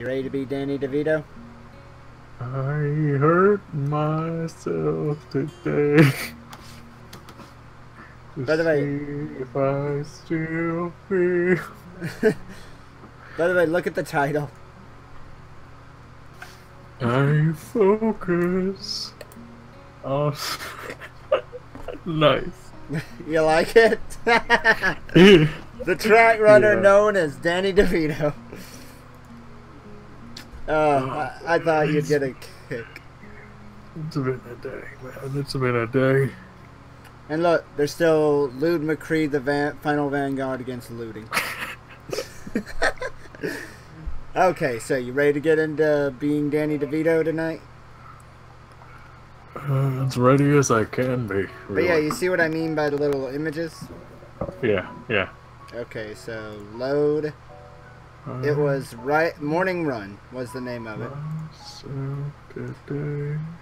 You ready to be Danny DeVito? I hurt myself today to By the way, see if I still feel. look at the title. I focus on. Nice. You like it? The track runner known as Danny DeVito. I thought you'd get a kick. It's been a day, man. It's been a day. And look, there's still Lude McCree, the final vanguard against looting. Okay, so you ready to get into being Danny DeVito tonight? As ready as I can be. Really. But yeah, you see what I mean by the little images? Yeah. Okay, so load. It was Morning Run was the name of it.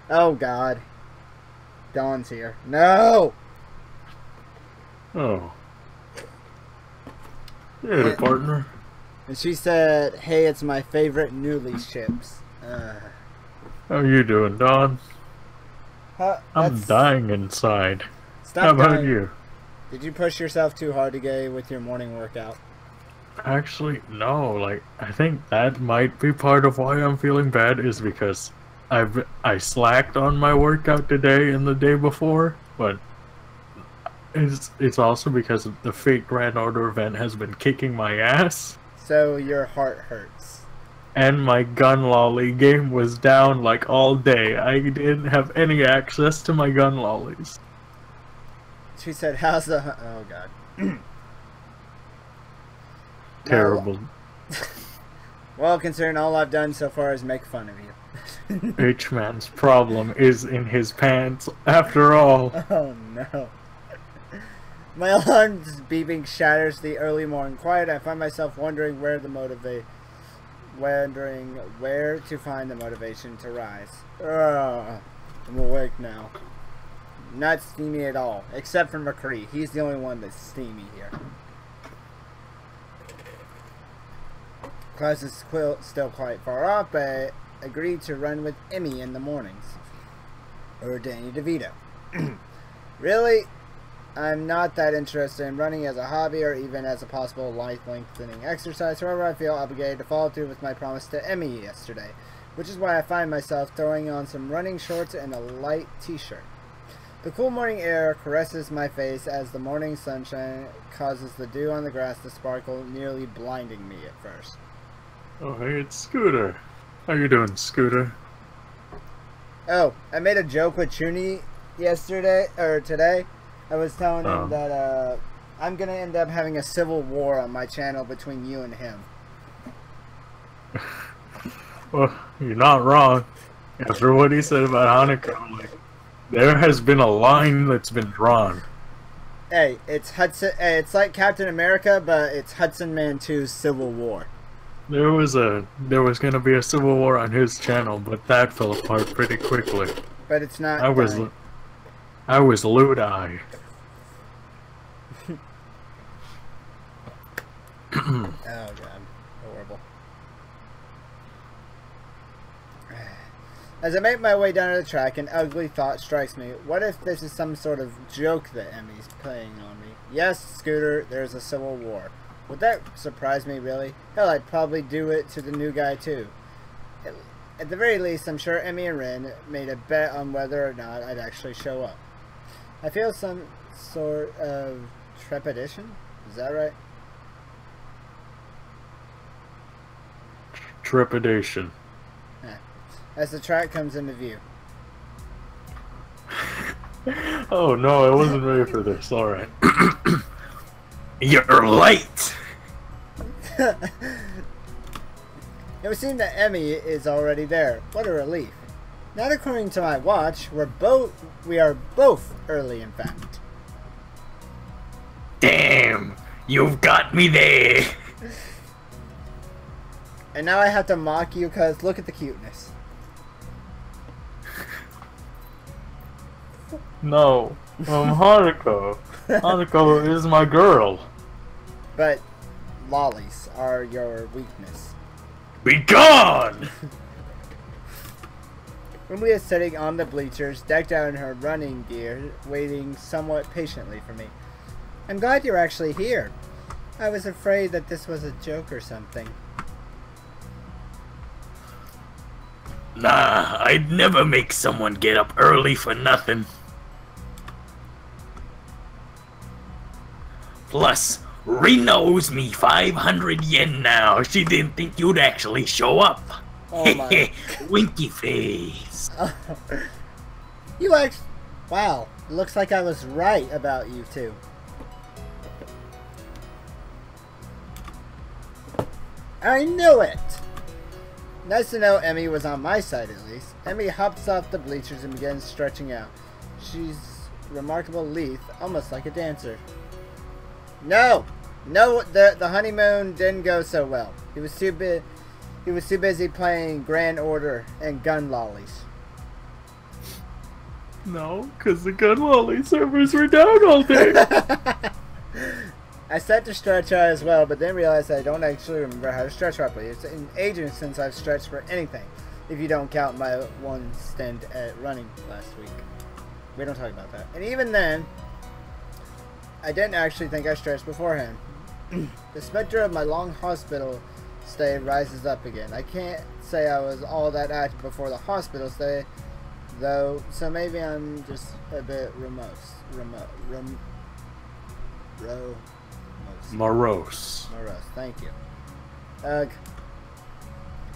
Oh God. Dawn's here. No! Oh. Yeah, partner. And she said, hey, it's my favorite newly ships. How you doing, Dawn? I'm dying inside. How about you? Did you push yourself too hard today with your morning workout? Actually, no. Like, I think that might be part of why I'm feeling bad is because I slacked on my workout today and the day before, but it's also because the fake Grand Order event has been kicking my ass. So your heart hurts. And my gun lolly game was down like all day. I didn't have any access to my gun lollies. She said, how's the... Oh, God. Terrible. Well, considering all I've done so far is make fun of you. H-man's problem is in his pants, after all. Oh, no. My alarm's beeping shatters the early morning quiet. I find myself wondering where to find the motivation to rise. I'm awake now. Not steamy at all, except for McCree. He's the only one that's steamy here. Class is still quite far off, but I agreed to run with Emmy in the mornings. Or Danny DeVito. Really? I'm not that interested in running as a hobby or even as a possible life-lengthening exercise. However, I feel obligated to follow through with my promise to Emmy yesterday, which is why I find myself throwing on some running shorts and a light t-shirt. The cool morning air caresses my face as the morning sunshine causes the dew on the grass to sparkle, nearly blinding me at first. Oh, hey, it's Scooter. How you doing, Scooter? Oh, I made a joke with Chuni today. I was telling him that I'm gonna end up having a civil war on my channel between you and him. Well, you're not wrong. After what he said about Hanukkah, like, there has been a line that's been drawn. Hey, it's Hudson. Hey, it's like Captain America, but it's Hudson Man 2's Civil War. There was gonna be a civil war on his channel, but that fell apart pretty quickly. But it's not. I was Ludi. Oh God, horrible. As I make my way down to the track, an ugly thought strikes me. What if this is some sort of joke that Emmy's playing on me? Yes, Scooter, there's a civil war. Would that surprise me, really? Hell, I'd probably do it to the new guy, too. At the very least, I'm sure Emmy and Ren made a bet on whether or not I'd actually show up. I feel some sort of trepidation. Is that right? Trepidation. As the track comes into view. Oh no, I wasn't ready for this. Alright. You're late! It would seem that Emmy is already there. What a relief. Not according to my watch, we are both early, in fact. Damn! You've got me there! And now I have to mock you because look at the cuteness. No, Haruko. Haruko is my girl. But lollies are your weakness. Be gone! Emily is sitting on the bleachers, decked out in her running gear, waiting somewhat patiently for me. I'm glad you're actually here. I was afraid that this was a joke or something. Nah, I'd never make someone get up early for nothing. Plus, Rina owes me 500 yen now. She didn't think you'd actually show up. Oh my. Winky face. You actually... Wow, looks like I was right about you two. I knew it! Nice to know Emmy was on my side at least. Emmy hops off the bleachers and begins stretching out. She's remarkable lithe, almost like a dancer. No! No, the honeymoon didn't go so well. He was too busy playing Grand Order and gun lollies. No, because the gun lolly servers were down all day. I set to stretch out as well, but then realized I don't actually remember how to stretch properly. It's been ages since I've stretched for anything, if you don't count my one stint at running last week. We don't talk about that. And even then, I didn't actually think I stretched beforehand. The specter of my long hospital stay rises up again. I can't say I was all that active before the hospital stay, though, so maybe I'm just a bit Morose. Thank you. Ugh.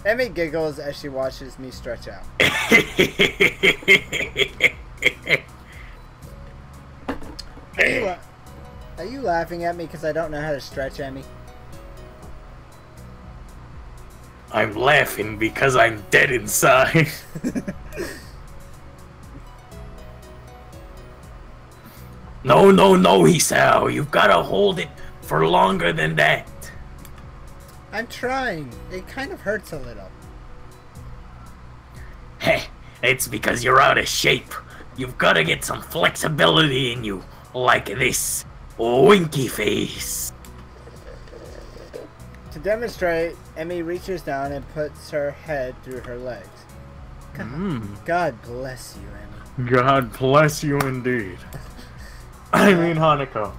Emmy giggles as she watches me stretch out. Are you laughing at me because I don't know how to stretch, Emmy? I'm laughing because I'm dead inside. No, Hisao. You've got to hold it for longer than that. I'm trying. It kind of hurts a little. Heh, it's because you're out of shape. You've got to get some flexibility in you, like this. Winky face. To demonstrate, Emmy reaches down and puts her head through her legs. God bless you, Emmy. God bless you indeed. I mean Hanako.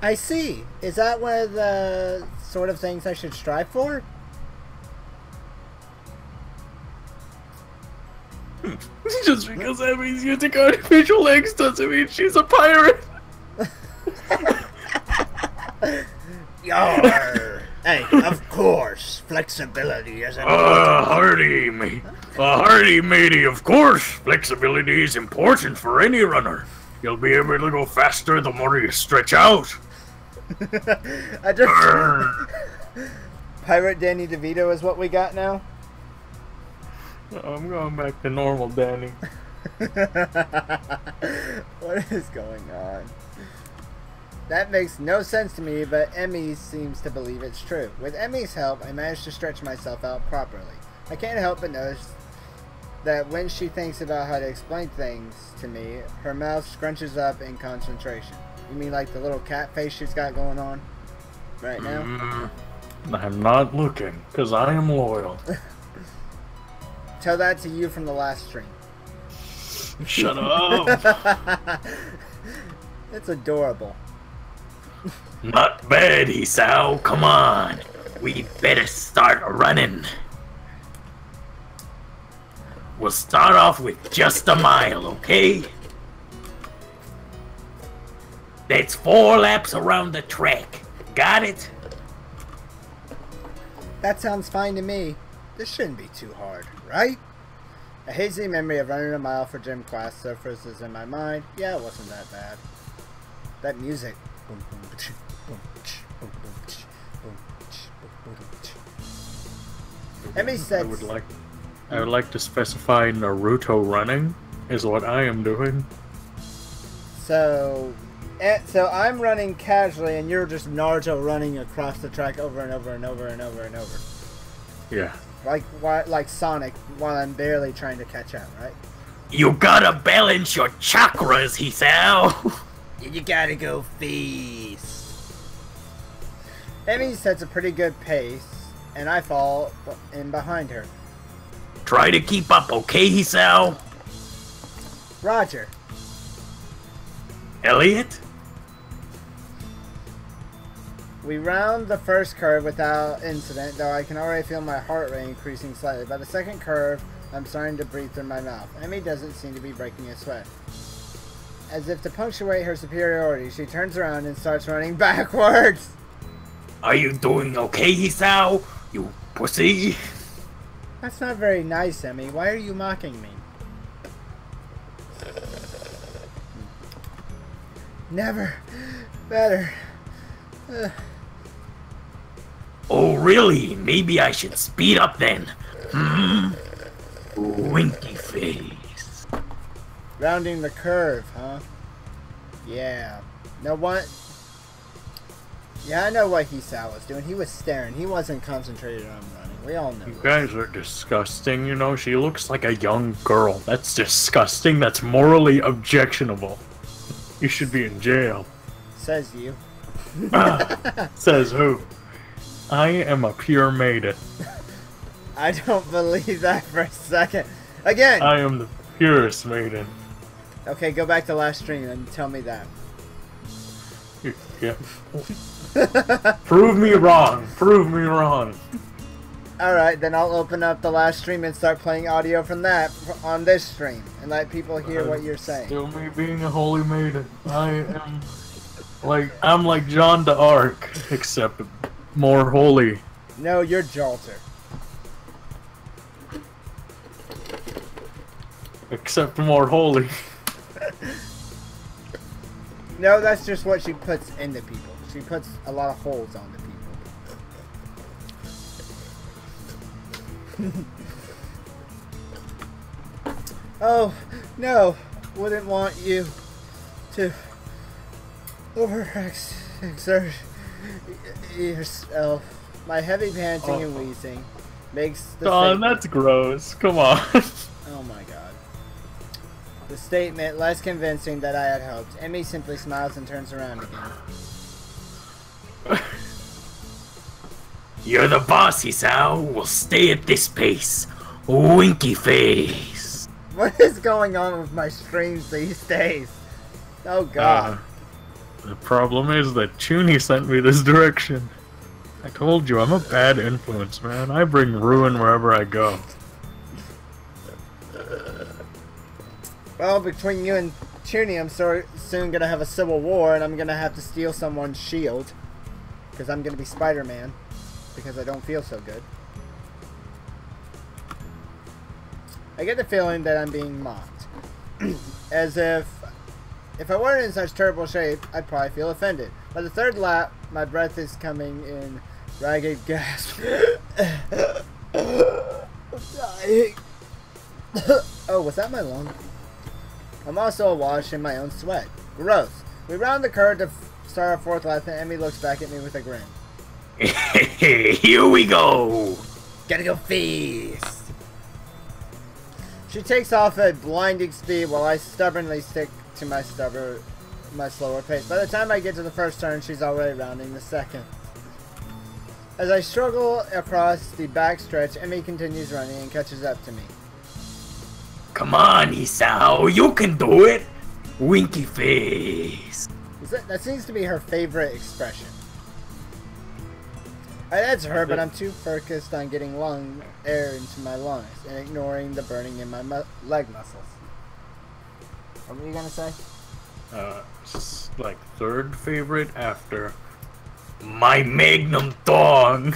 I see. Is that one of the sort of things I should strive for? Just because Emmy's using artificial legs doesn't mean she's a pirate. Yarr. Hey, of course, flexibility is a hardy matey, of course. Flexibility is important for any runner. You'll be able to go faster the more you stretch out. I just... Pirate Danny DeVito is what we got now? I'm going back to normal, Danny. What is going on? That makes no sense to me, but Emmy seems to believe it's true. With Emmy's help, I managed to stretch myself out properly. I can't help but notice that when she thinks about how to explain things to me, her mouth scrunches up in concentration. You mean like the little cat face she's got going on right now? I'm not looking, because I am loyal. Tell that to you from the last stream. Shut up! It's adorable. Not bad, Hisao. Come on. We better start running. We'll start off with just a mile, okay? That's 4 laps around the track. Got it? That sounds fine to me. This shouldn't be too hard, right? A hazy memory of running a mile for gym class surfaces in my mind. Yeah, it wasn't that bad. That music. Emmy said... I would like to specify Naruto running is what I am doing. So I'm running casually and you're just Naruto running across the track over and over and over and over and over. Yeah. Like Sonic while I'm barely trying to catch up, right? You gotta balance your chakras, Hisao. You gotta go feast. Emmy sets a pretty good pace, and I fall in behind her. Try to keep up, okay, Hisao? Roger. Elliot? We round the first curve without incident, though I can already feel my heart rate increasing slightly. By the second curve, I'm starting to breathe through my mouth. Emmy doesn't seem to be breaking a sweat. As if to punctuate her superiority, she turns around and starts running backwards. Are you doing okay, Hisao? You pussy? That's not very nice, Emmy. Why are you mocking me? Never better. Oh, really? Maybe I should speed up then. Winky face. Rounding the curve, huh? Yeah. Know what? Yeah, I know what Hisao was doing. He was staring. He wasn't concentrated on running. We all know. You guys are disgusting, you know? She looks like a young girl. That's disgusting. That's morally objectionable. You should be in jail. Says you. Says who? I am a pure maiden. I don't believe that for a second. Again! I am the purest maiden. Okay, go back to last stream and tell me that. Yeah. Prove me wrong. Prove me wrong. Alright, then I'll open up the last stream and start playing audio from that on this stream and let people hear what you're saying. Still me being a holy maiden. I'm like John d'Arc, except more holy. No, you're Jalter. Except more holy. No, that's just what she puts into people. She puts a lot of holes on the people. Oh, no. Wouldn't want you to overexert yourself. My heavy panting and wheezing makes the Don, that's gross. Come on. Oh my god. The statement less convincing than I had hoped. Emmy simply smiles and turns around again. You're the boss, Hisao. We'll stay at this pace. Winky face. What is going on with my streams these days? Oh god. The problem is that Chuni sent me this direction. I told you, I'm a bad influence, man. I bring ruin wherever I go. Well, between you and Chuni, I'm soon gonna have a civil war, and I'm gonna have to steal someone's shield. Because I'm gonna be Spider-Man. Because I don't feel so good. I get the feeling that I'm being mocked. As if I weren't in such terrible shape, I'd probably feel offended. By the third lap, my breath is coming in ragged gasps. I'm dying. Oh, was that my lung? I'm also awash in my own sweat. Gross. We round the curve to start our fourth lap, and Emmy looks back at me with a grin. Here we go. Gotta go feast. She takes off at blinding speed while I stubbornly stick to my slower pace. By the time I get to the first turn, she's already rounding the second. As I struggle across the backstretch, Emmy continues running and catches up to me. Come on, Hisao. You can do it. Winky face. That seems to be her favorite expression. That's her, but I'm too focused on getting air into my lungs and ignoring the burning in my leg muscles. What were you gonna say? Like third favorite after my magnum dong.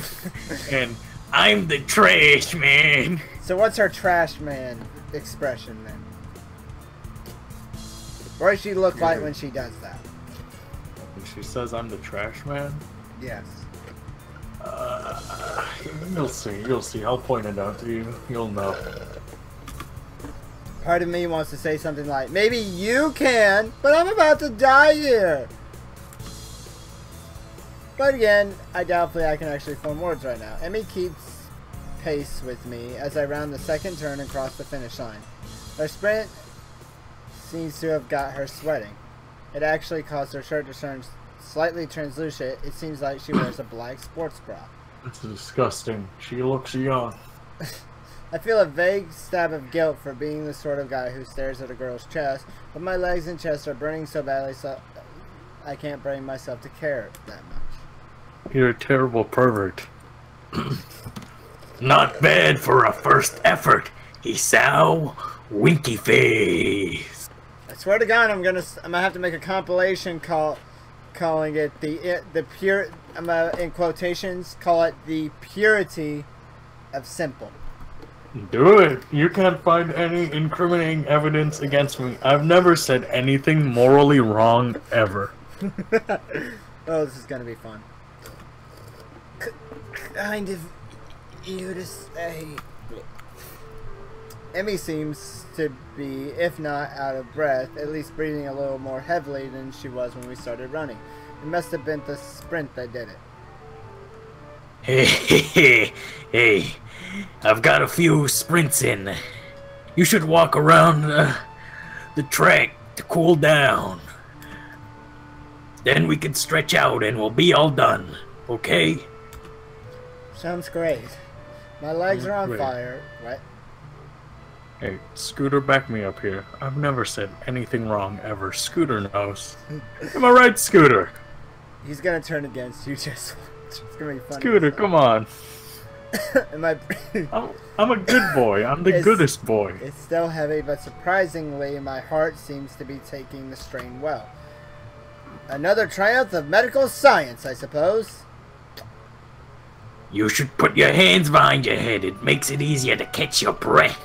And I'm the trash man. So what's her trash man expression then? What does she look like when she does that? When she says I'm the trash man? Yes. You'll see. I'll point it out to you. You'll know. Part of me wants to say something like, maybe you can, but I'm about to die here. But again, I doubtfully I can actually form words right now. Emmy keeps pace with me as I round the second turn and cross the finish line. Her sprint seems to have got her sweating. It actually caused her shirt to turn slightly translucent. It seems like she wears a black sports bra. It's disgusting. She looks young. I feel a vague stab of guilt for being the sort of guy who stares at a girl's chest, but my legs and chest are burning so badly so I can't bring myself to care that much. You're a terrible pervert. Not bad for a first effort, Isao. Winky face. I swear to God, I'm gonna have to make a compilation calling it the pure. I'm gonna, in quotations, call it the purity of simple. Do it. You can't find any incriminating evidence against me. I've never said anything morally wrong ever. Oh, this is gonna be fun. Kind of you to say. Emmy seems to be, if not out of breath, at least breathing a little more heavily than she was when we started running. It must have been the sprint that did it. Hey, I've got a few sprints in. You should walk around the track to cool down. Then we can stretch out and we'll be all done, okay? Sounds great. My legs are on Great. fire. What? Hey, Scooter, back me up here. I've never said anything wrong ever. Scooter knows. Am I right, Scooter? He's gonna turn against you just. It's gonna be funny. Scooter, come on. Am I? I'm a good boy. I'm the It's- goodest boy. It's still heavy, but surprisingly, my heart seems to be taking the strain well. Another triumph of medical science, I suppose. You should put your hands behind your head. It makes it easier to catch your breath.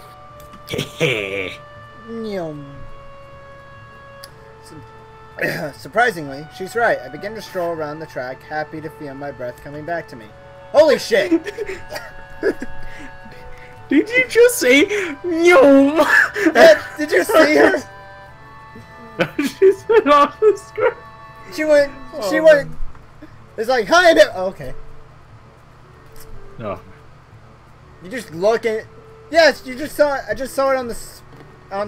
Nyum. Surprisingly, she's right. I begin to stroll around the track, happy to feel my breath coming back to me. Holy shit! Did you just say no? Did you see her? She said off the skirt. She went. She Oh. went. It's like, hi. Oh, okay. No. You just look at. Yes, you just saw it. I just saw it on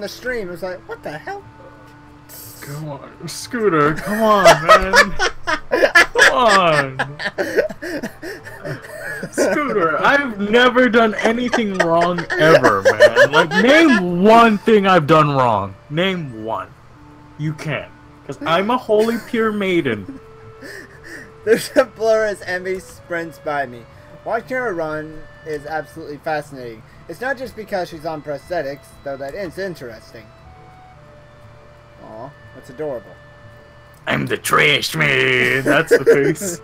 the stream. It was like, what the hell? Come on, Scooter. Come on, man. Come on. Scooter, I've never done anything wrong ever, man. Like, name one thing I've done wrong. Name one. You can't. Because I'm a holy pure maiden. There's a blur as Emmy sprints by me. Watching her run is absolutely fascinating. It's not just because she's on prosthetics, though that is interesting. Aw, that's adorable. I'm the trash man. That's the face.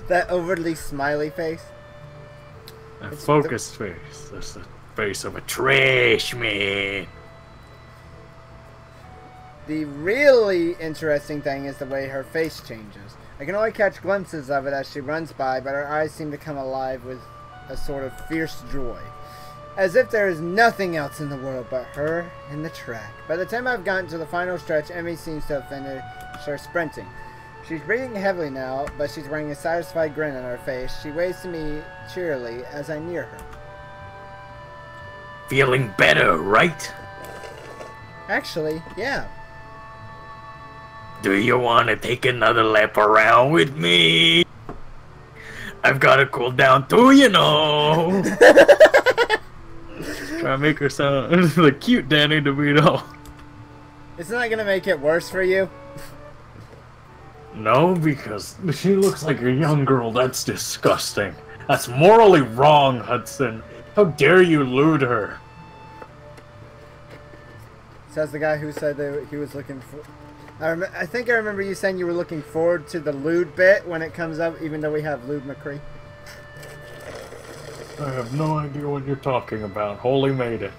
That overly smiley face. A focused face. That's the face of a Trash man. The really interesting thing is the way her face changes. I can only catch glimpses of it as she runs by, but her eyes seem to come alive with a sort of fierce joy. As if there is nothing else in the world but her and the track. By the time I've gotten to the final stretch, Emmy seems to have finished her sprinting. She's breathing heavily now, but she's wearing a satisfied grin on her face. She waves to me cheerily as I near her. Feeling better, right? Actually, yeah. Do you want to take another lap around with me? I've got to cool down too, you know. Trying to make her sound like cute Danny DeVito. It's not gonna make it worse for you. No, because she looks like a young girl. That's disgusting. That's morally wrong, Hudson. How dare you lewd her? Says the guy who said that he was looking for... I think I remember you saying you were looking forward to the lewd bit when it comes up, even though we have Lewd McCree. I have no idea what you're talking about. Holy maiden.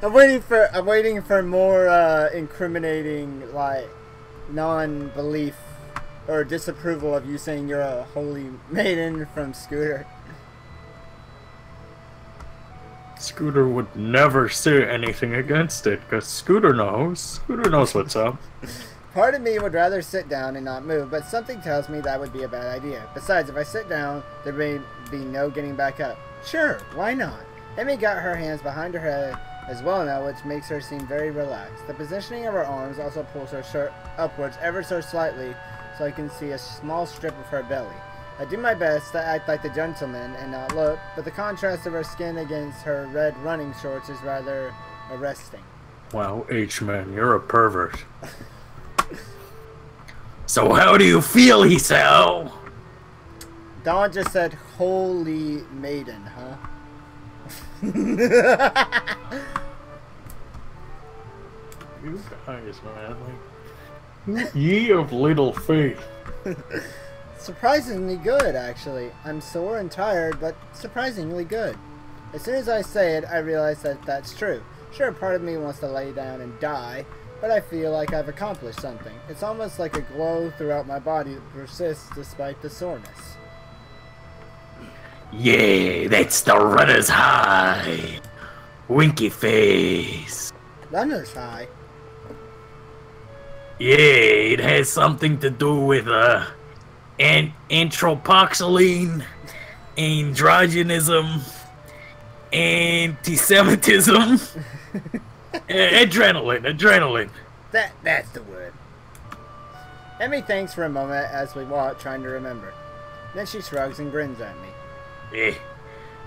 I'm waiting for more incriminating, like, non-belief or disapproval of you saying you're a holy maiden from Scooter. Scooter would never say anything against it, because Scooter knows. Scooter knows what's up. Part of me would rather sit down and not move, but something tells me that would be a bad idea. Besides, if I sit down, there may be no getting back up. Sure, why not? Emmy got her hands behind her head as well now, which makes her seem very relaxed. The positioning of her arms also pulls her shirt upwards ever so slightly so I can see a small strip of her belly. I do my best to act like the gentleman and not look, but the contrast of her skin against her red running shorts is rather arresting. Wow, H-Man, you're a pervert. So how do you feel, Hisao? Dawn just said, "Holy maiden, huh?" You guys, man, like, ye of little faith. Surprisingly good, actually. I'm sore and tired, but surprisingly good. As soon as I say it, I realize that that's true. Sure, part of me wants to lay down and die, but I feel like I've accomplished something. It's almost like a glow throughout my body that persists despite the soreness. Yeah, that's the runner's high. Winky face. Runner's high? Yeah, it has something to do with anthropoxylene, androgenism, anti-Semitism, adrenaline. That's the word. Emmy thanks for a moment as we walk, trying to remember. Then she shrugs and grins at me.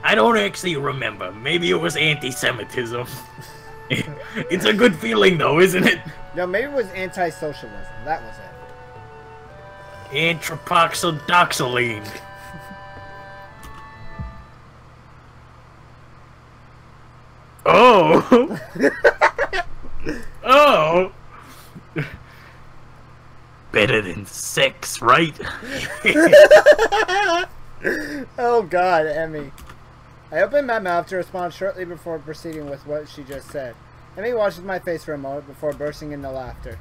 I don't actually remember. Maybe it was anti-Semitism. It's a good feeling though, isn't it? No, maybe it was anti-socialism. That was it. Anthropoxylene. Oh! Oh! Better than sex, right? Oh god, Emmy. I opened my mouth to respond shortly before proceeding with what she just said. Emmy watches my face for a moment before bursting into laughter.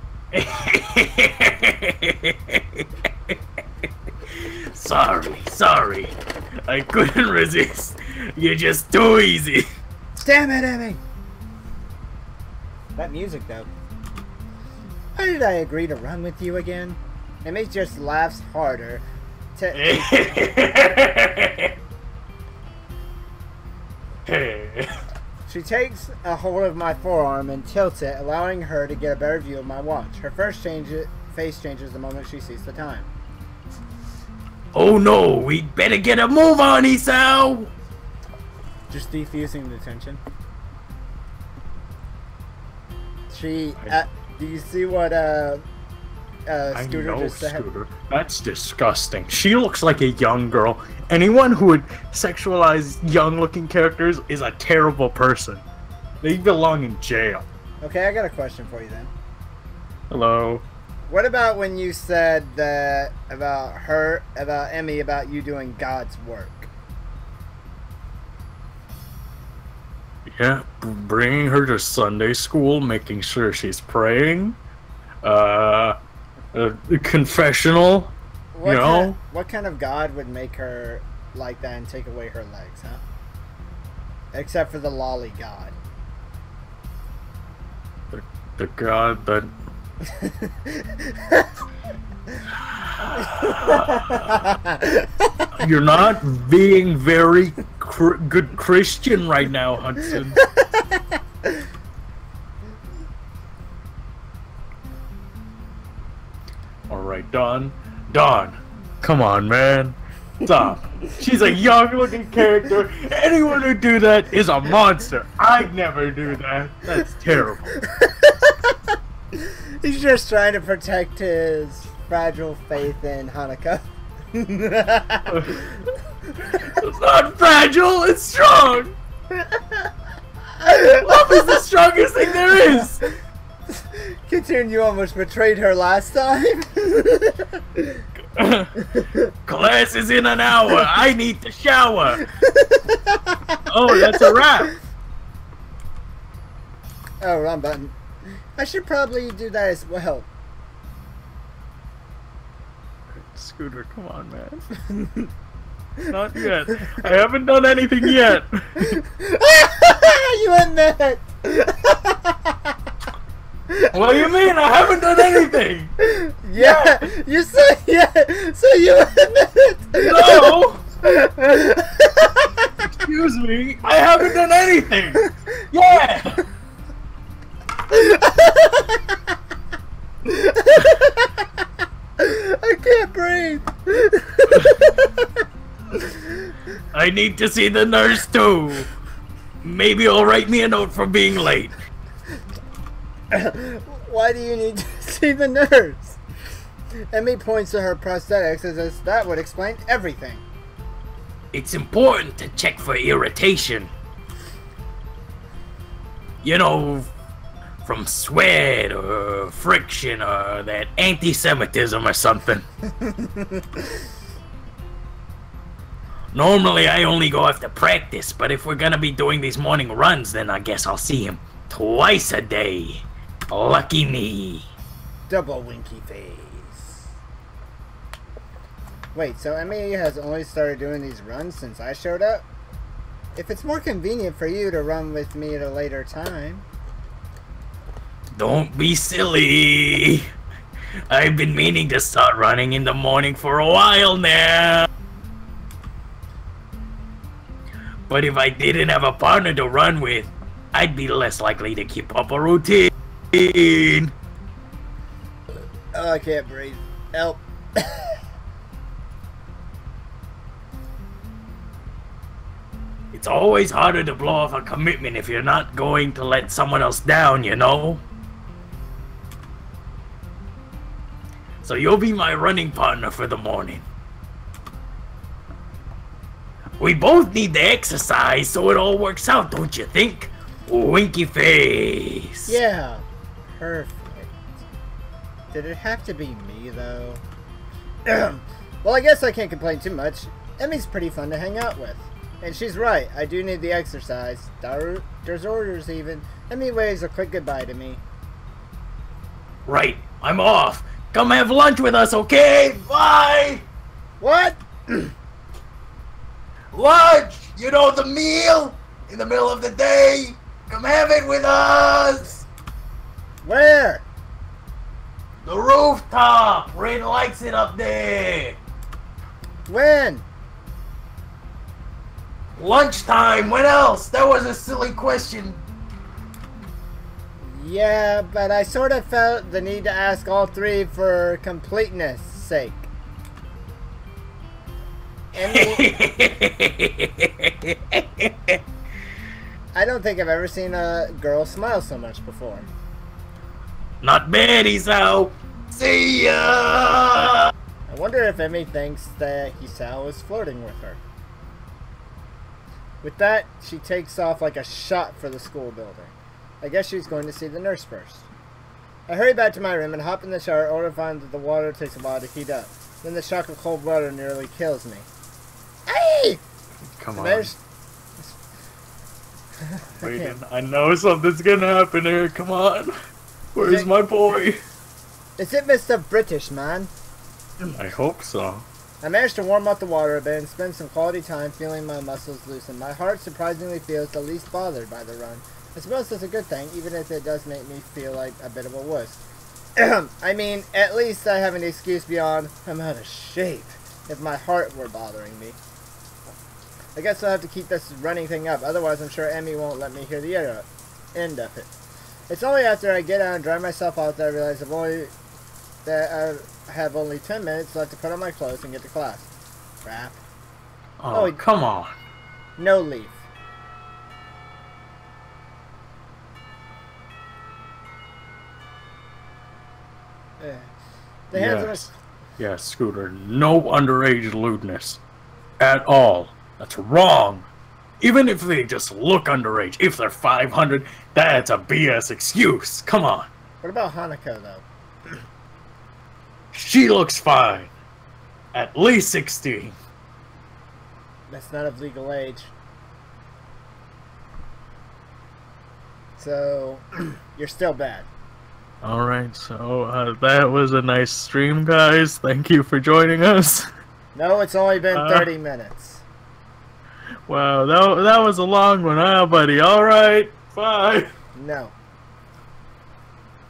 Sorry. I couldn't resist. You're just too easy. Damn it, Emmy! That music, though. Why did I agree to run with you again? Emmy just laughs harder. She takes a hold of my forearm and tilts it, allowing her to get a better view of my watch. Her face changes the moment she sees the time. Oh no, we'd better get a move on, Isao! Just defusing the tension. Do you see what Scooter just said? Scooter. That's disgusting. She looks like a young girl. Anyone who would sexualize young-looking characters is a terrible person. They belong in jail. Okay, I got a question for you then. Hello. What about when you said that about Emmy, about you doing God's work? Yeah, bringing her to Sunday school, making sure she's praying. Confessional. What kind of God would make her like that and take away her legs, huh? Except for the lolly God. The God that... You're not being very good Christian right now, Hudson. Alright, Dawn, come on, man. Stop. She's a young-looking character. Anyone who do that is a monster. I'd never do that. That's terrible. He's just trying to protect his fragile faith in Hanukkah. It's not fragile, it's strong. Love is the strongest thing there is. Considering you almost betrayed her last time. Class is in an hour. I need to shower. Oh, that's a wrap. Oh, wrong button. I should probably do that as well. Scooter, come on, man. Not yet. I haven't done anything yet. You admit. What do you mean? I haven't done anything. Yeah, you said yeah. So you admit. No. Excuse me. I haven't done anything. Yeah. can't breathe. I need to see the nurse too. Maybe he'll write me a note for being late. Why do you need to see the nurse? Emmy points to her prosthetics as if that would explain everything. It's important to check for irritation. You know, from sweat or friction or that anti-Semitism or something. Normally I only go after practice, but if we're gonna be doing these morning runs, then I guess I'll see him twice a day. Lucky me. Double winky face. Wait, so Emmy has only started doing these runs since I showed up? If it's more convenient for you to run with me at a later time. Don't be silly. I've been meaning to start running in the morning for a while now. But if I didn't have a partner to run with, I'd be less likely to keep up a routine. Oh, I can't breathe. Help. It's always harder to blow off a commitment if you're not going to let someone else down, you know? So you'll be my running partner for the morning. We both need the exercise so it all works out, don't you think? Winky face. Yeah, perfect. Did it have to be me, though? Well, I guess I can't complain too much. Emmy's pretty fun to hang out with. And she's right, I do need the exercise. There's orders even. Emmy waves a quick goodbye to me. Right, I'm off. Come have lunch with us, okay? Bye! What? Lunch! You know, the meal? In the middle of the day? Come have it with us! Where? The rooftop! Rin likes it up there! When? Lunchtime! When else? That was a silly question. Yeah, but I sort of felt the need to ask all three for completeness' sake. Emmy, I don't think I've ever seen a girl smile so much before. Not bad, Isao. See ya! I wonder if Emmy thinks that Hisao is flirting with her. With that, she takes off like a shot for the school building. I guess she's going to see the nurse first. I hurry back to my room and hop in the shower only to find that the water takes a while to heat up. Then the shock of cold water nearly kills me. Hey! Come on. There's... Wait, I know something's gonna happen here. Come on. Where's my boy? Is it Mr. British, man? I hope so. I managed to warm up the water a bit and spend some quality time feeling my muscles loosen. My heart surprisingly feels the least bothered by the run. I suppose that's a good thing, even if it does make me feel like a bit of a wuss. I mean, at least I have an excuse beyond I'm out of shape if my heart were bothering me. I guess I'll have to keep this running thing up, otherwise I'm sure Emmy won't let me hear the end of it. It's only after I get out and dry myself out that I realize I have only 10 minutes left to put on my clothes and get to class. Crap. Oh, come on. No leaf. The hands Yes, Scooter. No underage lewdness. At all. That's wrong. Even if they just look underage, if they're 500, that's a BS excuse. Come on. What about Hanako, though? She looks fine. At least 16. That's not of legal age. So, you're still bad. Alright, so that was a nice stream, guys. Thank you for joining us. No, it's only been 30 minutes. Wow, that was a long one, huh, buddy? Alright, bye. No.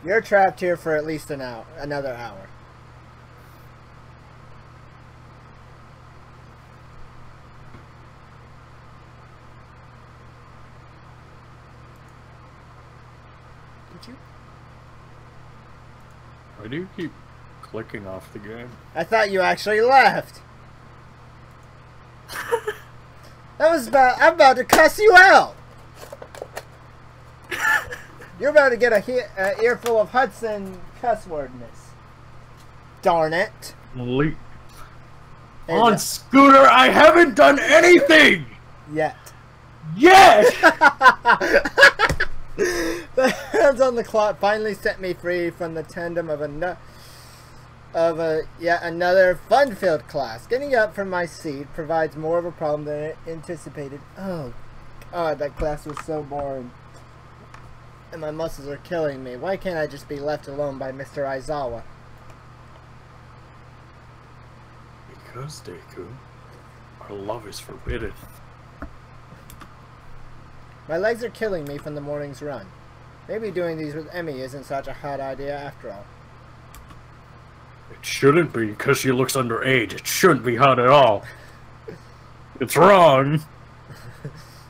You're trapped here for at least another hour. Did you? Why do you keep clicking off the game. I thought you actually left. I'm about to cuss you out. You're about to get a earful of Hudson cuss wordness. Darn it. On Scooter, I haven't done anything! Yet. Yes! The hands on the clock finally set me free from the tandem of yet another fun-filled class. Getting up from my seat provides more of a problem than I anticipated. Oh, God, that class was so boring. And my muscles are killing me. Why can't I just be left alone by Mr. Aizawa? Because, Deku, our love is forbidden. My legs are killing me from the morning's run. Maybe doing these with Emmy isn't such a hot idea after all. It shouldn't be, because she looks underage. It shouldn't be hot at all. It's wrong.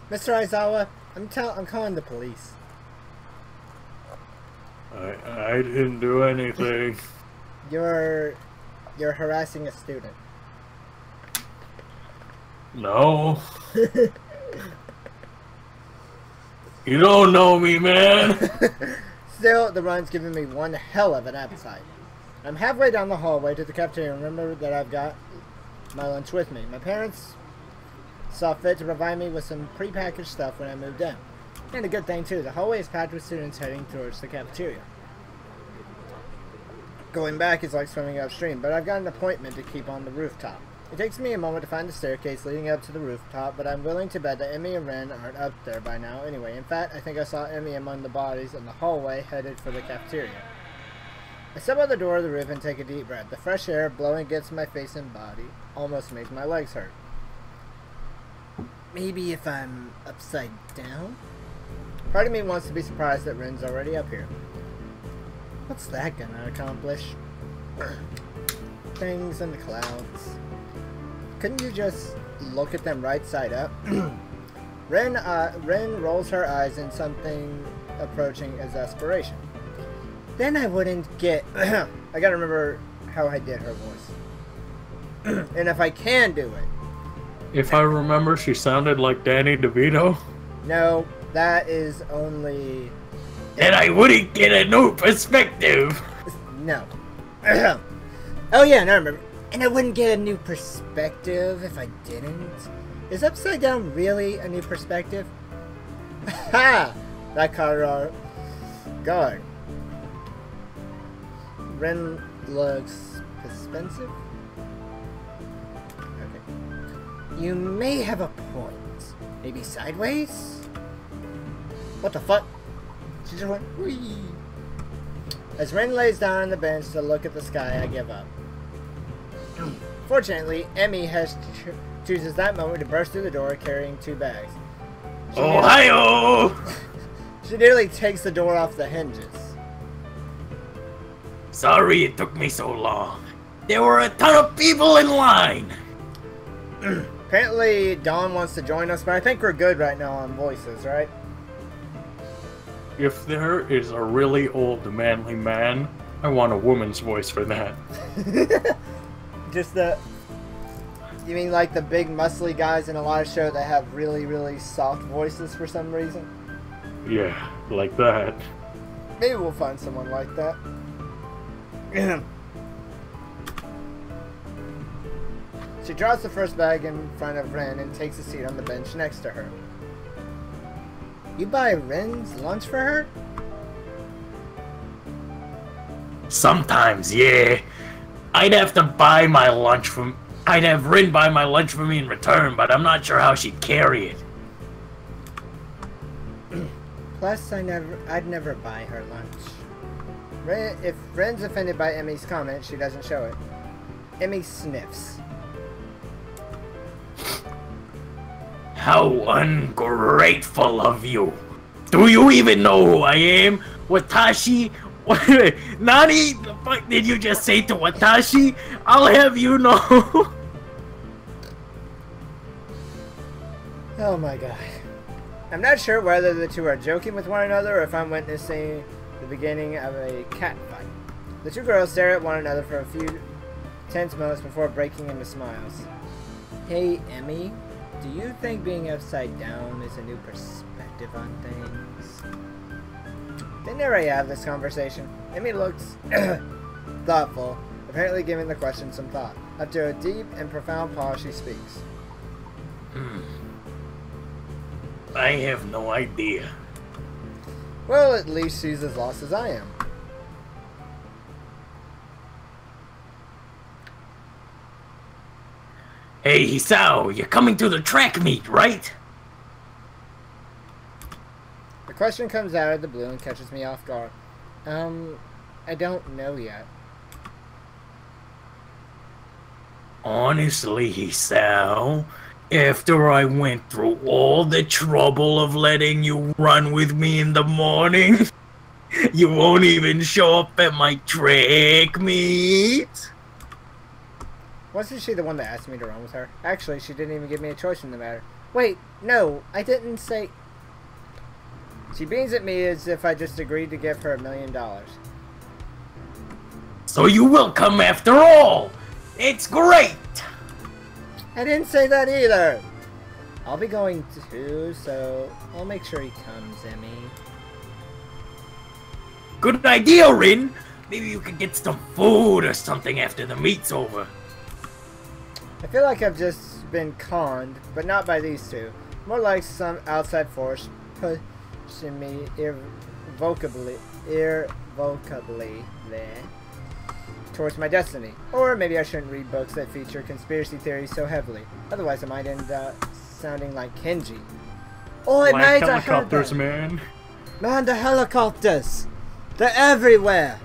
Mr. Aizawa, I'm calling the police. I didn't do anything. You're harassing a student. No. You don't know me, man. Still, the run's giving me one hell of an appetite. I'm halfway down the hallway to the cafeteria and remember that I've got my lunch with me. My parents saw fit to provide me with some prepackaged stuff when I moved in. And a good thing too, the hallway is packed with students heading towards the cafeteria. Going back is like swimming upstream, but I've got an appointment to keep on the rooftop. It takes me a moment to find the staircase leading up to the rooftop, but I'm willing to bet that Emmy and Ren aren't up there by now anyway. In fact, I think I saw Emmy among the bodies in the hallway headed for the cafeteria. I step out the door of the roof and take a deep breath. The fresh air blowing against my face and body almost makes my legs hurt. Maybe if I'm upside down? Part of me wants to be surprised that Ren's already up here. What's that gonna accomplish? Things in the clouds. Couldn't you just look at them right side up? Ren rolls her eyes in something approaching exasperation. Then I wouldn't get... I gotta remember how I did her voice. And if I can do it. If I remember, she sounded like Danny DeVito. No, that is only... And I wouldn't get a new perspective. No. Oh yeah, no, I remember. And I wouldn't get a new perspective if I didn't. Is upside down really a new perspective? Ha! That caught her off guard. Ren looks expensive. Okay. You may have a point. Maybe sideways? What the fuck? She just went, whee! As Ren lays down on the bench to look at the sky, I give up. Fortunately, Emmy chooses that moment to burst through the door carrying 2 bags. Ohio! She nearly takes the door off the hinges. Sorry it took me so long. There were a ton of people in line. Apparently, Dawn wants to join us, but I think we're good right now on voices, right? If there is a really old manly man, I want a woman's voice for that. Just the... You mean like the big muscly guys in a lot of shows that have really, really soft voices for some reason? Yeah, like that. Maybe we'll find someone like that. She drops the first bag in front of Ren and takes a seat on the bench next to her. You buy Ren's lunch for her? Sometimes, yeah. I'd have Ren buy my lunch for me in return, but I'm not sure how she'd carry it. Plus, I'd never buy her lunch. If Ren's offended by Emmy's comment, she doesn't show it. Emmy sniffs. How ungrateful of you. Do you even know who I am? Watashi? Nani? The fuck did you just say to Watashi? I'll have you know. Oh my god. I'm not sure whether the two are joking with one another or if I'm witnessing the beginning of a cat fight. The two girls stare at one another for a few tense moments before breaking into smiles. Hey, Emmy, do you think being upside down is a new perspective on things? They never have this conversation. Emmy looks thoughtful, apparently giving the question some thought. After a deep and profound pause, she speaks. I have no idea. Well, at least she's as lost as I am. Hey, Hisao, you're coming to the track meet, right? The question comes out of the blue and catches me off guard. I don't know yet. Honestly, Hisao, after I went through all the trouble of letting you run with me in the morning, you won't even show up at my track meet? Wasn't she the one that asked me to run with her? Actually, she didn't even give me a choice in the matter. Wait, no, I didn't say... She beams at me as if I just agreed to give her $1 million. So you will come after all! It's great! I didn't say that either! I'll be going too, so I'll make sure he comes, Emmy. Good idea, Rin! Maybe you could get some food or something after the meet's over. I feel like I've just been conned, but not by these two. More like some outside force pushing me irrevocably there towards my destiny. Or maybe I shouldn't read books that feature conspiracy theories so heavily. Otherwise I might end up sounding like Kenji. Oh, it Like made helicopters, man. Man, the helicopters! They're everywhere!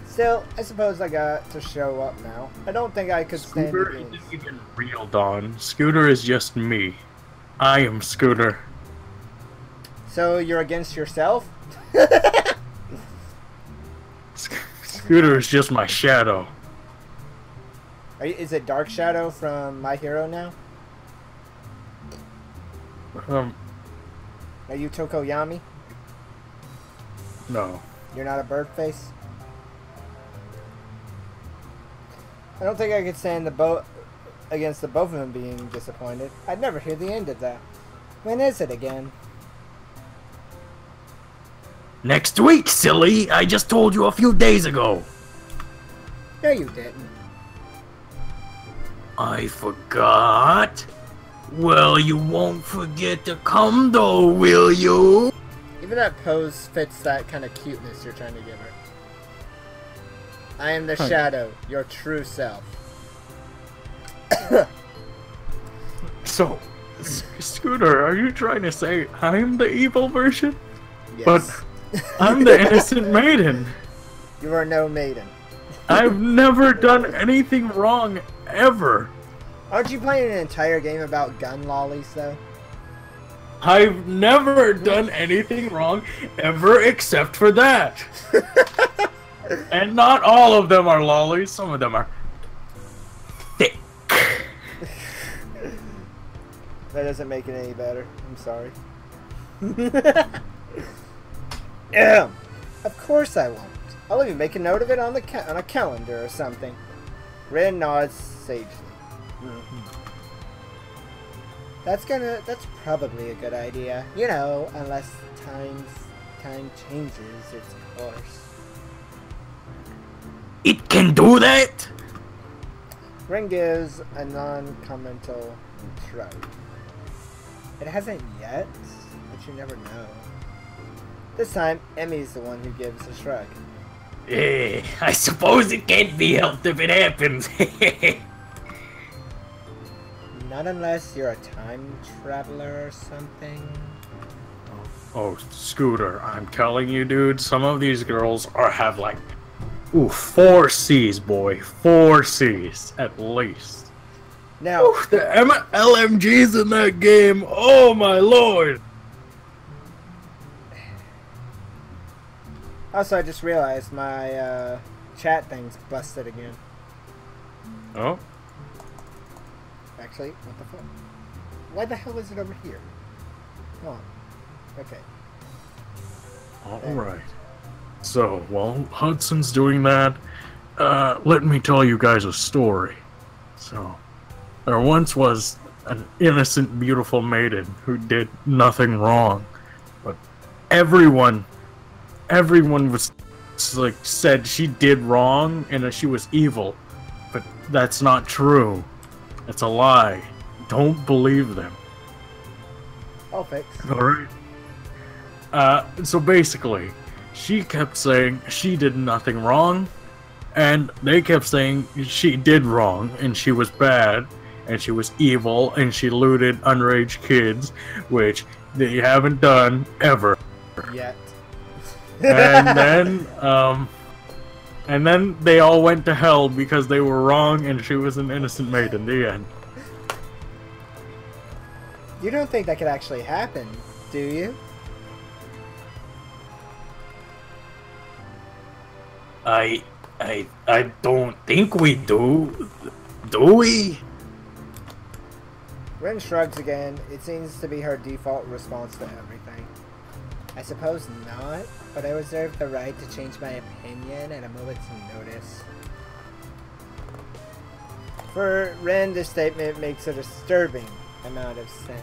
Still, I suppose I got to show up now. I don't think I could stand Scooter it. isn't even real, Dawn. Scooter is just me. I am Scooter. So you're against yourself? Scooter is just my shadow. Is it Dark Shadow from My Hero now? Are you Tokoyami? No. You're not a bird face? I don't think I could stand the both against the both of them being disappointed. I'd never hear the end of that. When is it again? Next week, silly! I just told you a few days ago. No, you didn't. I forgot. Well, you won't forget to come though, will you? Even that pose fits that kind of cuteness you're trying to give her. I am the shadow, your true self. So, Scooter, are you trying to say I'm the evil version? Yes. But I'm the innocent maiden. You are no maiden. I've never done anything wrong, ever. Aren't you playing an entire game about gun lollies, though? I've never done anything wrong, ever, except for that. And not all of them are lollies, some of them are thick. That doesn't make it any better. I'm sorry. Yeah. Of course I won't. I'll even make a note of it on the on a calendar or something. Rin nods sagely. That's probably a good idea. You know, unless time changes its course. It can do that? Rin gives a non-commental shrug. It hasn't yet, but you never know. This time, Emmy's the one who gives a shrug. I suppose it can't be helped if it happens. Not unless you're a time traveler or something. Oh, Scooter, I'm telling you, dude, some of these girls have like, 4 C's, boy. 4 C's, at least. Now, The LMGs in that game, oh my lord! also, I just realized my chat thing's busted again. Oh? Actually, what the fuck? Why the hell is it over here? Come on. Okay. Alright. So, while Hudson's doing that, let me tell you guys a story. So, there once was an innocent, beautiful maiden who did nothing wrong. But everyone was like said she did wrong and that she was evil. But that's not true. It's a lie. Don't believe them. I'll fix. Alright. So basically, she kept saying she did nothing wrong, and they kept saying she did wrong, and she was bad, and she was evil, and she looted underage kids, which they haven't done ever. Yet. And then they all went to hell because they were wrong, and she was an innocent maiden. The end. You don't think that could actually happen, do you? I don't think we do. Do we? Ren shrugs again. It seems to be her default response to everything. I suppose not, but I reserve the right to change my opinion at a moment's notice. For Ren, this statement makes a disturbing amount of sense.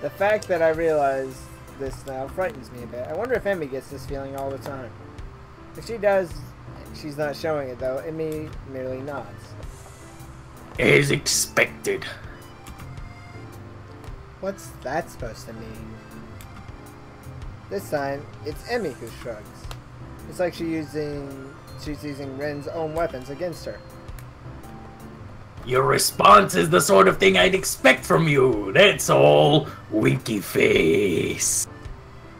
The fact that I realize this now frightens me a bit. I wonder if Emmy gets this feeling all the time. If she does, she's not showing it though. Emmy merely nods. As expected. What's that supposed to mean? This time, it's Emmy who shrugs. It's like she's using Ren's own weapons against her. Your response is the sort of thing I'd expect from you. That's all. Winky face.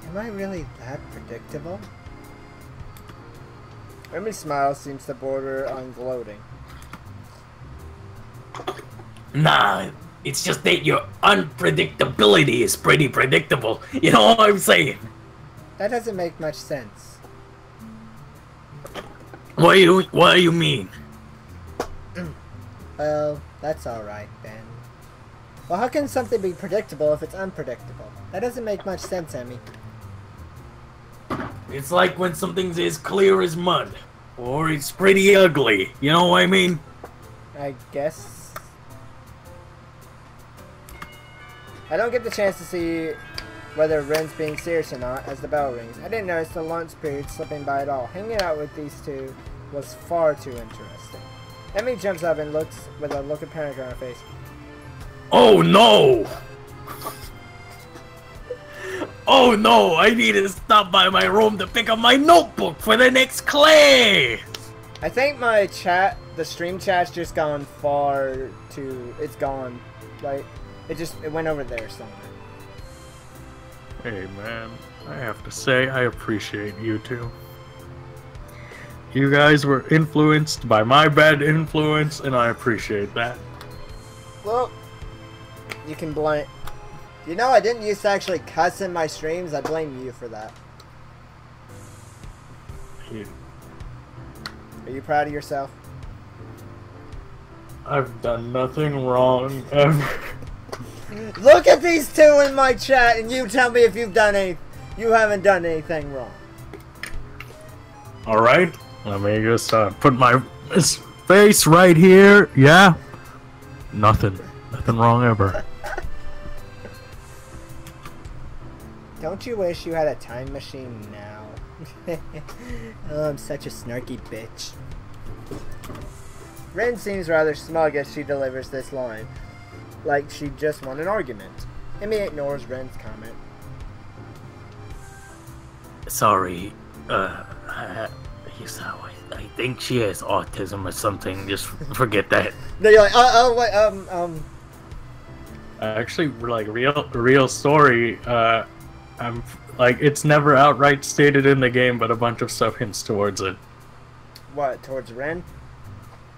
Am I really that predictable? Emmy's smile seems to border on gloating. Nah, it's just that your unpredictability is pretty predictable. You know what I'm saying? That doesn't make much sense. What do you mean? Well, that's alright then. Well, how can something be predictable if it's unpredictable? That doesn't make much sense, Emmy. It's like when something's as clear as mud. Or it's pretty ugly. You know what I mean? I guess. I don't get the chance to see whether Ren's being serious or not as the bell rings. I didn't notice the lunch period slipping by at all. Hanging out with these two was far too interesting. Emmy jumps up and looks with a look of panic on her face. Oh no! Oh no! I need to stop by my room to pick up my notebook for the next class! I think my chat, the stream chat's just gone far to... It's gone. Like, it went over there somewhere. Hey man, I have to say I appreciate you two. You guys were influenced by my bad influence, and I appreciate that. Well, you can blame... You know, I didn't used to actually cuss in my streams. I blame you for that. Yeah. Are you proud of yourself? I've done nothing wrong ever. Look at these two in my chat, and you tell me if you've done you haven't done anything wrong. All right, let me just put my face right here. Yeah, nothing wrong ever. Don't you wish you had a time machine now? Oh, I'm such a snarky bitch. Ren seems rather smug as she delivers this line, like she just won an argument. Emmy ignores Ren's comment. Sorry, I think she has autism or something. Just forget that. No, you're like, wait, Actually, like real story. I'm like it's never outright stated in the game, but a bunch of stuff hints towards it. What, towards Ren?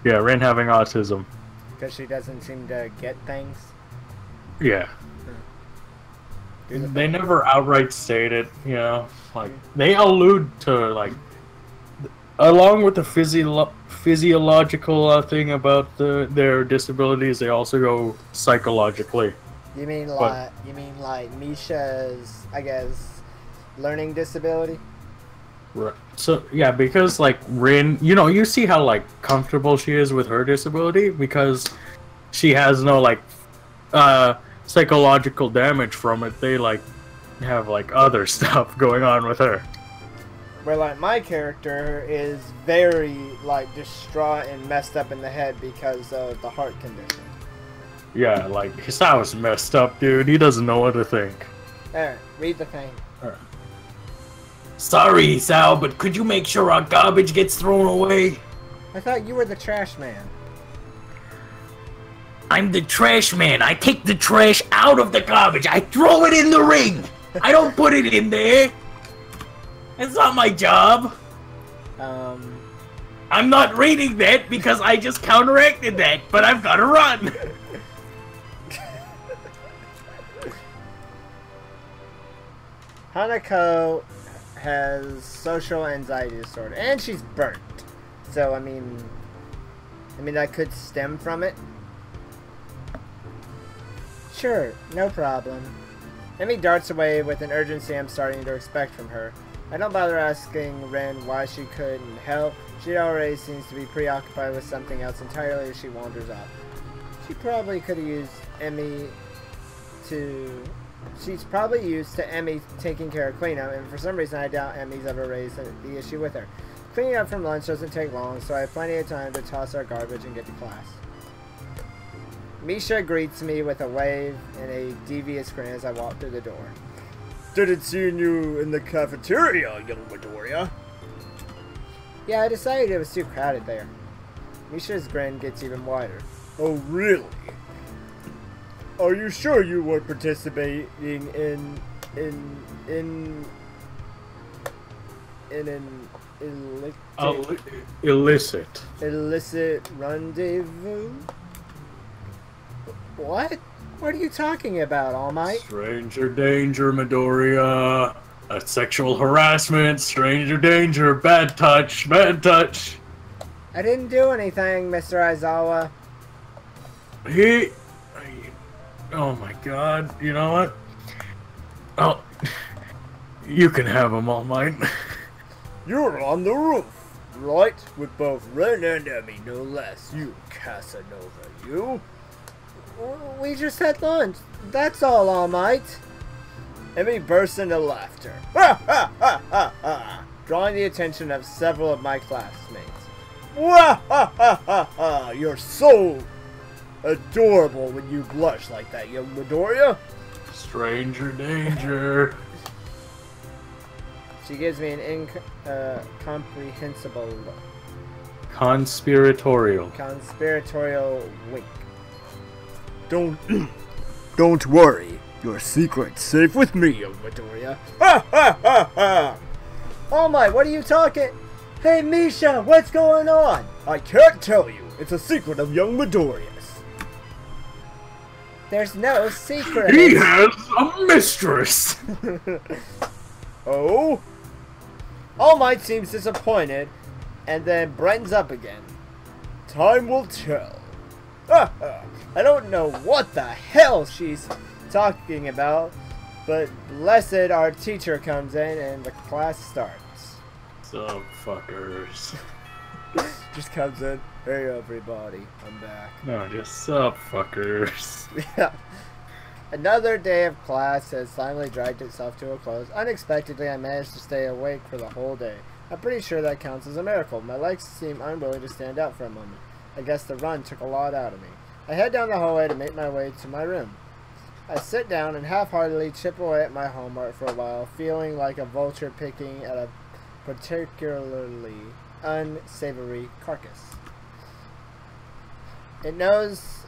Yeah, Ren having autism. Because she doesn't seem to get things? Yeah. Hmm. They never outright state it, you know. Like they allude to like, along with the physiological thing about their disabilities, they also go psychologically. You mean like Misha's, I guess, learning disability? Right. So yeah, because like Rin, you see how like comfortable she is with her disability because she has no like psychological damage from it. They like have like other stuff going on with her. Where like my character is very like distraught and messed up in the head because of the heart condition. Yeah, like Hisao's messed up, dude. He doesn't know what to think. There, read the thing. Alright. Sorry, Sal, but could you make sure our garbage gets thrown away? I thought you were the trash man. I'm the trash man. I take the trash out of the garbage. I throw it in the ring. I don't put it in there. It's not my job. I'm not reading that because I just counteracted that, but I've got to run. Hanako has social anxiety disorder, and she's burnt. So I mean that could stem from it. Sure, no problem. Emmy darts away with an urgency I'm starting to expect from her. I don't bother asking Ren why she couldn't help. She already seems to be preoccupied with something else entirely as she wanders off. She probably could have used Emmy to... She's probably used to Emmy taking care of cleanup, and for some reason I doubt Emmy's ever raised the issue with her. Cleaning up from lunch doesn't take long, so I have plenty of time to toss our garbage and get to class. Misha greets me with a wave and a devious grin as I walk through the door. Didn't see you in the cafeteria, young Midoriya. Yeah, I decided it was too crowded there. Misha's grin gets even wider. Oh, really? Are you sure you were participating in an illicit rendezvous? What? What are you talking about, All Might? Stranger danger, Midoriya. That's sexual harassment. Stranger danger. Bad touch. Bad touch. I didn't do anything, Mr. Aizawa. Oh my god. You know what? Oh, you can have him, All Might. You're on the roof, right? With both Ren and Emmy, no less. You Casanova, you. We just had lunch. That's all Might. Emmy bursts into laughter. Ha ha ha ha ha! Drawing the attention of several of my classmates. Wah ha ha ha ha! You're so adorable when you blush like that, young Midoriya. Stranger danger. She gives me an incomprehensible look. Conspiratorial wink. Don't worry. Your secret's safe with me, young Midoriya. Ha ha ha ha! All Might, what are you talking? Hey Misha, what's going on? I can't tell you. It's a secret of young Midoriya's. There's no secret. He has a mistress. Oh? All Might seems disappointed, and then brightens up again. Time will tell. I don't know what the hell she's talking about, but blessed our teacher comes in and the class starts. Some fuckers. Just comes in. Hey everybody, I'm back. No, just sup fuckers. Yeah. Another day of class has finally dragged itself to a close. Unexpectedly, I managed to stay awake for the whole day. I'm pretty sure that counts as a miracle. My legs seem unwilling to stand up for a moment. I guess the run took a lot out of me. I head down the hallway to make my way to my room. I sit down and half-heartedly chip away at my homework for a while, feeling like a vulture picking at a particularly unsavory carcass. It knows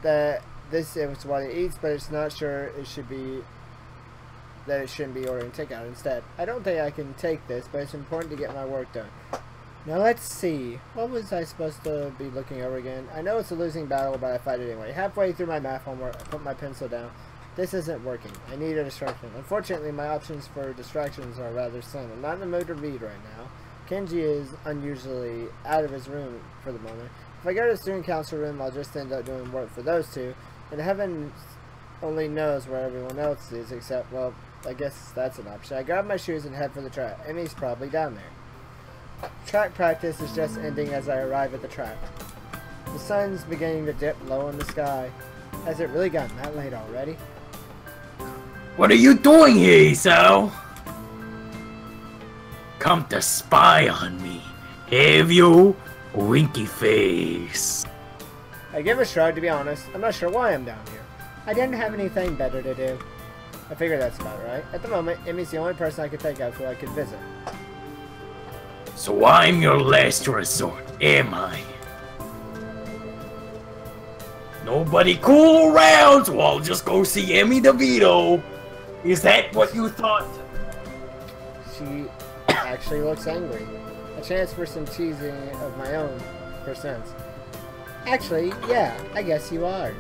that this is what it eats, but it's not sure it shouldn't be ordering takeout instead. I don't think I can take this, but it's important to get my work done. Now let's see. What was I supposed to be looking over again? I know it's a losing battle, but I fight it anyway. Halfway through my math homework, I put my pencil down. This isn't working. I need a distraction. Unfortunately, my options for distractions are rather slim. I'm not in the mood to read right now. Kenji is unusually out of his room for the moment. If I go to the student council room, I'll just end up doing work for those two. And only knows where everyone else is, except, well, I guess that's an option. I grab my shoes and head for the track. Emmy's probably down there. Track practice is just ending as I arrive at the track. The sun's beginning to dip low in the sky. Has it really gotten that late already? What are you doing here, Isao? Come to spy on me, have you? Winky face. I give a shrug, to be honest. I'm not sure why I'm down here. I didn't have anything better to do. I figure that's about right. At the moment, Emmy's the only person I could think of who I could visit. So I'm your last resort, am I? Nobody cool around, so I'll just go see Emmy DeVito. Is that what you thought? She actually looks angry. A chance for some teasing of my own, for sense. Actually, yeah, I guess you are.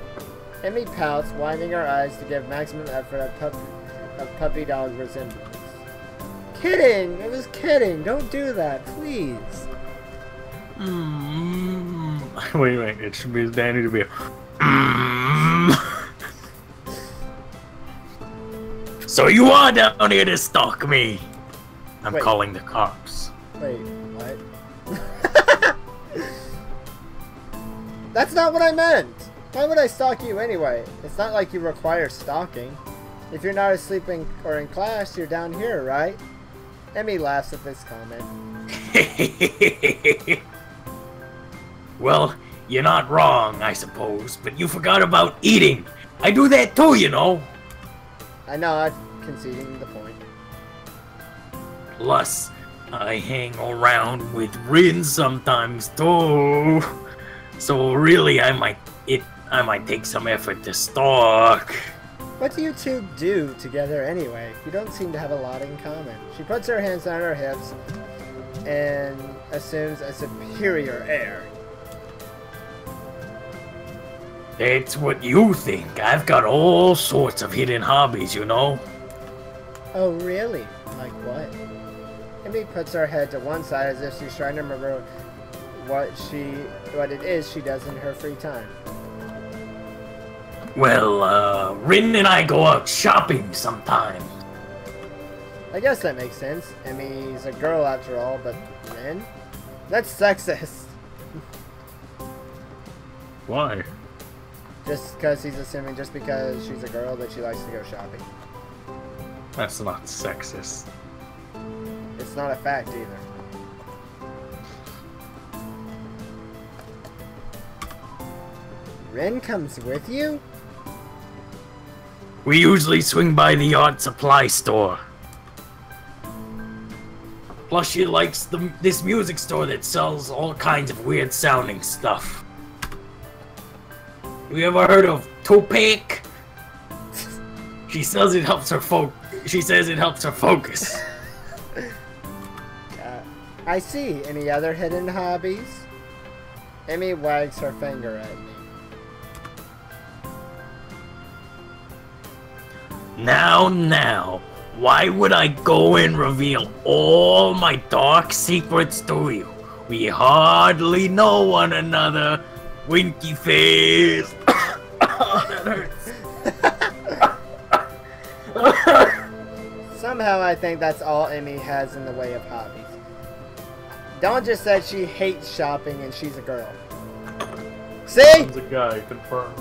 Emmy pouts, winding her eyes to give maximum effort of puppy dog resemblance. Kidding! It was kidding! Don't do that, please! Wait, it should be Danny to be. So you are down here to stalk me. I'm Wait. calling the cops. Wait, what? That's not what I meant! Why would I stalk you anyway? It's not like you require stalking. If you're not asleep or in class, you're down here, right? Emmy laughs at this comment. Well, you're not wrong, I suppose, but you forgot about eating. I do that too, you know. I know, I'm conceding the point. Plus, I hang around with Rin sometimes too. So really, I might take some effort to stalk. What do you two do together anyway? You don't seem to have a lot in common. She puts her hands on her hips and assumes a superior air. That's what you think. I've got all sorts of hidden hobbies, you know. Oh, really? Like what? Emmy puts her head to one side as if she's trying to remember what it is she does in her free time. Well, Rin and I go out shopping sometimes. I guess that makes sense. Emmy's a girl after all, but Rin? That's sexist. Why? Just because he's assuming just because she's a girl that she likes to go shopping. That's not sexist. It's not a fact either. Rin comes with you? We usually swing by the art supply store. Plus, she likes this music store that sells all kinds of weird sounding stuff. You ever heard of Tupac? She says it helps her focus. I see. Any other hidden hobbies? Emmy wags her finger at me. Now, why would I go and reveal all my dark secrets to you? We hardly know one another. Winky face. Oh, that hurts. Somehow I think that's all Emmy has in the way of hobbies. Dawn just said she hates shopping and she's a girl. See? Don's a guy, confirmed.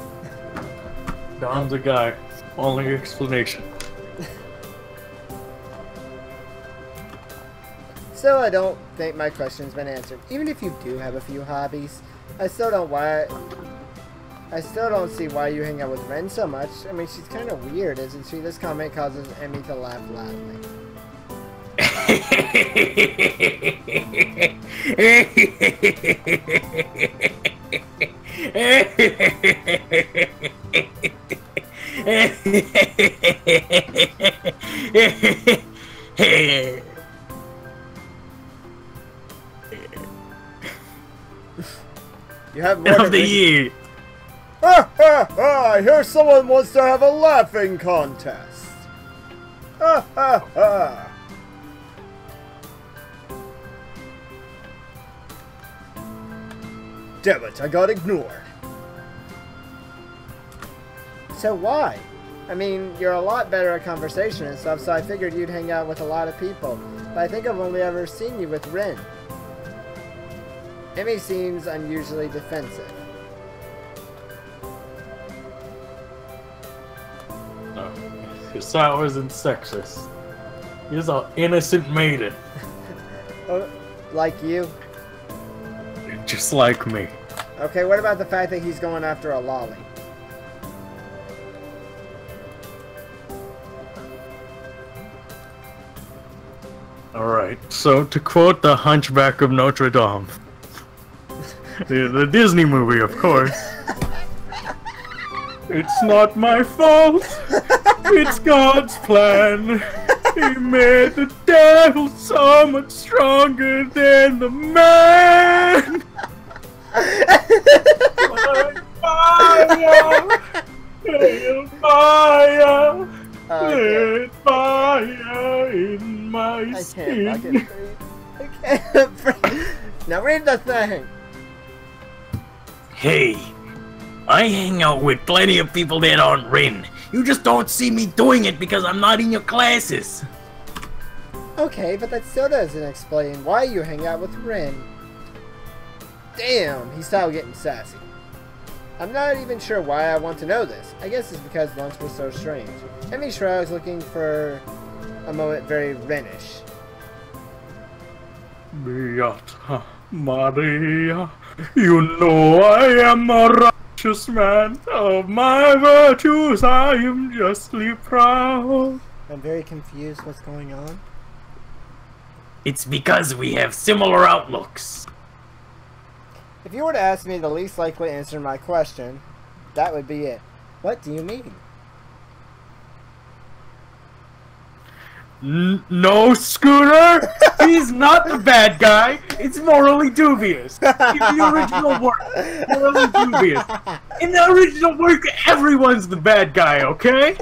Don's a guy. Only explanation. Still, I don't think my question's been answered. Even if you do have a few hobbies, I still don't see why you hang out with Ren so much. I mean, she's kind of weird, isn't she? This comment causes Emmy to laugh loudly. You have more of the year. Ha ha ha! I hear someone wants to have a laughing contest. Ha ha ha! Damn it, I got ignored. So why? I mean, you're a lot better at conversation and stuff, so I figured you'd hang out with a lot of people. But I think I've only ever seen you with Rin. Emmy seems unusually defensive. No, Katawa isn't sexist. He's an innocent maiden. Oh, like you? Just like me. Okay, what about the fact that he's going after a lolly? Alright, so to quote the Hunchback of Notre Dame, the Disney movie, of course. It's not my fault, it's God's plan. He made the devil so much stronger than the man. Fire, fire in my skin. I can't breathe. Now read the thing. Hey, I hang out with plenty of people that aren't Rin. You just don't see me doing it because I'm not in your classes. Okay, but that still doesn't explain why you hang out with Rin. Damn, he started getting sassy. I'm not even sure why I want to know this. I guess it's because lunch was so strange. Emmy shrugs, looking for a moment very Rinish. Beata Maria, you know I am a righteous man. Of my virtues I am justly proud. I'm very confused. What's going on? It's because we have similar outlooks. If you were to ask me the least likely answer to my question, that would be it. What do you mean? No, Scooter! He's not the bad guy. It's morally dubious. In the original work, morally dubious. In the original work, everyone's the bad guy, okay?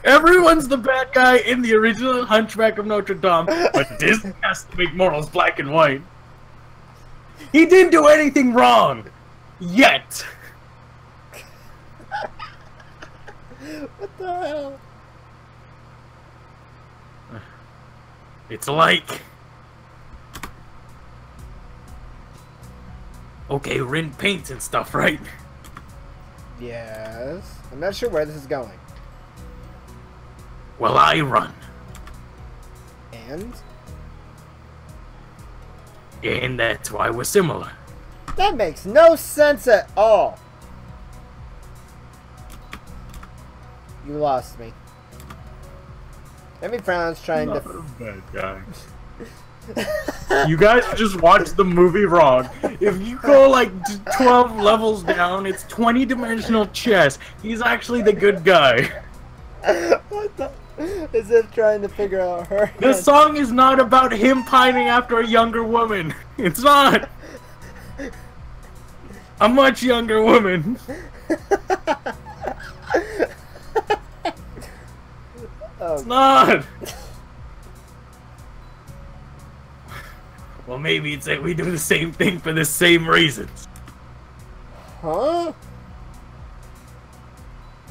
Everyone's the bad guy in the original Hunchback of Notre Dame, but Disney has to make morals black and white. He didn't do anything wrong. Yet. What the hell? It's like... Okay, Rin paints and stuff, right? Yes. I'm not sure where this is going. Well, I run. And? And that's why we're similar. That makes no sense at all. You lost me. Emmy frowns, trying Not to... a bad guy. You guys just watched the movie wrong. If you go like 12 levels down, it's 20-dimensional chess. He's actually the good guy. What the... As if trying to figure out her... The song is not about him pining after a younger woman. It's not. A much younger woman. Oh, It's not. Well, maybe it's that we do the same thing for the same reasons. huh?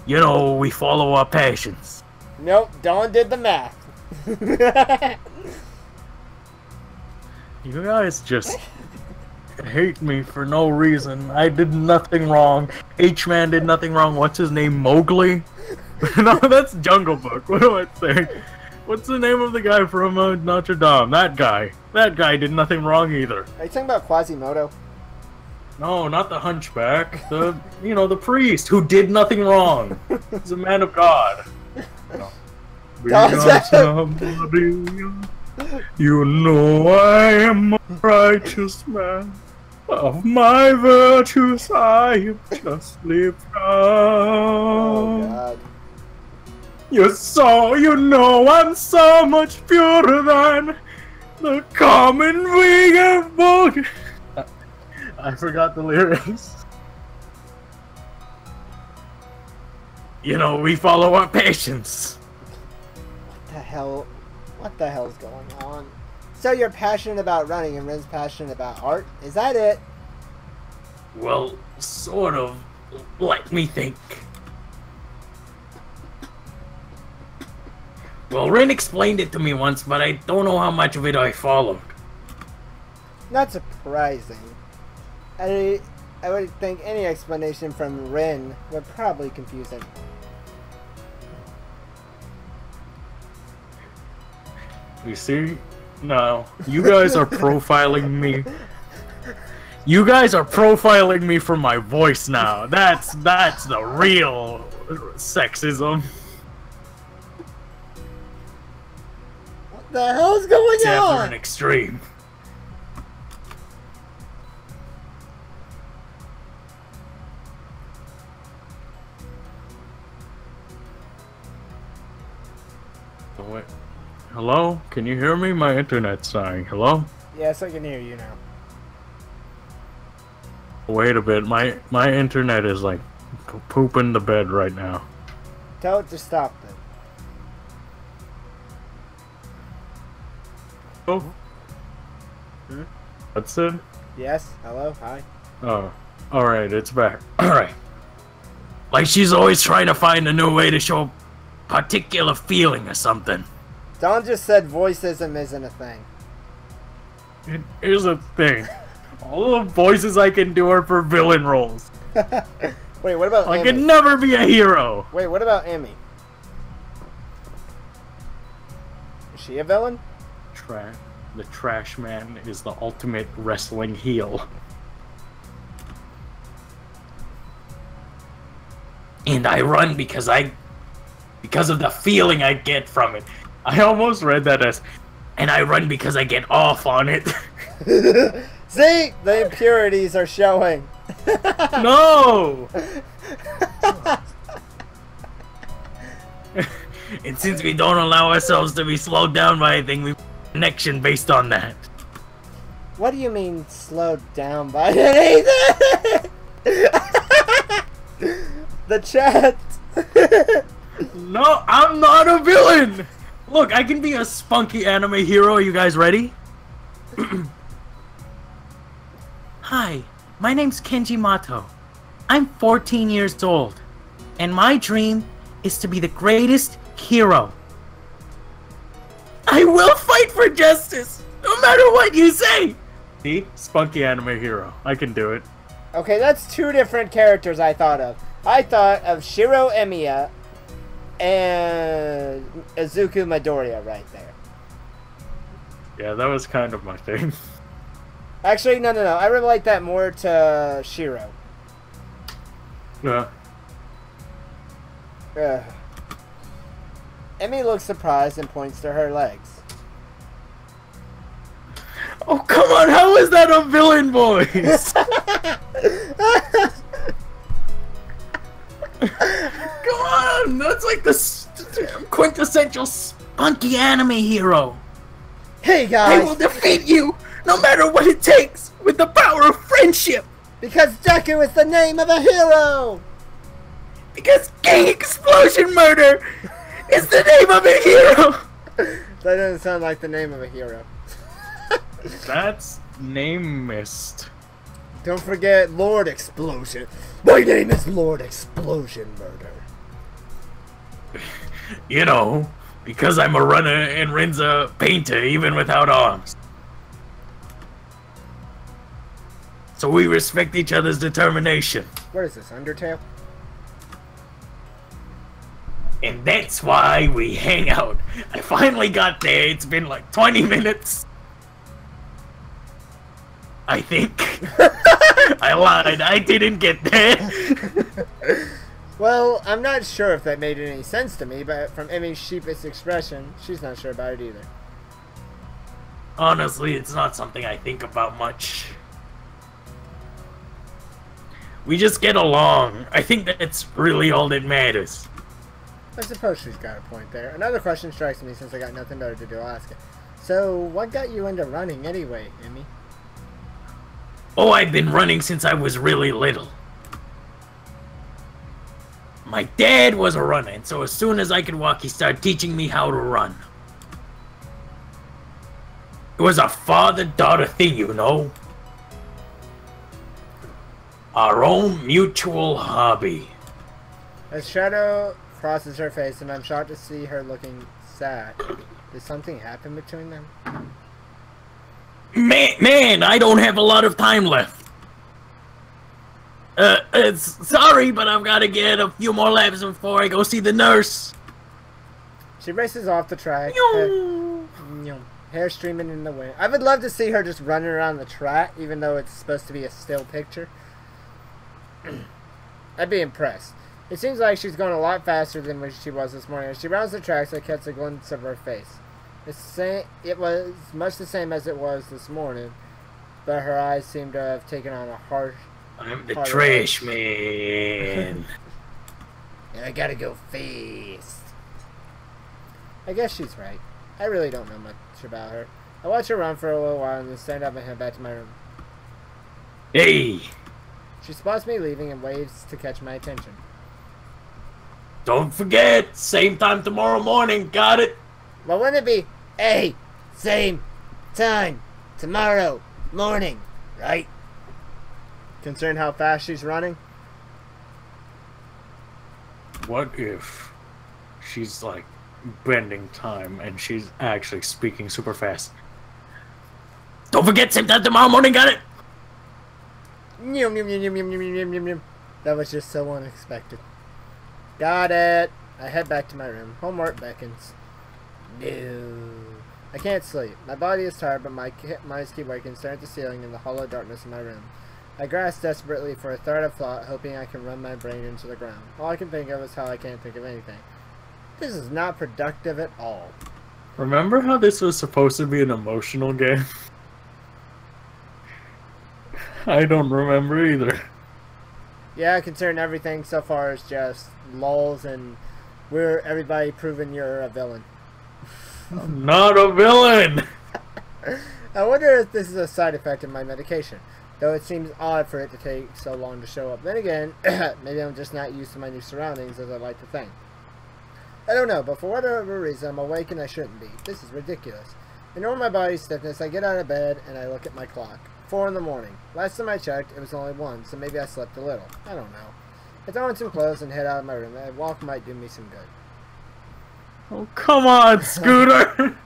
You know, we follow our passions. Nope, Dawn did the math. You guys just hate me for no reason. I did nothing wrong. H-Man did nothing wrong. What's his name? Mowgli? No, that's Jungle Book. What do I say? What's the name of the guy from Notre Dame? That guy. That guy did nothing wrong either. Are you talking about Quasimodo? No, not the hunchback. The, you know, the priest who did nothing wrong. He's a man of God. No. You know I am a righteous man. Of my virtues I am justly proud. Oh, God. You know I'm so much purer than the common vegan book. I forgot the lyrics. You know, we follow our passions. What the hell? What the hell's going on? So you're passionate about running and Ren's passionate about art? Is that it? Well, sort of. Let me think. Well, Rin explained it to me once, but I don't know how much of it I followed. Not surprising. I would think any explanation from Rin would probably confuse him. You see? No. You guys are profiling me. You guys are profiling me for my voice now. That's the real sexism. What the hell's going Except for on? an extreme. Oh, wait. Hello? Can you hear me? My internet's dying. Hello? Yes, I can hear you now. Wait a bit. My internet is like pooping the bed right now. Tell it to stop then. Oh. Hmm? What's it? Yes? Hello? Hi? Oh. Alright, it's back. Alright. Like she's always trying to find a new way to show a particular feeling or something. Don just said voiceism isn't a thing. It is a thing. All the voices I can do are for villain roles. Wait, what about I Emmy? can never be a hero. Wait, what about Emmy? Is she a villain? The trash man is the ultimate wrestling heel. And I run because of the feeling I get from it. I almost read that as, And I run because I get off on it. See? The impurities are showing. no! And since we don't allow ourselves to be slowed down by anything, we have a connection based on that. What do you mean slowed down by anything? The chat. No, I'm not a villain! Look, I can be a spunky anime hero. Are you guys ready? Hi, my name's Kenji Mato. I'm 14 years old, and my dream is to be the greatest hero. I will fight for justice, no matter what you say! See? Spunky anime hero. I can do it. Okay, that's two different characters I thought of. I thought of Shiro Emiya and Izuku Midoriya right there. Yeah, that was kind of my thing. Actually, no. I relate that more to Shiro. Yeah. Emmy looks surprised and points to her legs. Oh, come on! How is that a villain voice? Come on! That's like the quintessential spunky anime hero. Hey I will guys! defeat you, no matter what it takes, with the power of friendship. Because Deku is the name of a hero! Because gang explosion murder is the name of a hero. That doesn't sound like the name of a hero. That's name missed. Don't forget Lord Explosion. My name is Lord Explosion Murder. You know, because I'm a runner and Rin's a painter even without arms. So we respect each other's determination. What is this, Undertale? And that's why we hang out. I finally got there. It's been like 20 minutes. I think. I lied. I didn't get there. Well, I'm not sure if that made any sense to me, but from Emmy's sheepish expression, she's not sure about it either. Honestly, it's not something I think about much. We just get along. I think that's really all that matters. I suppose she's got a point there. Another question strikes me since I got nothing better to do. I'll ask it. So, what got you into running anyway, Emmy? Oh, I've been running since I was really little. My dad was a runner, and so as soon as I could walk, he started teaching me how to run. It was a father-daughter thing, you know. our own mutual hobby. A shadow crosses her face, and I'm shocked to see her looking sad. Did something happen between them? Man, I don't have a lot of time left. Sorry, but I've got to get a few more laps before I go see the nurse. She races off the track, hair streaming in the wind. I would love to see her just running around the track, even though it's supposed to be a still picture. I'd be impressed. It seems like she's going a lot faster than when she was this morning. As she rounds the tracks, I catch a glimpse of her face. It was much the same as it was this morning, but her eyes seem to have taken on a harsh... I'm the trash man. And I gotta go fast. I guess she's right. I really don't know much about her. I watch her run for a little while and then stand up and head back to my room. Hey! She spots me leaving and waves to catch my attention. Don't forget, same time tomorrow morning, got it? Well, wouldn't it be, hey, same time tomorrow morning, right? Concerned how fast she's running? What if she's like bending time and she's actually speaking super fast? Don't forget, same time tomorrow morning, got it? That was just so unexpected. Got it. I head back to my room. Homework beckons. No. I can't sleep. My body is tired, but my eyes keep waking, staring at the ceiling in the hollow darkness of my room. I grasp desperately for a thread of thought, hoping I can run my brain into the ground. All I can think of is how I can't think of anything. This is not productive at all. Remember how this was supposed to be an emotional game? I don't remember either. Yeah, considering everything so far is just lulls and we're everybody proving you're a villain. I'm not a villain! I wonder if this is a side effect of my medication, though it seems odd for it to take so long to show up. Then again, maybe I'm just not used to my new surroundings as I like to think. I don't know, but for whatever reason, I'm awake and I shouldn't be. This is ridiculous. Ignoring my body's stiffness, I get out of bed and I look at my clock. 4 in the morning. Last time I checked, it was only 1, so maybe I slept a little. I don't know. I throw on some clothes and head out of my room. A walk might do me some good. Oh, come on, Scooter!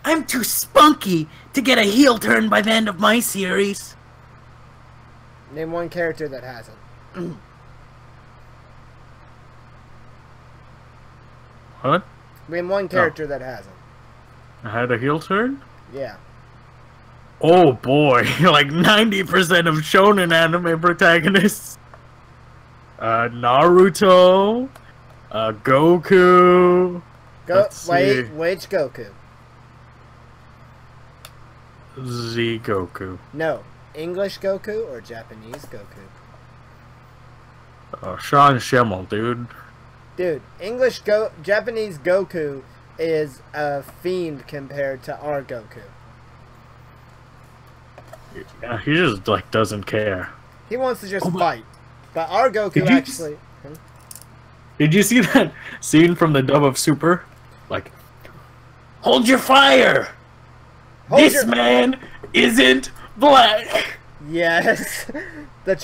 I'm too spunky to get a heel turn by the end of my series. Name one character that hasn't. What? Name one character that hasn't. I had a heel turn? Yeah. Oh boy, like 90% of shonen anime protagonists. Naruto, Goku. Wait, which Goku? Z Goku. No, English Goku or Japanese Goku? Sean Schemmel, dude. Dude, Japanese Goku is a fiend compared to our Goku. Yeah, he just like doesn't care. He wants to just fight. But our Goku actually... Did you see that scene from the dub of Super? Like, hold your fire! This man isn't black! Yes.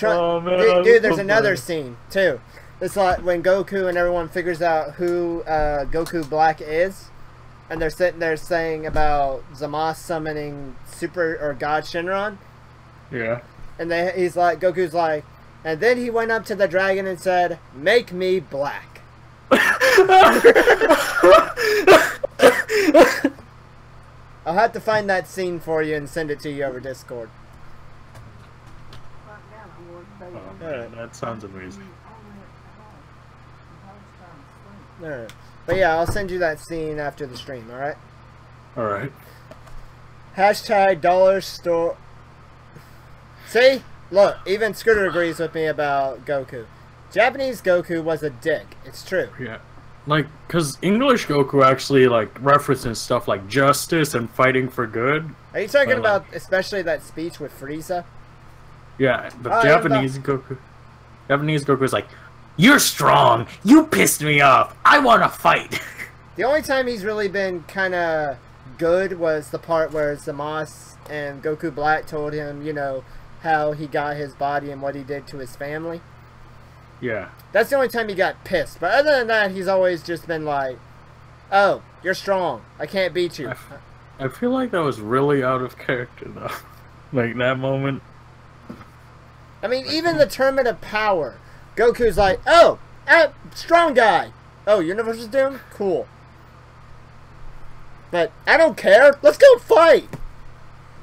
Oh, man, dude, there's another scene, too. It's like when Goku and everyone figures out who Goku Black is, and they're sitting there saying about Zamasu summoning Super or God Shenron. Yeah. And he's like, Goku's like, and then he went up to the dragon and said, "Make me black." I'll have to find that scene for you and send it to you over Discord. Oh, man, that sounds amazing. Alright. But yeah, I'll send you that scene after the stream, alright? Alright. Hashtag dollar store. See? Look, even Scooter agrees with me about Goku. Japanese Goku was a dick. It's true. Yeah. Like, because English Goku actually, like, references stuff like justice and fighting for good. Are you talking about especially that speech with Frieza? Yeah, but Japanese Goku is like, you're strong. You pissed me off. I want to fight. The only time he's really been kind of good was the part where Zamasu and Goku Black told him, you know, how he got his body and what he did to his family. Yeah. That's the only time he got pissed. But other than that, he's always just been like, oh, you're strong. I can't beat you. I feel like that was really out of character, though. Like, that moment. I mean, even the Tournament of Power, Goku's like, oh, strong guy. Oh, Universal's Doom? Cool. But I don't care. Let's go fight.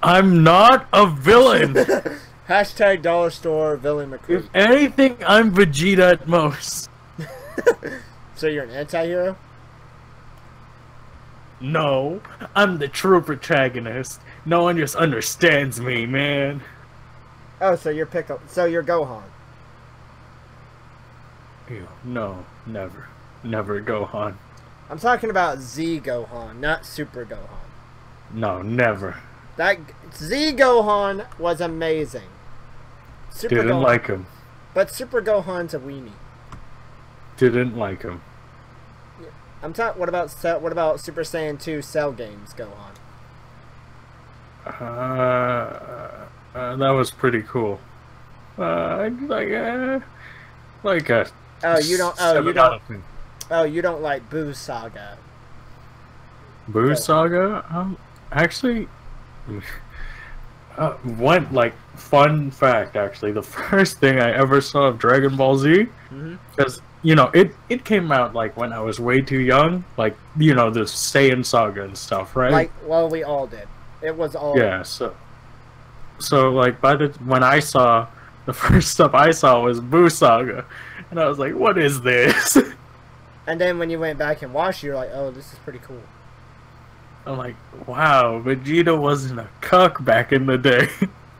I'm not a villain. Hashtag dollar store villain McCree. If anything, I'm Vegeta at most. So you're an anti-hero? No, I'm the true protagonist. No one just understands me, man. Oh, so you're Pickle. So you're Gohan. Ew, no, never. Never Gohan. I'm talking about Z Gohan, not Super Gohan. No, never. That Z Gohan was amazing. Super Didn't Gohan, like him. but Super Gohan's a weenie. Didn't like him. I'm talking. What about Super Saiyan 2 Cell Games Gohan? That was pretty cool. Like a. Oh, you don't. Oh, you 7 out don't. of 10. Oh, you don't like Boo Saga. Boo Saga? Actually, fun fact, actually, the first thing I ever saw of Dragon Ball Z, because, you know, it came out, like, when I was way too young, like, you know, the Saiyan Saga and stuff, right? Like, well, we all did. It was all... Yeah, so like, when I saw, the first stuff I saw was Boo Saga, and I was like, what is this? And then when you went back and watched, you're like, oh, this is pretty cool. I'm like, wow, Vegeta wasn't a cuck back in the day.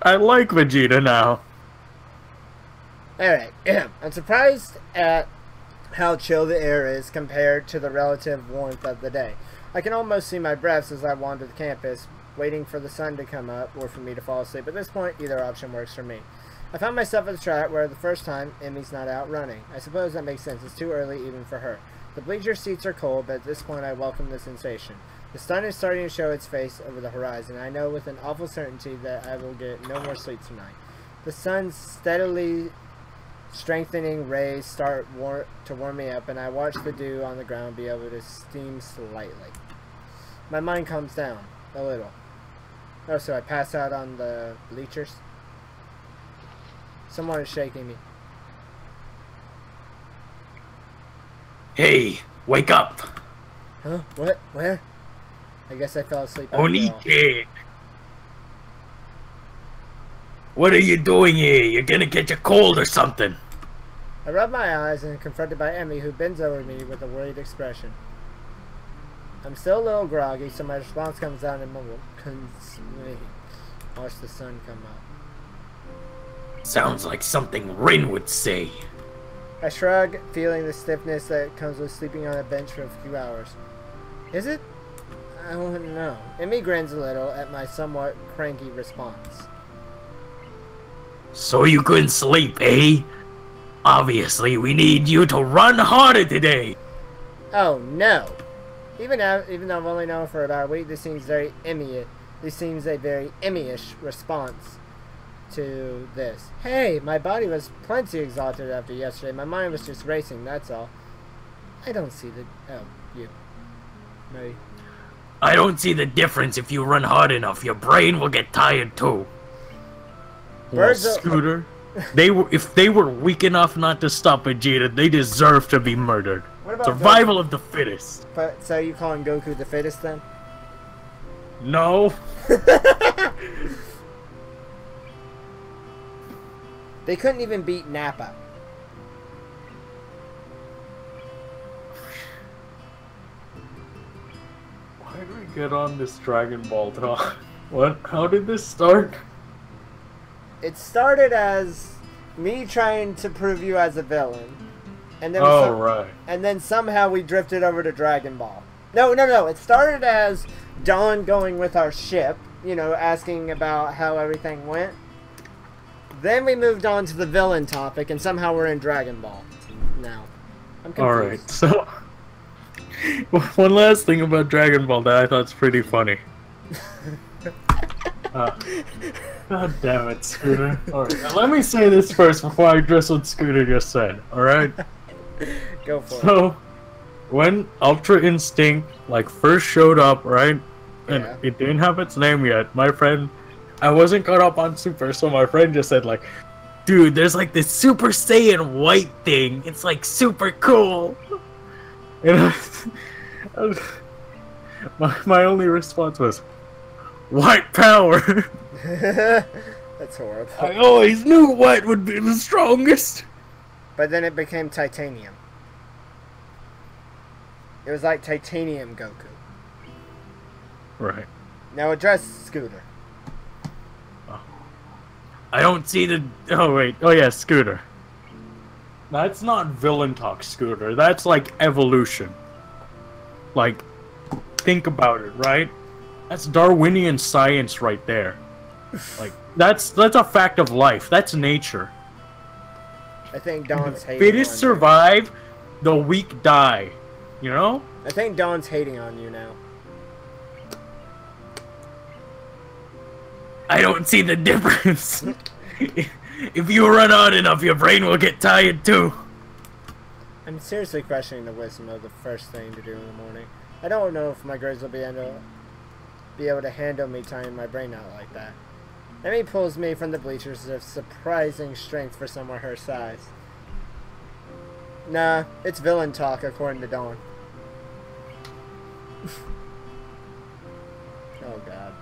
I like Vegeta now. Alright, I'm surprised at how chill the air is compared to the relative warmth of the day. I can almost see my breaths as I wander the campus, waiting for the sun to come up or for me to fall asleep. At this point, either option works for me. I found myself at the track where the first time Emmy's not out running. I suppose that makes sense. It's too early even for her. The bleacher seats are cold, but at this point I welcome the sensation. The sun is starting to show its face over the horizon. I know with an awful certainty that I will get no more sleep tonight. The sun's steadily strengthening rays start to warm me up, and I watch the dew on the ground be able to steam slightly. My mind calms down a little. Oh, so I pass out on the bleachers? Someone is shaking me. Hey, wake up! Huh? What? Where? I guess I fell asleep. after all. Onike! What are you doing here? You're gonna catch a cold or something. I rub my eyes and am confronted by Emmy, who bends over me with a worried expression. I'm still a little groggy, so my response comes down in mumble. Watch the sun come up. Sounds like something Rin would say. I shrug, feeling the stiffness that comes with sleeping on a bench for a few hours. Is it? I wouldn't know. Emmy grins a little at my somewhat cranky response. So you couldn't sleep, eh? Obviously, we need you to run harder today. Oh no! Even though I've only known for about a week, this seems very Emmy. This seems a very Emmy-ish response to this. Hey, my body was plenty exhausted after yesterday. My mind was just racing, that's all. I don't see the... Oh, you. Maybe. I don't see the difference if you run hard enough. Your brain will get tired too. Birds Well, are- Scooter, if they were weak enough not to stop Vegeta, they deserve to be murdered. What about Survival of the fittest. But, so you calling Goku the fittest then? No. They couldn't even beat Nappa. Why did we get on this Dragon Ball talk? What? How did this start? It started as me trying to prove you as a villain. And then Right. And then somehow we drifted over to Dragon Ball. No. It started as Dawn going with our ship, you know, asking about how everything went. Then we moved on to the villain topic, and somehow we're in Dragon Ball now. I'm confused. Alright, so... One last thing about Dragon Ball that I thought's pretty funny. God damn it, Scooter. Alright, now let me say this first before I address what Scooter just said, alright? Go for it. So, when Ultra Instinct, like, first showed up, right? And Yeah. it didn't have its name yet, my friend... I wasn't caught up on Super, so my friend just said, like, dude, there's, like, this Super Saiyan white thing. It's, like, super cool. And my only response was, white power! That's horrible. I always knew white would be the strongest! But then it became titanium. It was like titanium Goku. Right. Now address Scooter. I don't see the... Oh, wait. Oh, yeah, Scooter. That's not villain talk, Scooter. That's, like, evolution. Like, think about it, right? That's Darwinian science right there. Like, that's a fact of life. That's nature. I think Don's hating Fittest on you. survive, the weak die. You know? I think Don's hating on you now. I don't see the difference. If you run on enough, your brain will get tired too. I'm seriously questioning the wisdom of the first thing to do in the morning. I don't know if my girls will be able to handle me tying my brain out like that. Emmy pulls me from the bleachers of surprising strength for someone her size. Nah, it's villain talk according to Dawn. Oh god.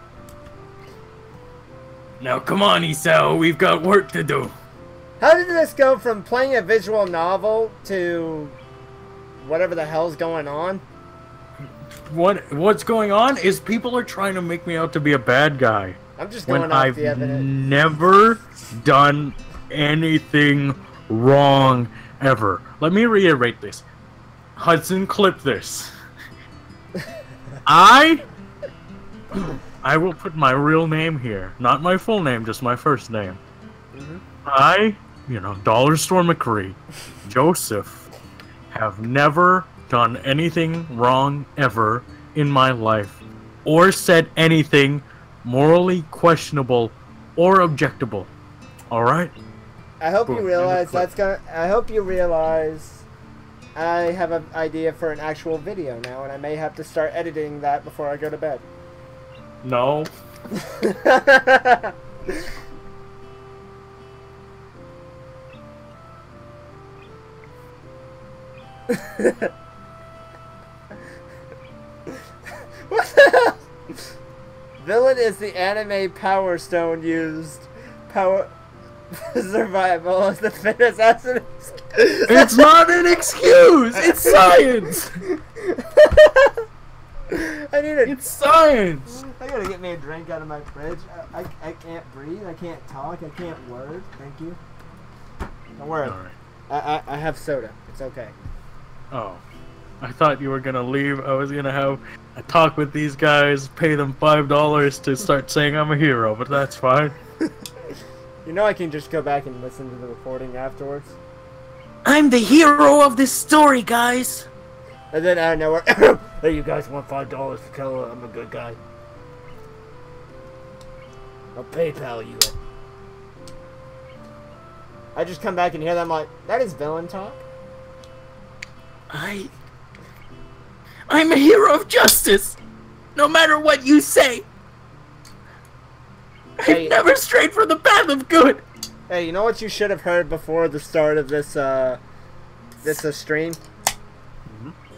Now come on, Isao, we've got work to do. How did this go from playing a visual novel to whatever the hell's going on? What's going on is people are trying to make me out to be a bad guy. I'm just going When off I've the evidence. never done anything wrong ever. Let me reiterate this. Hudson, clip this. I will put my real name here. Not my full name, just my first name. Dollar Store McCree, Joseph, have never done anything wrong ever in my life, or said anything morally questionable or objectable. Alright? I hope Boom, you realize end of clip. that's gonna. I hope you realize I have an idea for an actual video now, and I may have to start editing that before I go to bed. No. What the hell? Villain is the anime power stone used. Power survival as the fittest as It's not an excuse! It's science! I need a. It's science! I gotta get me a drink out of my fridge. I can't breathe. I can't talk. I can't word. Thank you. Don't worry. Alright. I have soda. It's okay. Oh. I thought you were gonna leave. I was gonna have a talk with these guys, pay them $5 to start saying I'm a hero, but that's fine. You know I can just go back and listen to the recording afterwards. I'm the hero of this story, guys. And then out of nowhere, hey, you guys want $5 to tell I'm a good guy? I'll PayPal you it. I just come back and hear them like, that is villain talk? I'm a hero of justice. No matter what you say. Hey. I've never strayed from the path of good. Hey, you know what you should have heard before the start of this stream?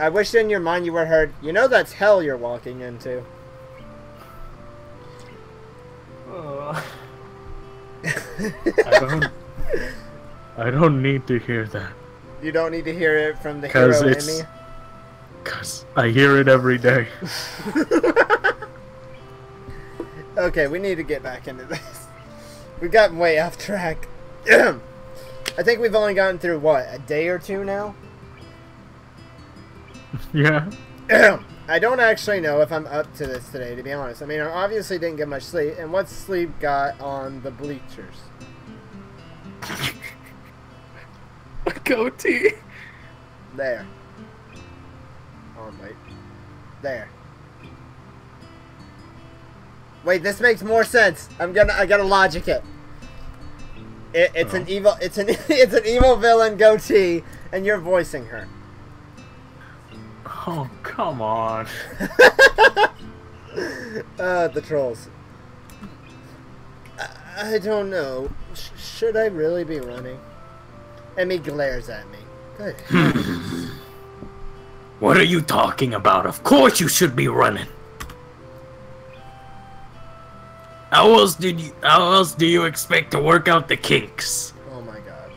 I wish in your mind you would have heard, you know that's hell you're walking into. I don't need to hear that. You don't need to hear it from the hero in me? Because I hear it every day. Okay, we need to get back into this. We've gotten way off track. I think we've only gotten through, what, a day or two now? Yeah. I don't actually know if I'm up to this today, to be honest. I mean, I obviously didn't get much sleep, and what's sleep got on the bleachers? A goatee. There. on, wait. There. Wait, this makes more sense. I gotta logic it. It's an evil it's an evil villain goatee, and you're voicing her. Oh, come on. The trolls. I don't know. Should I really be running? Emmy glares at me. Good. What are you talking about? Of course you should be running. How else do you expect to work out the kinks? Oh my god.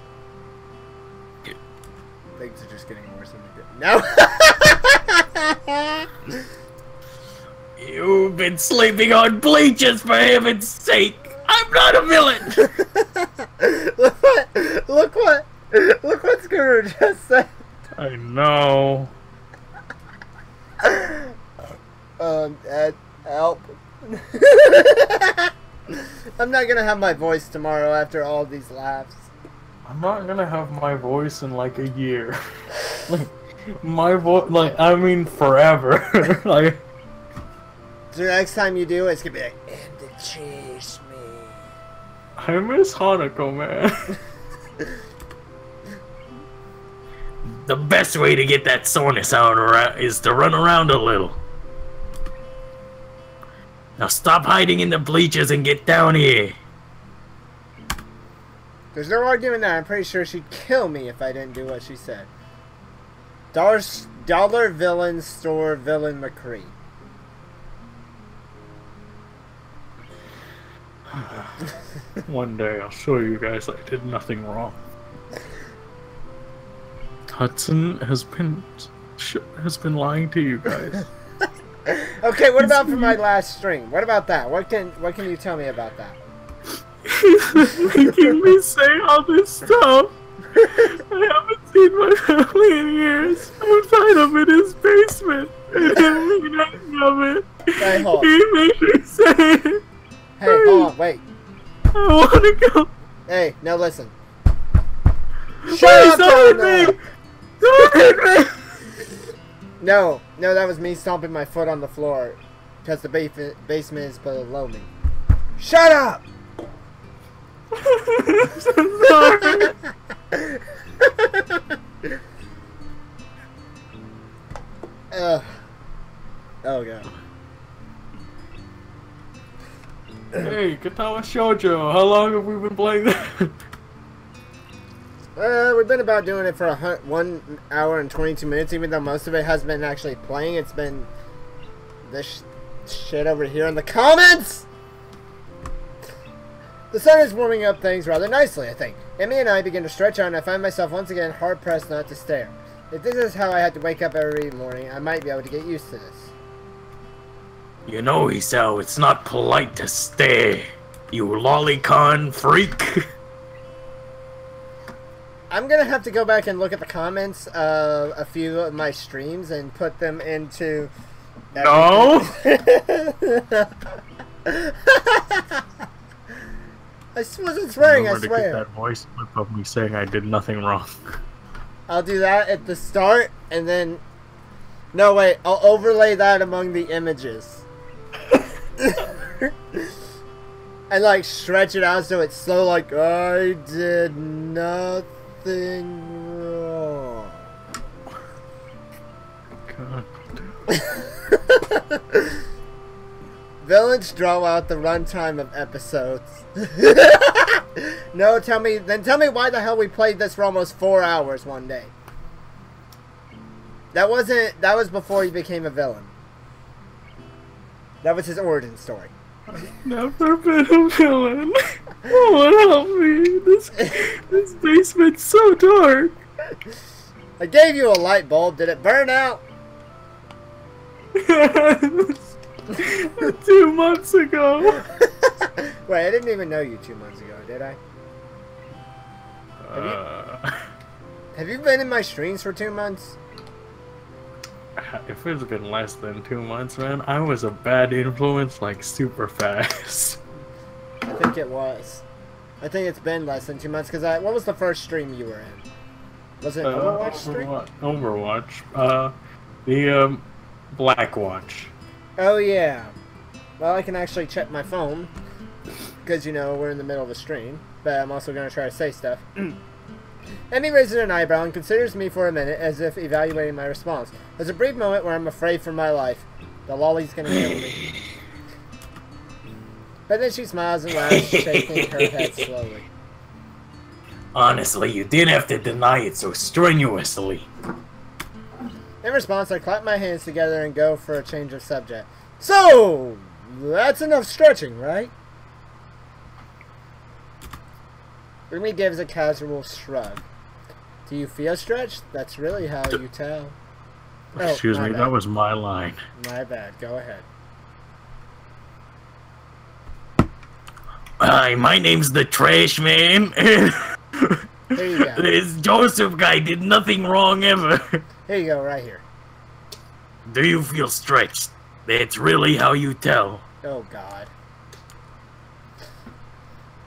Things are just getting worse than they did. No. You've been sleeping on bleachers, for heaven's sake! I'm not a villain! Look what Scooter just said. I know. Help. I'm not gonna have my voice tomorrow after all these laughs. I'm not gonna have my voice in like a year. Like, my voice, like, I mean forever. Like, so next time you do, it's gonna be like, and to chase me. I miss Hanako, man. The best way to get that soreness out is to run around a little. Now stop hiding in the bleachers and get down here. There's no arguing that. I'm pretty sure she'd kill me if I didn't do what she said. Dollar Villain Store Villain McCree. One day I'll show you guys I did nothing wrong. Hudson has been lying to you guys. Okay, what about for my last stream? What about that? What can you tell me about that? He's making me say all this stuff. I haven't seen my family in years. I'm tied up in his basement. I didn't mean nothing of it. Hey, hold. He made me say it. Hey, hold on, wait. I want to go. Hey, now listen. Shut up, Don't hit me! No, that was me stomping my foot on the floor because the basement is below me. Shut up! I'm so sorry. Oh god. Hey, Katawa Shoujo, how long have we been playing that? We've been about doing it for 1 hour and 22 minutes, even though most of it has been actually playing. It's been this shit over here in the comments! The sun is warming up things rather nicely, I think. Emmy and I begin to stretch out, and I find myself once again hard-pressed not to stare. If this is how I had to wake up every morning, I might be able to get used to this. You know, Isao, it's not polite to stare, you lolicon freak. I'm gonna have to go back and look at the comments of a few of my streams and put them into... No! I wasn't swearing, I Remember to swear. get that voice clip of me saying I did nothing wrong. I'll do that at the start, and then... No, wait, I'll overlay that among the images. And, like, stretch it out so it's so, like, I did nothing wrong. God. Villains draw out the runtime of episodes. No, tell me why the hell we played this for almost 4 hours one day. That was before he became a villain. That was his origin story. I've never been a villain. Oh, help me. This basement's so dark. I gave you a light bulb. Did it burn out? 2 months ago. Wait, I didn't even know you 2 months ago, did I? Have you been in my streams for 2 months? If it's been less than 2 months, man, I was a bad influence like super fast. I think it was. I think it's been less than 2 months because what was the first stream you were in? Was it an Overwatch stream? Overwatch. The Black Watch. Oh, yeah. Well, I can actually check my phone. Because, you know, we're in the middle of a stream. But I'm also going to try to say stuff. Emmy raises an eyebrow and considers me for a minute as if evaluating my response. There's a brief moment where I'm afraid for my life. The lolly's going to kill me. But then she smiles and laughs, shaking her head slowly. Honestly, you didn't have to deny it so strenuously. In response, I clap my hands together and go for a change of subject. So, that's enough stretching, right? Rumi gives a casual shrug. Do you feel stretched? That's really how you tell. Oh, Excuse me, bad. that was my line. My bad. Go ahead. Hi, my name's the Trash Man. Here you go. This Joseph guy did nothing wrong ever. Here you go, right here. Do you feel stretched? That's really how you tell. Oh, God.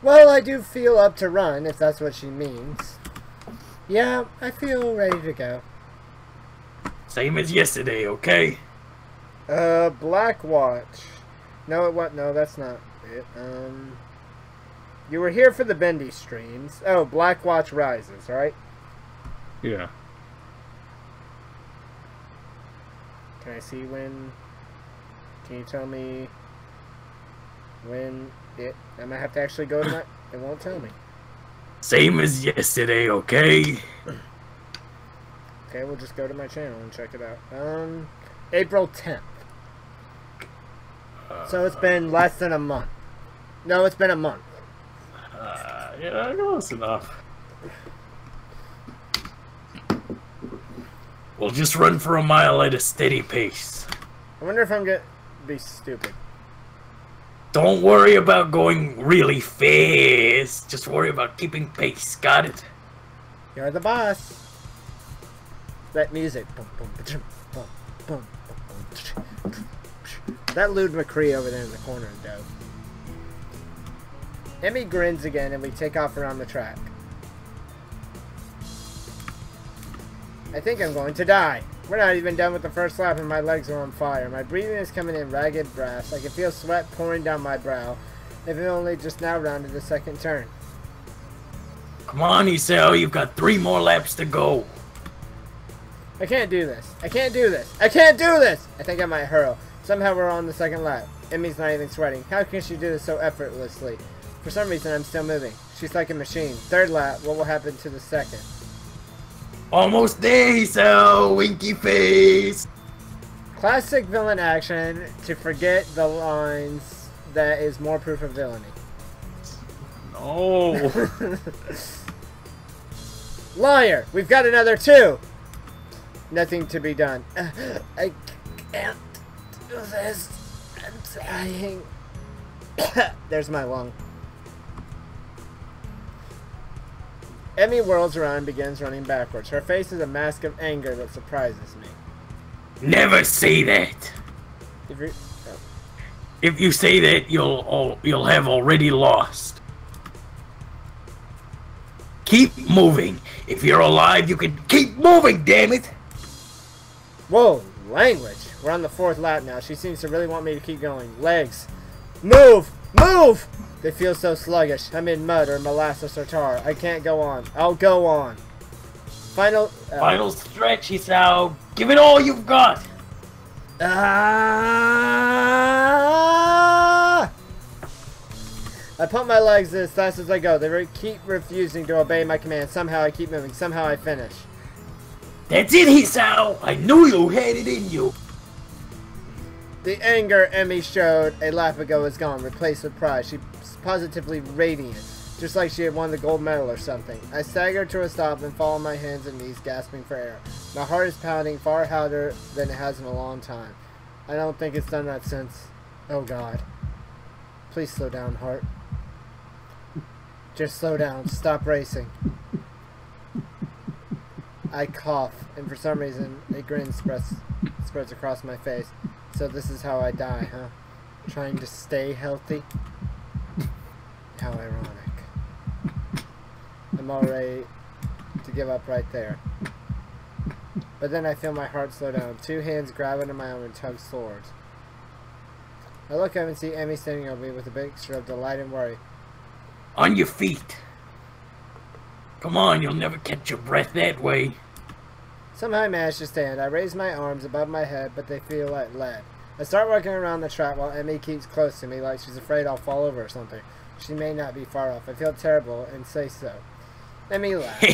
Well, I do feel up to run, if that's what she means. Yeah, I feel ready to go. Same as yesterday, okay? Black Watch. No, what? No, that's not it. You were here for the Bendy streams. Oh, Black Watch Rises, right? Yeah. Can I see when? Can you tell me when it? I might have to actually go to my. It won't tell me. Same as yesterday, okay? Okay, we'll just go to my channel and check it out. April 10th. So it's been less than a month. No, it's been a month. Yeah, close enough. We'll just run for a mile at a steady pace. I wonder if I'm gonna be stupid. Don't worry about going really fast. Just worry about keeping pace. Got it? You're the boss. That music. Boom, boom, ba-chum, boom, boom, boom, boom. That Lude McCree over there in the corner is dope. Emmy grins again and we take off around the track. I think I'm going to die. We're not even done with the first lap and my legs are on fire. My breathing is coming in ragged drafts. I can feel sweat pouring down my brow. If it only just now rounded the second turn. Come on, Isao. You've got 3 more laps to go. I can't do this. I can't do this. I can't do this! I think I might hurl. Somehow we're on the second lap. Emmy's not even sweating. How can she do this so effortlessly? For some reason, I'm still moving. She's like a machine. Third lap, what will happen to the second? Almost there, Isao. Winky face. Classic villain action to forget the lines that is more proof of villainy. No. Liar! We've got another 2! Nothing to be done. I can't do this. I'm dying. There's my lung. Emmy whirls around and begins running backwards. Her face is a mask of anger that surprises me. Never say that. If you say that, you'll have already lost. Keep moving. If you're alive, you can keep moving, damn it. Whoa, language. We're on the 4th lap now. She seems to really want me to keep going. Legs. Move! Move! They feel so sluggish. I'm in mud or molasses or tar. I can't go on. I'll go on. Final stretch, Isao. Give it all you've got. Ah! I pump my legs as fast as I go. They keep refusing to obey my command. Somehow I keep moving. Somehow I finish. That's it, Isao. I knew you had it in you. The anger Emmy showed a lap ago is gone, replaced with pride. She's positively radiant, just like she had won the gold medal or something. I stagger to a stop and fall on my hands and knees, gasping for air. My heart is pounding far harder than it has in a long time. I don't think it's done that since. Oh God. Please slow down, heart. Just slow down. Stop racing. I cough, and for some reason, a grin spreads across my face. So this is how I die, huh? Trying to stay healthy? How ironic. I'm all ready to give up right there. But then I feel my heart slow down. 2 hands grab into my arm and tug swords. I look up and see Emmy standing over me with a mixture of delight and worry. On your feet. Come on, you'll never catch your breath that way. Somehow I manage to stand. I raise my arms above my head, but they feel like lead. I start walking around the track while Emmy keeps close to me like she's afraid I'll fall over or something. She may not be far off. I feel terrible and say so. Emmy laughs.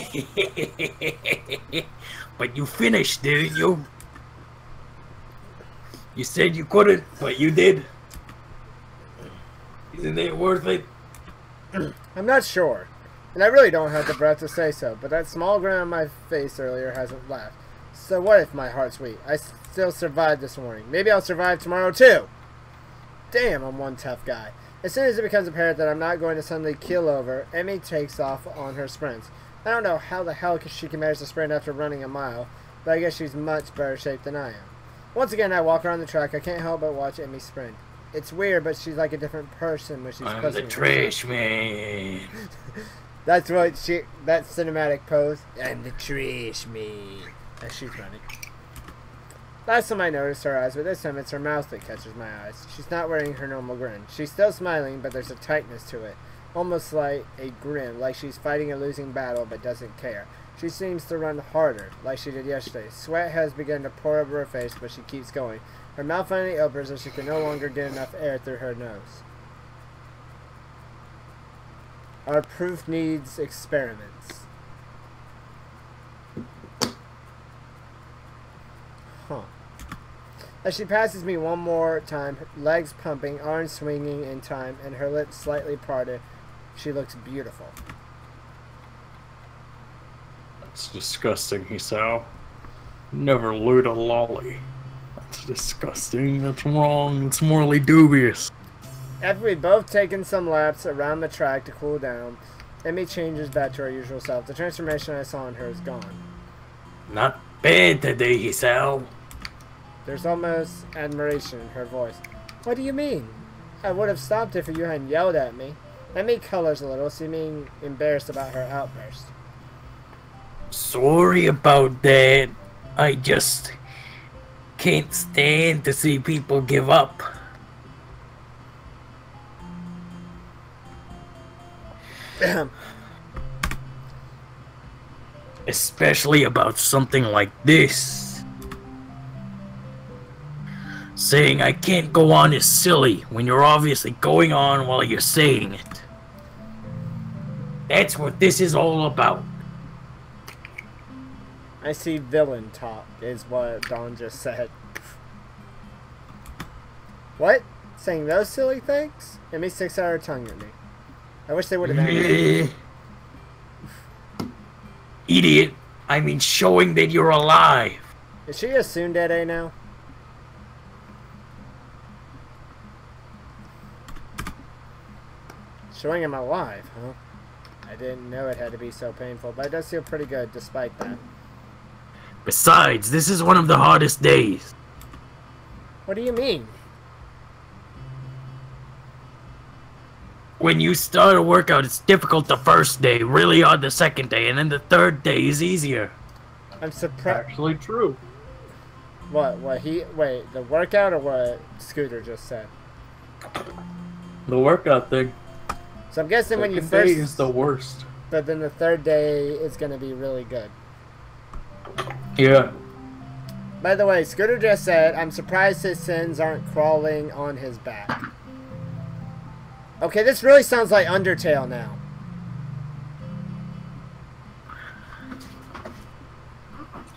But you finished, didn't you? You said you couldn't, but you did. Isn't it worth it? I'm not sure. And I really don't have the breath to say so, but that small grin on my face earlier hasn't left. So what if my heart's weak? I still survived this morning. Maybe I'll survive tomorrow too. Damn, I'm one tough guy. As soon as it becomes apparent that I'm not going to suddenly keel over, Emmy takes off on her sprints. I don't know how the hell she can manage to sprint after running a mile, but I guess she's much better shape than I am. Once again, I walk around the track. I can't help but watch Emmy sprint. It's weird, but she's like a different person when she's I'm the trash man. That's what that cinematic pose. I'm the trash man. As she's running. Last time I noticed her eyes, but this time it's her mouth that catches my eyes. She's not wearing her normal grin. She's still smiling, but there's a tightness to it. Almost like a grin, like she's fighting a losing battle but doesn't care. She seems to run harder, like she did yesterday. Sweat has begun to pour over her face, but she keeps going. Her mouth finally opens as she can no longer get enough air through her nose. Our proof needs experiments. Huh. As she passes me one more time, legs pumping, arms swinging in time, and her lips slightly parted, she looks beautiful. That's disgusting, Hisao. Never loot a lolly. That's disgusting. That's wrong. It's morally dubious. After we've both taken some laps around the track to cool down, Emmy changes back to her usual self. The transformation I saw in her is gone. Not bad today, Hisao. There's almost admiration in her voice. What do you mean? I would have stopped if you hadn't yelled at me. Emmy colors a little, seeming embarrassed about her outburst. Sorry about that. I just can't stand to see people give up. Especially about something like this. Saying I can't go on is silly when you're obviously going on while you're saying it. That's what this is all about. I see villain talk, is what Dawn just said. What? Saying those silly things? Emmy sticks out her tongue at me. I wish they would have ended. Idiot. I mean showing that you're alive. Is she a tsundere now? Showing him alive, huh? I didn't know it had to be so painful, but it does feel pretty good despite that. Besides, this is one of the hardest days. What do you mean? When you start a workout, it's difficult the first day, really hard the second day, and then the third day is easier. I'm surprised. Actually true. What? Wait, the workout or what Scooter just said? The workout thing. So I'm guessing when you Second day first... is the worst. But then the third day is going to be really good. Yeah. By the way, Scooter just said, I'm surprised his sins aren't crawling on his back. Okay, this really sounds like Undertale now.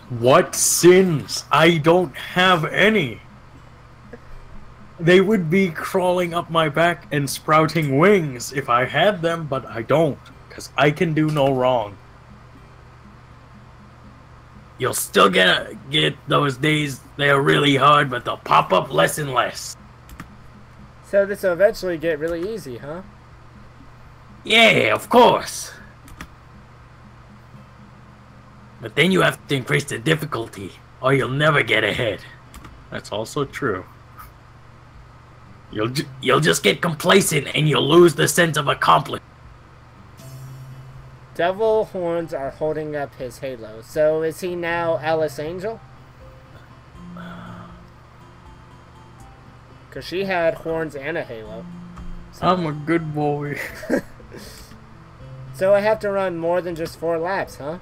What sins? I don't have any. They would be crawling up my back and sprouting wings if I had them, but I don't, because I can do no wrong. You'll still get those days that are really hard, but they'll pop up less and less. So this will eventually get really easy, huh? Yeah, of course. But then you have to increase the difficulty, or you'll never get ahead. That's also true. You'll just get complacent and you'll lose the sense of accomplishment. Devil horns are holding up his halo. So is he now Alice Angel? Because she had horns and a halo. So. I'm a good boy. So I have to run more than just 4 laps, huh?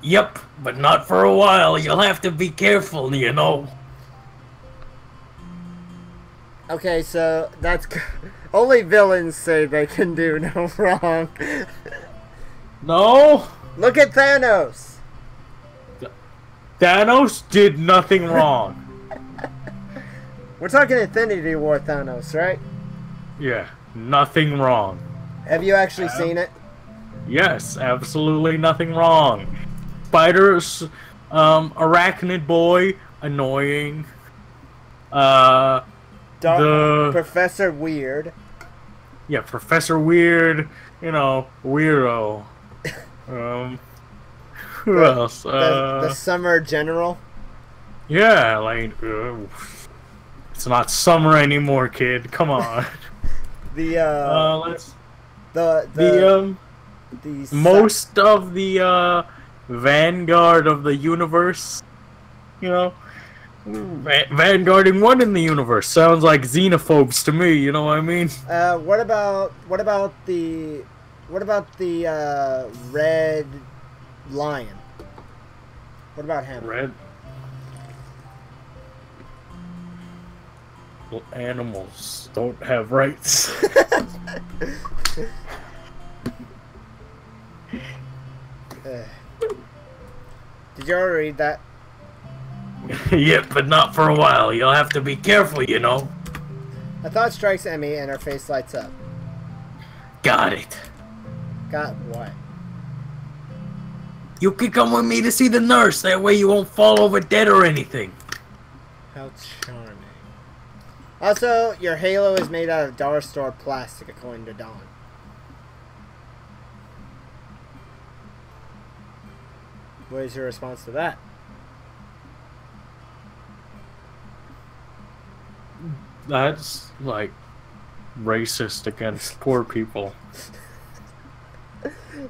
Yep, but not for a while. You'll have to be careful, you know. Okay, so that's... Only villains say they can do no wrong. No! Look at Thanos! Thanos did nothing wrong. We're talking Infinity War Thanos, right? Yeah, nothing wrong. Have you actually seen it? Yes, absolutely nothing wrong. Spiders, arachnid boy, annoying. Professor Weird. Yeah, Professor Weird, you know, weirdo. Who else? The Summer General. Yeah, like, it's not summer anymore, kid. Come on. Most of the vanguard of the universe, you know, vanguarding one in the universe sounds like xenophobes to me. You know what I mean? What about the Red Lion? What about him? Red. Well, animals don't have rights. Did you already read that? Yep, but not for a while. You'll have to be careful, you know. A thought strikes Emmy and her face lights up. Got it. Got what? You can come with me to see the nurse. That way you won't fall over dead or anything. How charming. Also, your halo is made out of dollar store plastic, according to Dawn. What is your response to that? That's, like, racist against poor people.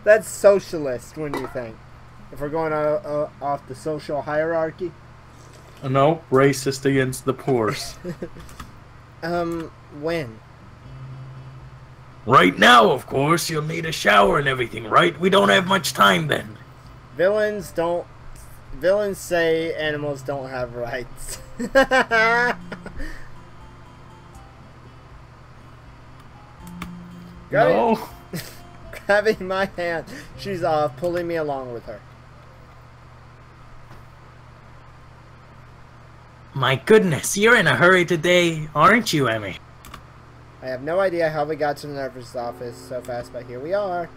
That's socialist, wouldn't you think? If we're going off the social hierarchy? No, racist against the poor. When? Right now, of course. You'll need a shower and everything, right? We don't have much time then. Villains say animals don't have rights. No. Grabbing my hand, she's pulling me along with her. My goodness, you're in a hurry today, aren't you, Emmy? I have no idea how we got to the nurse's office so fast, but here we are.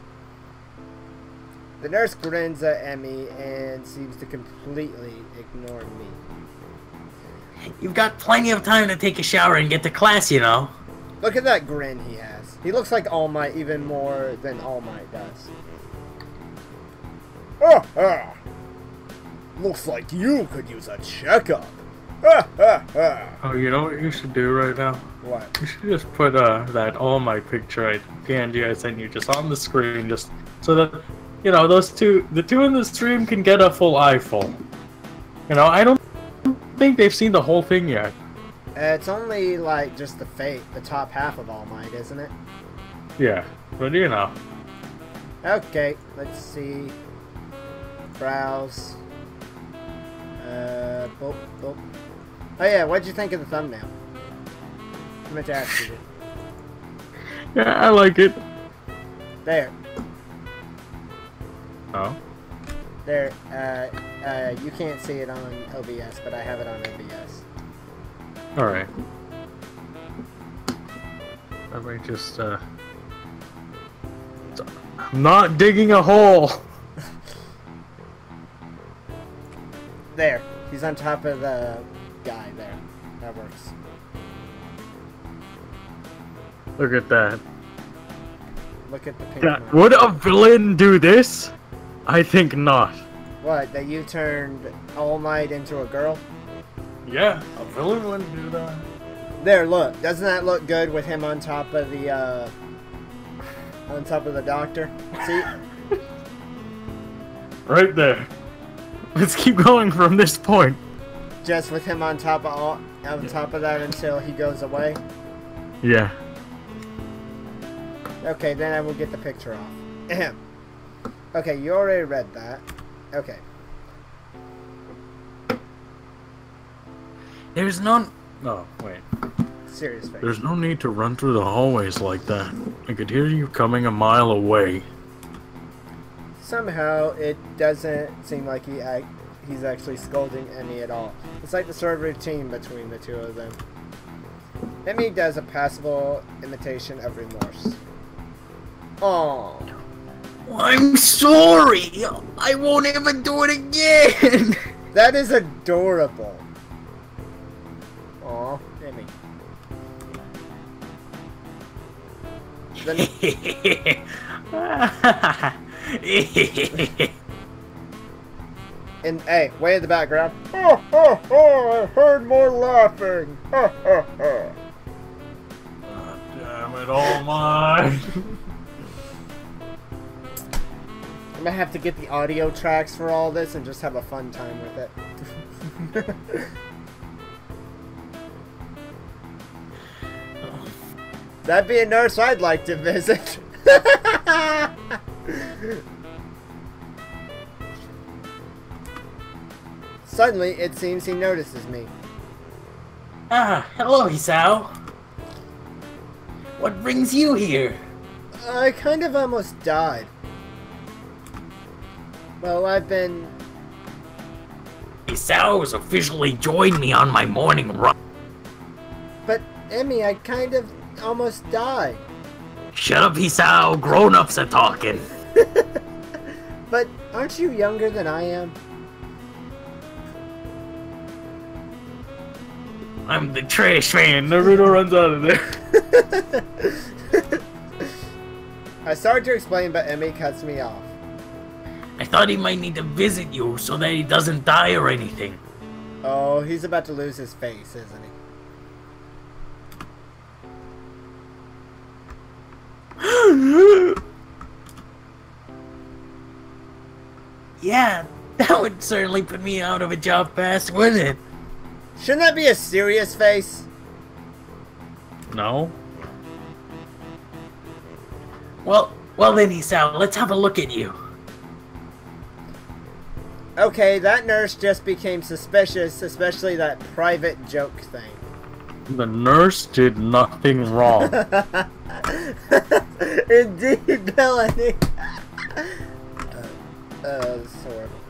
The nurse grins at Emmy and seems to completely ignore me. You've got plenty of time to take a shower and get to class, you know. Look at that grin he has. He looks like All Might even more than All Might does. Looks like you could use a checkup. Oh, you know what you should do right now? What? You should just put that All Might picture PNG I sent you just on the screen, just so that, you know, the two in the stream can get a full eyeful. You know, I don't think they've seen the whole thing yet. It's only like just the top half of All Might, isn't it? Yeah, but you know. Okay, let's see. Browse. Oh yeah, what'd you think of the thumbnail? I meant to ask you. Yeah, I like it. There. Oh? There, you can't see it on OBS, but I have it on OBS. Alright. Let me just, I'm not digging a hole! There. He's on top of the guy there. That works. Look at that. Look at the pink. Would a villain do this? I think not. What, that you turned All Might into a girl? Yeah, a villain wouldn't do that. There, look. Doesn't that look good with him on top of the, On top of the doctor. See? Right there. Let's keep going from this point. Just with him on top of that until he goes away. Yeah. Okay, then I will get the picture off. Ahem. Okay, you already read that. Okay. There's none. Oh, wait. Serious face. There's no need to run through the hallways like that. I could hear you coming a mile away. Somehow, it doesn't seem like he's actually scolding Emmy at all. It's like the sort of routine between the two of them. Emmy does a passable imitation of remorse. Oh. I'm sorry. I won't ever do it again. That is adorable. Aw, Emmy. And hey, way in the background. Oh, oh, oh, I heard more laughing. Oh, oh, oh. God damn it, all mine. I'm gonna have to get the audio tracks for all this and just have a fun time with it. That'd be a nurse I'd like to visit. Suddenly, it seems he notices me. Ah, hello, Hisao. What brings you here? I kind of almost died. Well, I've been... Hisao has officially joined me on my morning run. But, Emmy, I kind of almost died. Shut up, Hisao. Grown-ups are talking. But, aren't you younger than I am? I'm the trash man. Naruto runs out of there. I started to explain, but Emmy cuts me off. I thought he might need to visit you so that he doesn't die or anything. Oh, he's about to lose his face, isn't he? Yeah, that would certainly put me out of a job fast, wouldn't it? Shouldn't that be a serious face? No? Well then, Hisao, let's have a look at you. Okay, that nurse just became suspicious, especially that private joke thing. The nurse did nothing wrong. Indeed, Melanie. This is horrible.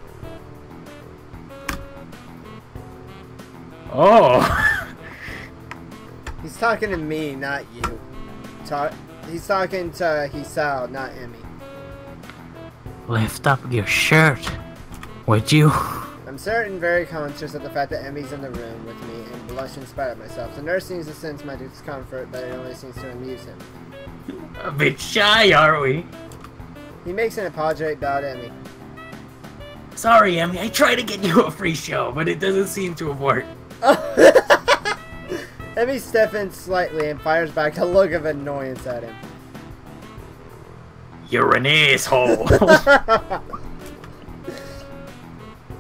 Oh. He's talking to me, not you. He's talking to Hisao, not Emmy. Lift up your shirt, would you? I'm certain very conscious of the fact that Emmy's in the room with me and blush in spite of myself. The nurse seems to sense my discomfort, but it only seems to amuse him. A bit shy, are we? He makes an apologetic bow to Emmy. Sorry, Emmy, I tried to get you a free show, but it doesn't seem to have worked. Emmy stiffens slightly and fires back a look of annoyance at him. You're an asshole.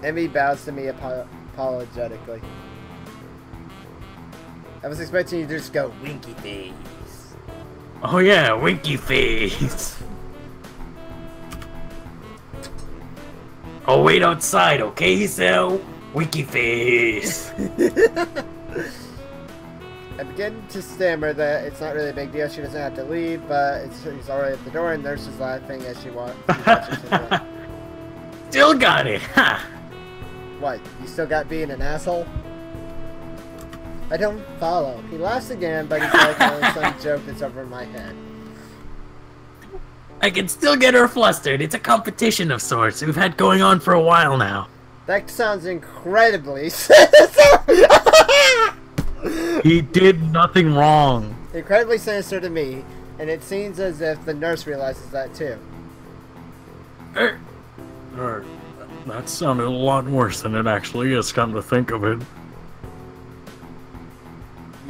Emmy bows to me apologetically. I was expecting you to just go winky face. Oh yeah, winky face. I'll wait outside, okay, so? Winky face. I begin to stammer that it's not really a big deal, she doesn't have to leave, but she's already at the door and nurse is laughing as she watches him. Still got it, ha! What, you still got being an asshole? I don't follow. He laughs again, but he's like some joke that's over my head. I can still get her flustered. It's a competition of sorts we've had going on for a while now. That sounds incredibly He did nothing wrong. incredibly sinister to me, and it seems as if the nurse realizes that too. That sounded a lot worse than it actually is, come to think of it.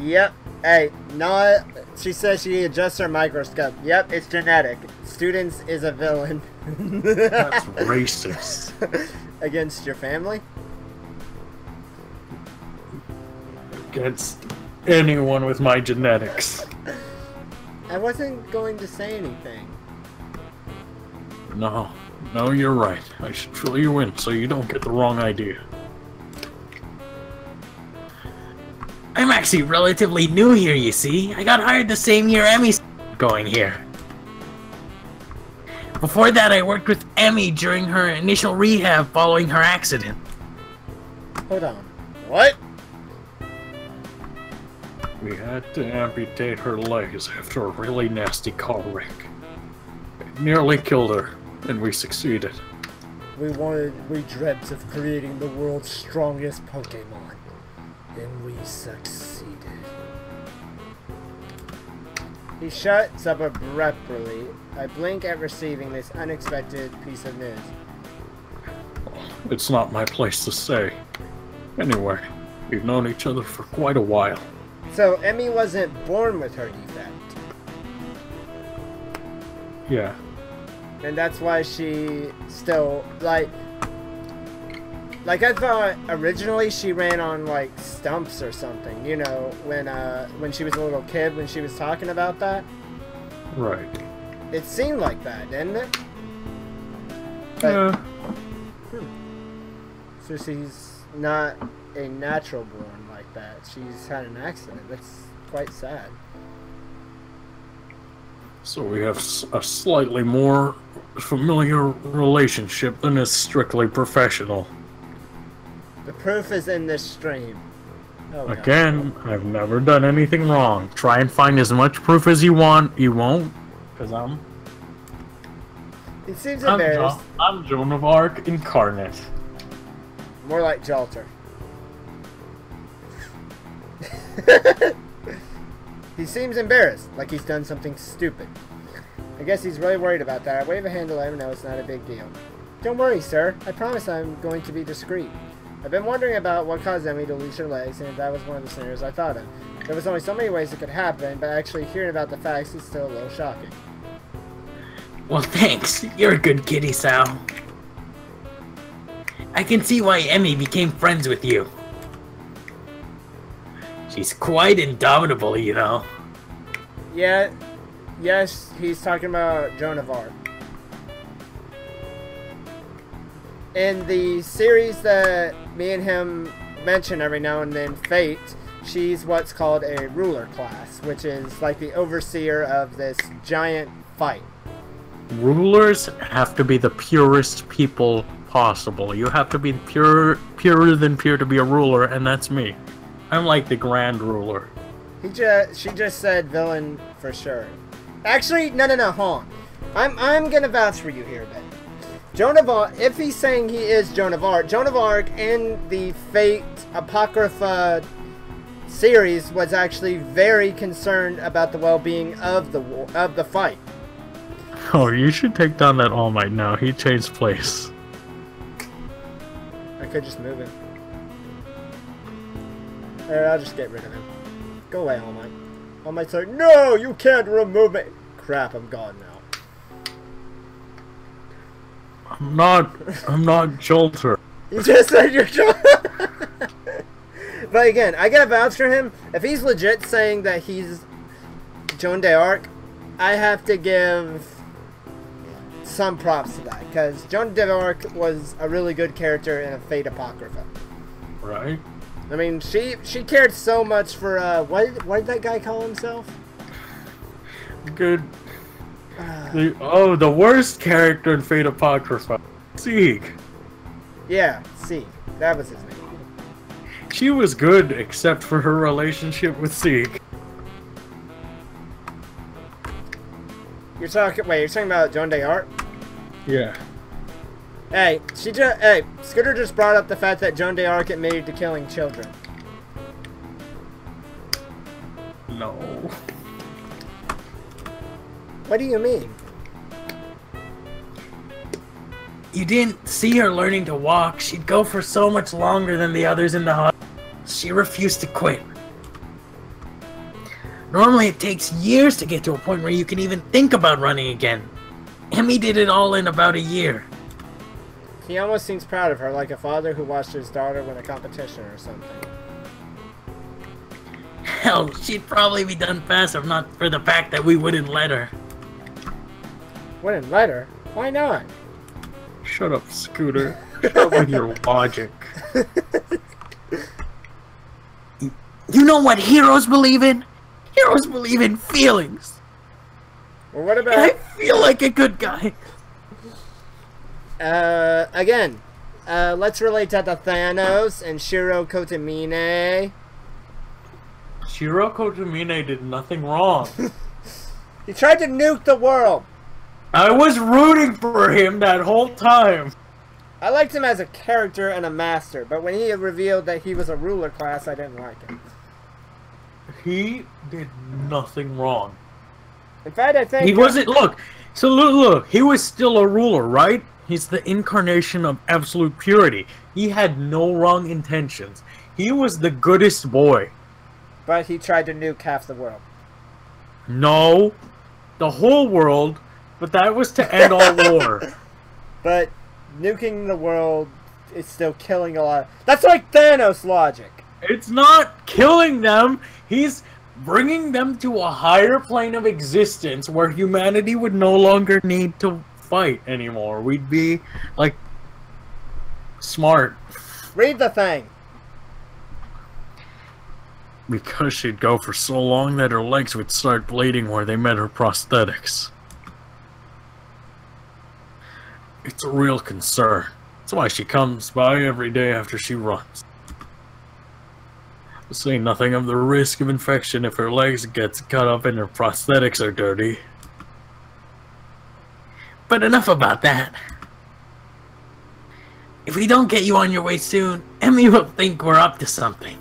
Yep, Hey, no, she says she adjusts her microscope. Yep, it's genetic. Students is a villain. That's racist. Against your family? Against anyone with my genetics. I wasn't going to say anything. No, you're right. I should fill you in so you don't get the wrong idea. I'm actually relatively new here, you see. I got hired the same year Emmy's going here. Before that, I worked with Emmy during her initial rehab following her accident. Hold on. What? We had to amputate her legs after a really nasty car wreck. It nearly killed her, and we succeeded. We dreamt of creating the world's strongest Pokemon, and we succeeded. He shuts up abruptly. I blink at receiving this unexpected piece of news. It's not my place to say. Anyway, we've known each other for quite a while. So, Emmy wasn't born with her defect. Yeah. And that's why she still, like I thought originally she ran on, like, stumps or something, you know, when she was a little kid, when she was talking about that. Right. It seemed like that, didn't it? But, Yeah. So she's not a natural born like that. She's had an accident. That's quite sad. So we have a slightly more familiar relationship than is strictly professional. The proof is in this stream. Oh, no. Again, I've never done anything wrong. Try and find as much proof as you want. You won't, because He seems embarrassed. I'm Joan of Arc incarnate. More like Jalter. He seems embarrassed, like he's done something stupid. I guess he's really worried about that. I wave a hand to let him know it's not a big deal. Don't worry, sir. I promise I'm going to be discreet. I've been wondering about what caused Emmy to lose her legs, and that was one of the scenarios I thought of. There was only so many ways it could happen, but actually hearing about the facts is still a little shocking. Well, thanks. You're a good kitty, Sal. I can see why Emmy became friends with you. She's quite indomitable, you know. Yeah, yes, he's talking about Joan of Arc. In the series that me and him mention every now and then, Fate, she's what's called a ruler class, which is like the overseer of this giant fight. Rulers have to be the purest people possible. You have to be purer than pure to be a ruler, and that's me. I'm like the grand ruler. She just said villain for sure. Actually, no, hold on. I'm gonna vouch for you here, Ben. Joan of Arc, if he's saying he is Joan of Arc in the Fate Apocrypha series was actually very concerned about the well-being of the fight. Oh, you should take down that All Might now. He changed place. I could just move him. Alright, I'll just get rid of him. Go away, All Might. All Might's like, no, you can't remove me. Crap, I'm gone now. I'm not Jolter. You just said you're Jolter. But again, I gotta vouch for him. If he's legit saying that he's Joan d'Arc, I have to give some props to that, because Joan d'Arc was a really good character in a Fate Apocrypha. Right? I mean, she cared so much for, what did that guy call himself? Good. The worst character in Fate Apocrypha. Sieg. Yeah, Sieg. That was his name. She was good, except for her relationship with Sieg. You're talking about Joan d'Arc? Yeah. Hey, Scooter just brought up the fact that Joan d'Arc admitted to killing children. No. What do you mean? You didn't see her learning to walk. She'd go for so much longer than the others in the hospital. She refused to quit. Normally it takes years to get to a point where you can even think about running again. Emmy did it all in about a year. He almost seems proud of her, like a father who watched his daughter win a competition or something. Hell, she'd probably be done fast if not for the fact that we wouldn't let her. Wouldn't let her? Why not? Shut up, Scooter. Shut up with your logic. You know what heroes believe in? Heroes believe in feelings. Well, what about... And I feel like a good guy. Again, let's relate that to Thanos and Shiro Kotomine. Shiro Kotomine did nothing wrong. He tried to nuke the world. I was rooting for him that whole time. I liked him as a character and a master, but when he revealed that he was a ruler class, I didn't like him. He did nothing wrong. In fact, I think... He wasn't... Look, he was still a ruler, right? He's the incarnation of absolute purity. He had no wrong intentions. He was the goodest boy. But he tried to nuke half the world. No. The whole world, but that was to end all war. But nuking the world is still killing a lot. That's like Thanos logic. It's not killing them. He's bringing them to a higher plane of existence where humanity would no longer need to fight anymore. We'd be, like, smart. Read the thing. Because she'd go for so long that her legs would start bleeding where they met her prosthetics. It's a real concern. That's why she comes by every day after she runs. To say nothing of the risk of infection if her legs gets cut up and her prosthetics are dirty. But enough about that. If we don't get you on your way soon, Emmy will think we're up to something.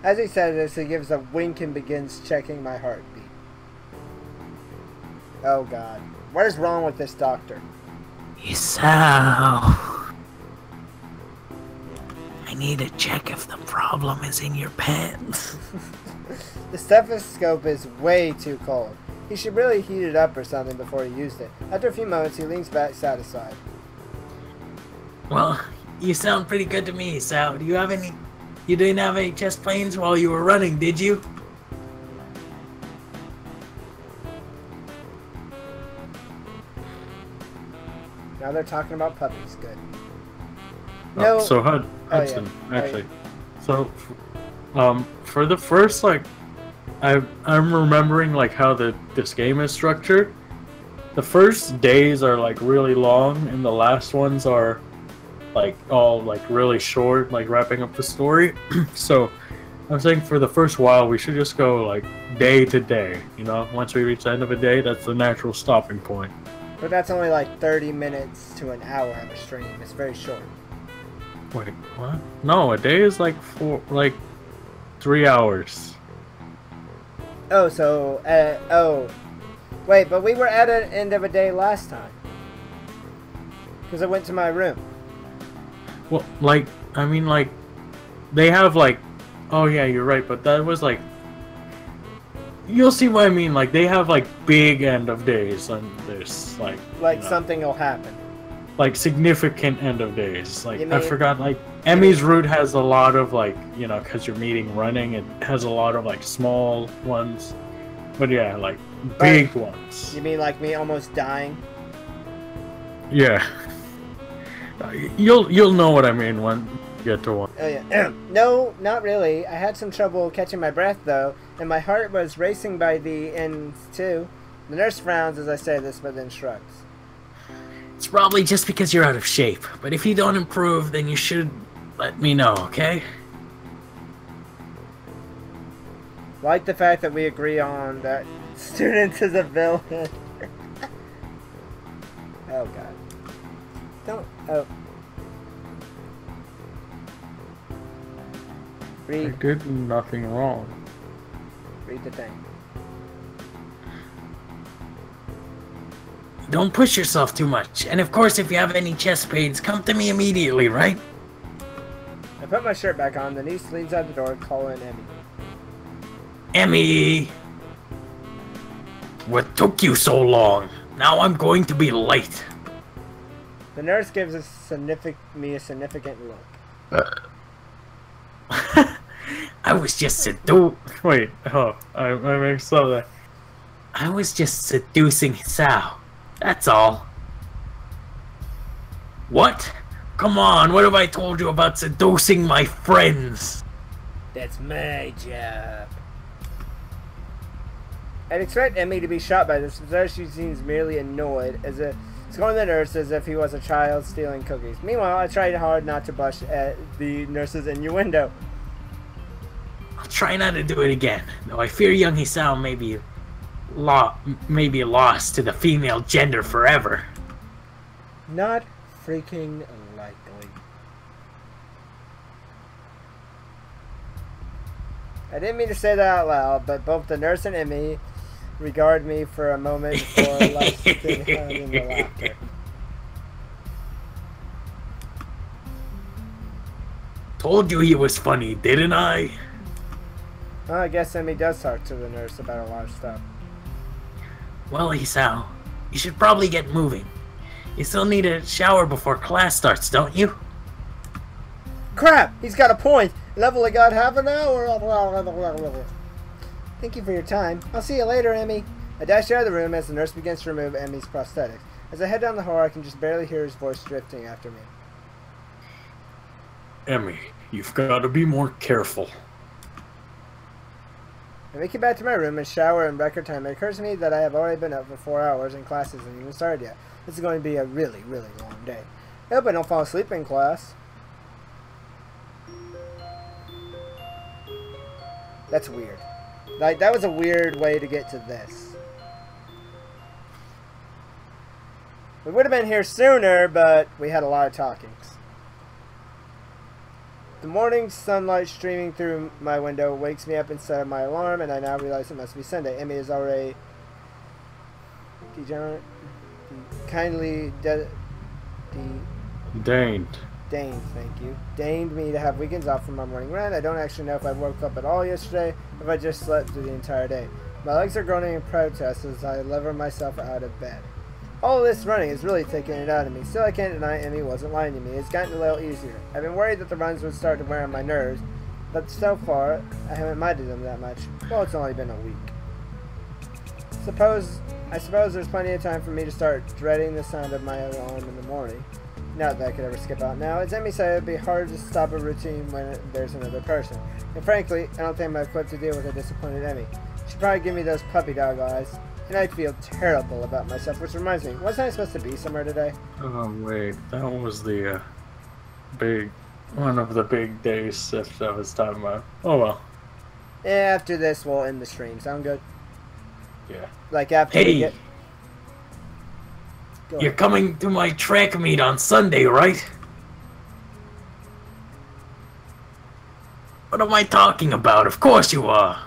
As he says this, he gives a wink and begins checking my heartbeat. Oh God. What is wrong with this doctor? Isao. I need to check if the problem is in your pants. The stethoscope is way too cold. He should really heat it up or something before he used it. After a few moments, he leans back satisfied. Well, you sound pretty good to me, Isao. Do you have any... You didn't have any chest pains while you were running, did you? Now they're talking about puppies. Good. No. So Hudson, actually. So, for the first, like, I'm remembering, like, how this game is structured. The first days are, like, really long, and the last ones are, like, all, like, really short, like, wrapping up the story. So, I'm saying for the first while, we should just go, like, day to day, you know? Once we reach the end of a day, that's the natural stopping point. But that's only, like, 30 minutes to an hour of a stream. It's very short. Wait, what? No, a day is, like, 3 hours. Oh, so, oh. Wait, but we were at the end of a day last time. Because I went to my room. Well, like, I mean, like, they have, like, oh yeah, you're right, but that was, like, you'll see what I mean, like, they have, like, big end of days on this, like, Like, something will happen. Like, significant end of days. Like, You I mean- forgot, like, Emmy's route has a lot of, like, you know, because you're meeting running, it has a lot of, like, small ones. But yeah, like, big ones. You mean like me almost dying? Yeah. You'll know what I mean when you get to one. Oh yeah. No, not really. I had some trouble catching my breath though, and my heart was racing by the end too. The nurse frowns as I say this, but then shrugs. It's probably just because you're out of shape. But if you don't improve, then you should let me know, okay? Like the fact that we agree on that student is a villain. Oh god. Don't. Oh. I Read. did nothing wrong. Read the thing. Don't push yourself too much. And of course, if you have any chest pains, come to me immediately, right? I put my shirt back on. The niece leans out the door, calling Emmy. Emmy! What took you so long? Now I'm going to be late. The nurse gives me a significant look. I was just Wait, oh, I mixed up that. I was just seducing Sao. That's all. What? Come on, what have I told you about seducing my friends? That's my job. I'd expect Emmy to be shocked by this, but she seems merely annoyed, as if scolding the nurse as if he was a child stealing cookies. Meanwhile, I tried hard not to blush at the nurse's innuendo. I'll try not to do it again, though I fear young Hisao may be lost to the female gender forever. Not freaking likely. I didn't mean to say that out loud, but both the nurse and Emmy regard me for a moment before lasting out in the laughter. Told you he was funny, didn't I? Well, I guess Emmy does talk to the nurse about a lot of stuff. Well, Hisao, you should probably get moving. You still need a shower before class starts, don't you? Crap! He's got a point! I've only got half an hour. Thank you for your time. I'll see you later, Emmy. I dash out of the room as the nurse begins to remove Emmy's prosthetics. As I head down the hall, I can just barely hear his voice drifting after me. Emmy, you've got to be more careful. I make it back to my room and shower in record time. It occurs to me that I have already been up for 4 hours and class hasn't even started yet. This is going to be a really, really long day. I hope I don't fall asleep in class. That's weird. Like, that was a weird way to get to this. We would have been here sooner, but we had a lot of talkings. The morning sunlight streaming through my window wakes me up instead of my alarm, and I now realize it must be Sunday. Emmy is already degenerate. Kindly Deigned, thank you. Deigned me to have weekends off from my morning run. I don't actually know if I woke up at all yesterday, or if I just slept through the entire day. My legs are groaning in protest as I lever myself out of bed. All this running is really taking it out of me. Still, I can't deny Emmy wasn't lying to me. It's gotten a little easier. I've been worried that the runs would start to wear on my nerves, but so far, I haven't minded them that much. Well, it's only been a week. I suppose there's plenty of time for me to start dreading the sound of my alarm in the morning. Not that I could ever skip out now. As Emmy said, it would be hard to stop a routine when there's another person. And frankly, I don't think I'm equipped to deal with a disappointed Emmy. She'd probably give me those puppy dog eyes. And I'd feel terrible about myself, which reminds me, wasn't I supposed to be somewhere today? Oh wait, that was the one of the big days that I was talking about. Oh well. Yeah, after this, we'll end the stream. Sound good? Yeah. Like after we get... You're coming to my track meet on Sunday, right? What am I talking about? Of course you are.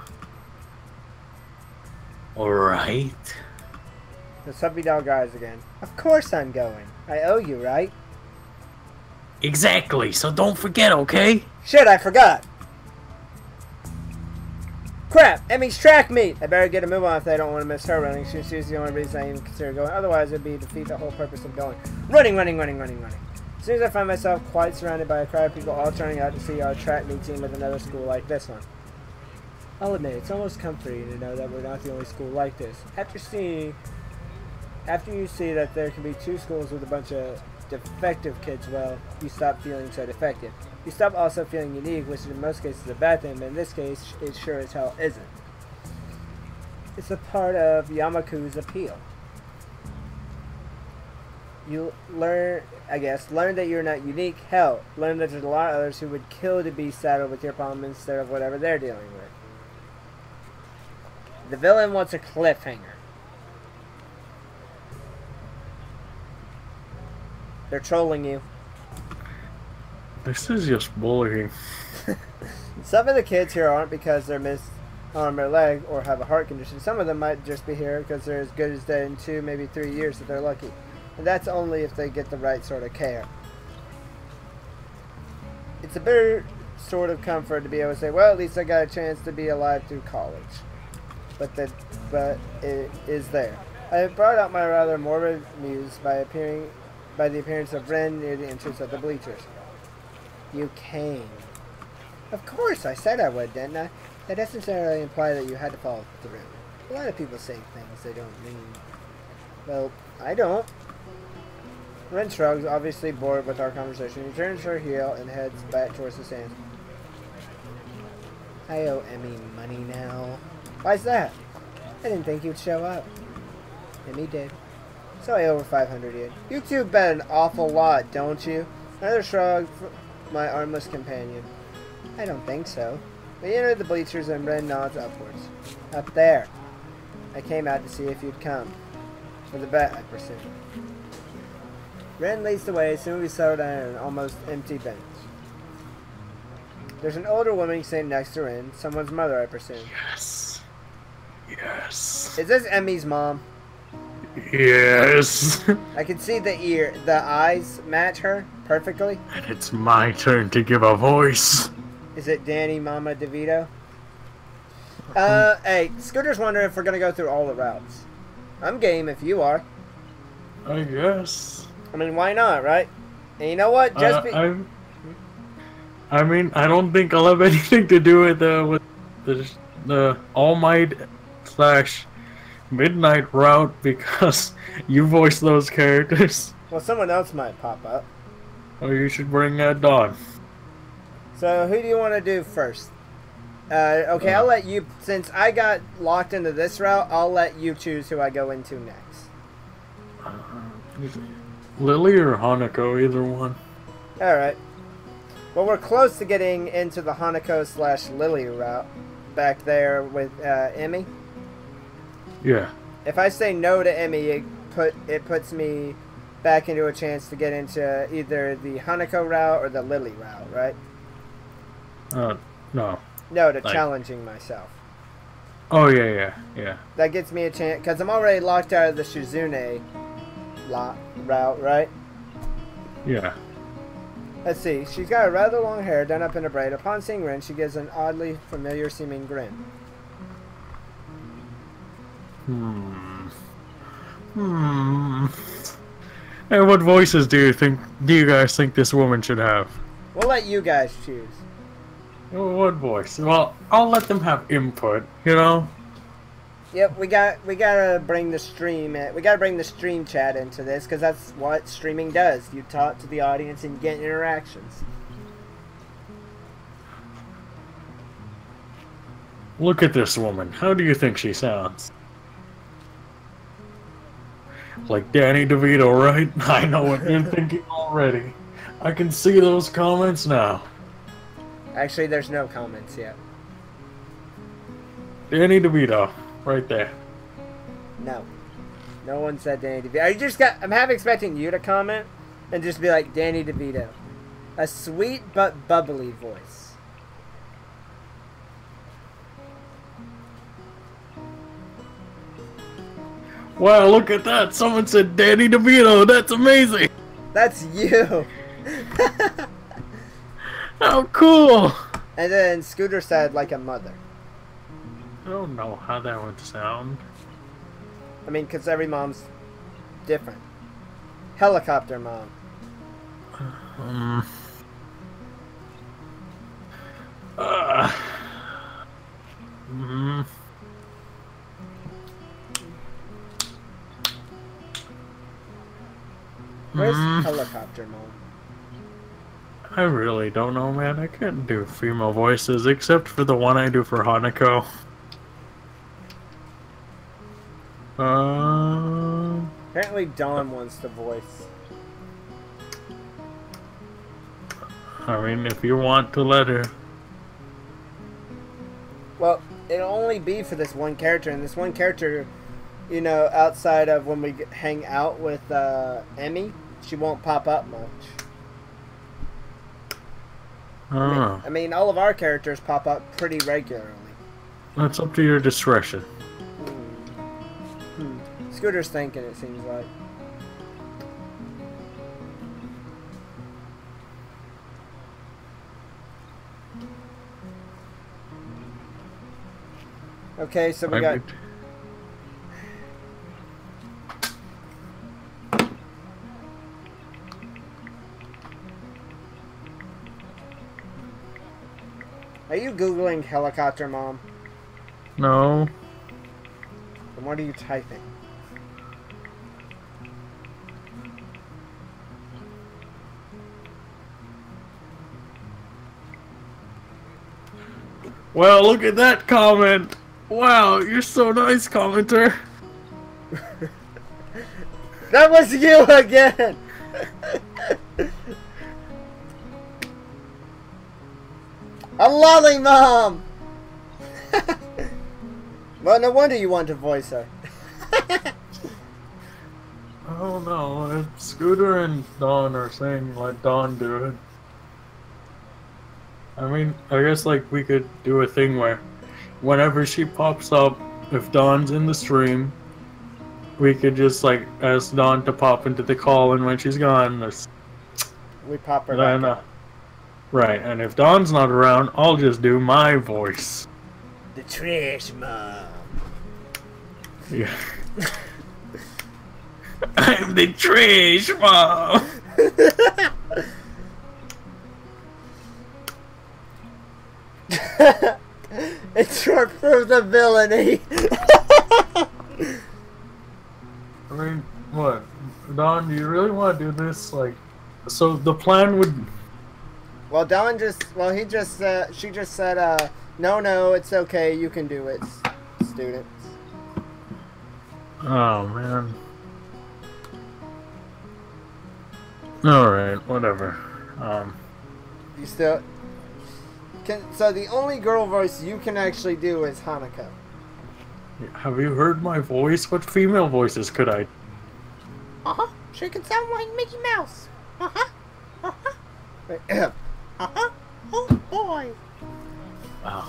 Alright. The puppy dog eyes again. Of course I'm going. I owe you, right? Exactly, so don't forget, okay? Shit, I forgot! Crap! Emmy's track meet! I better get a move on if I don't want to miss her running. She's the only reason I even consider going. Otherwise, it'd be defeat the whole purpose of going. Running! As soon as I find myself quite surrounded by a crowd of people all turning out to see our track meet team with another school like this one. I'll admit, it's almost comforting to know that we're not the only school like this. After you see that there can be two schools with a bunch of defective kids, well, you stop feeling so defective. You stop also feeling unique, which in most cases is a bad thing, but in this case, it sure as hell isn't. It's a part of Yamaku's appeal. You learn that you're not unique. Hell, learn that there's a lot of others who would kill to be saddled with your problem instead of whatever they're dealing with. The villain wants a cliffhanger. They're trolling you. This is just bullying. Some of the kids here aren't because they're missed arm or leg or have a heart condition. Some of them might just be here because they're as good as dead in 2, maybe 3 years if they're lucky. And that's only if they get the right sort of care. It's a better sort of comfort to be able to say, well, at least I got a chance to be alive through college. but it is there. I have brought out my rather morbid muse by the appearance of Ren near the entrance of the bleachers. You came. Of course, I said I would, didn't I? That doesn't necessarily imply that you had to follow through. A lot of people say things they don't mean. Well, I don't. Ren shrugs, obviously bored with our conversation. He turns her heel and heads back towards the sands. I owe Emmy money now. Why's that? I didn't think you'd show up. Emmy did. So I owe her 500 yen. You two bet an awful lot, don't you? Another shrug from my armless companion. I don't think so. We entered the bleachers and Ren nods upwards. Up there. I came out to see if you'd come. For the bet, I presume. Ren leads the way. Soon we settle down on an almost empty bench. There's an older woman sitting next to Ren. Someone's mother, I presume. Yes. Yes. Is this Emmy's mom? Yes. I can see the eyes match her perfectly. And it's my turn to give a voice. Is it Danny Mama DeVito? Hey, Scooter's wondering if we're gonna go through all the routes. I'm game if you are. I guess. I mean, why not, right? And you know what? I mean, I don't think I'll have anything to do with the All Might / Midnight route because you voice those characters. Well, someone else might pop up. Oh, you should bring that Dawn. So, who do you want to do first? Okay, I'll let you, since I got locked into this route, I'll let you choose who I go into next. Lily or Hanako, either one. Alright. Well, we're close to getting into the Hanako / Lily route back there with Emmy. Yeah. If I say no to Emmy, it puts me back into a chance to get into either the Hanako route or the Lily route, right? No. No, to challenging myself. Oh, yeah. That gets me a chance, because I'm already locked out of the Shizune route, right? Yeah. Let's see. She's got a rather long hair done up in a braid. Upon seeing Ren, she gives an oddly familiar-seeming grin. And what voices do you guys think this woman should have? We'll let you guys choose. What voice? Well, I'll let them have input, you know? Yep, we gotta bring the stream. We gotta bring the stream chat into this because that's what streaming does. You talk to the audience and get interactions. Look at this woman. How do you think she sounds? Like Danny DeVito, right? I know what you're thinking already. I can see those comments now. Actually, there's no comments yet. Danny DeVito, right there. No. No one said Danny DeVito. I'm half expecting you to comment and just be like, Danny DeVito. A sweet but bubbly voice. Wow, look at that. Someone said Danny DeVito. That's amazing. That's you. How cool. And then Scooter said like a mother. I don't know how that would sound. I mean, because every mom's different. Helicopter mom. Where's helicopter mom? I really don't know, man. I can't do female voices except for the one I do for Hanako. Apparently Dawn wants the voice. I mean, if you want to let her. Well, it'll only be for this one character, and this one character, you know, outside of when we hang out with Emmy, she won't pop up much. I mean, all of our characters pop up pretty regularly. That's up to your discretion. Scooter's thinking, it seems like. Okay, so we got... Are you Googling helicopter mom? No. Then what are you typing? Well, look at that comment. Wow, you're so nice, commenter. That was you again! A lolly mom! Well, no wonder you want to voice her. Oh no, Scooter and Dawn are saying let Dawn do it. I mean, I guess like we could do a thing where whenever she pops up, if Dawn's in the stream, we could just like ask Dawn to pop into the call, and when she's gone, we pop her back up. Right, and if Dawn's not around, I'll just do my voice. The trash mom. Yeah. I'm the trash mom. It's short for the villainy. I mean, what? Dawn, do you really want to do this? Like, so the plan would... Well, Dawn just... Well, he just... she just said, no, it's okay. You can do it, students. Oh, man. Alright, whatever. You still... So the only girl voice you can actually do is Hanukkah. Have you heard my voice? What female voices could I... Uh-huh. She can sound like Mickey Mouse. Uh-huh. Uh-huh. Uh-huh. Oh, boy. Wow.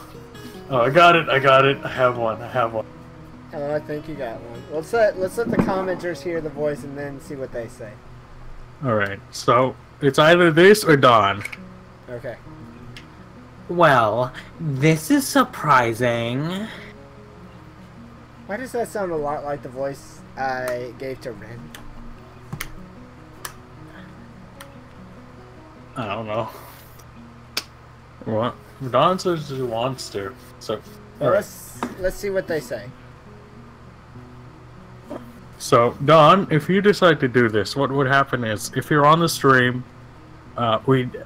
Oh, I got it. I have one. Oh, I think you got one. Let's let the commenters hear the voice and then see what they say. Alright, so it's either this or Dawn. Okay. Well, this is surprising. Why does that sound a lot like the voice I gave to Ren? I don't know. What? Dawn says she wants to. So Well, let's see what they say. So, Dawn, if you decide to do this, what would happen is, if you're on the stream, we'd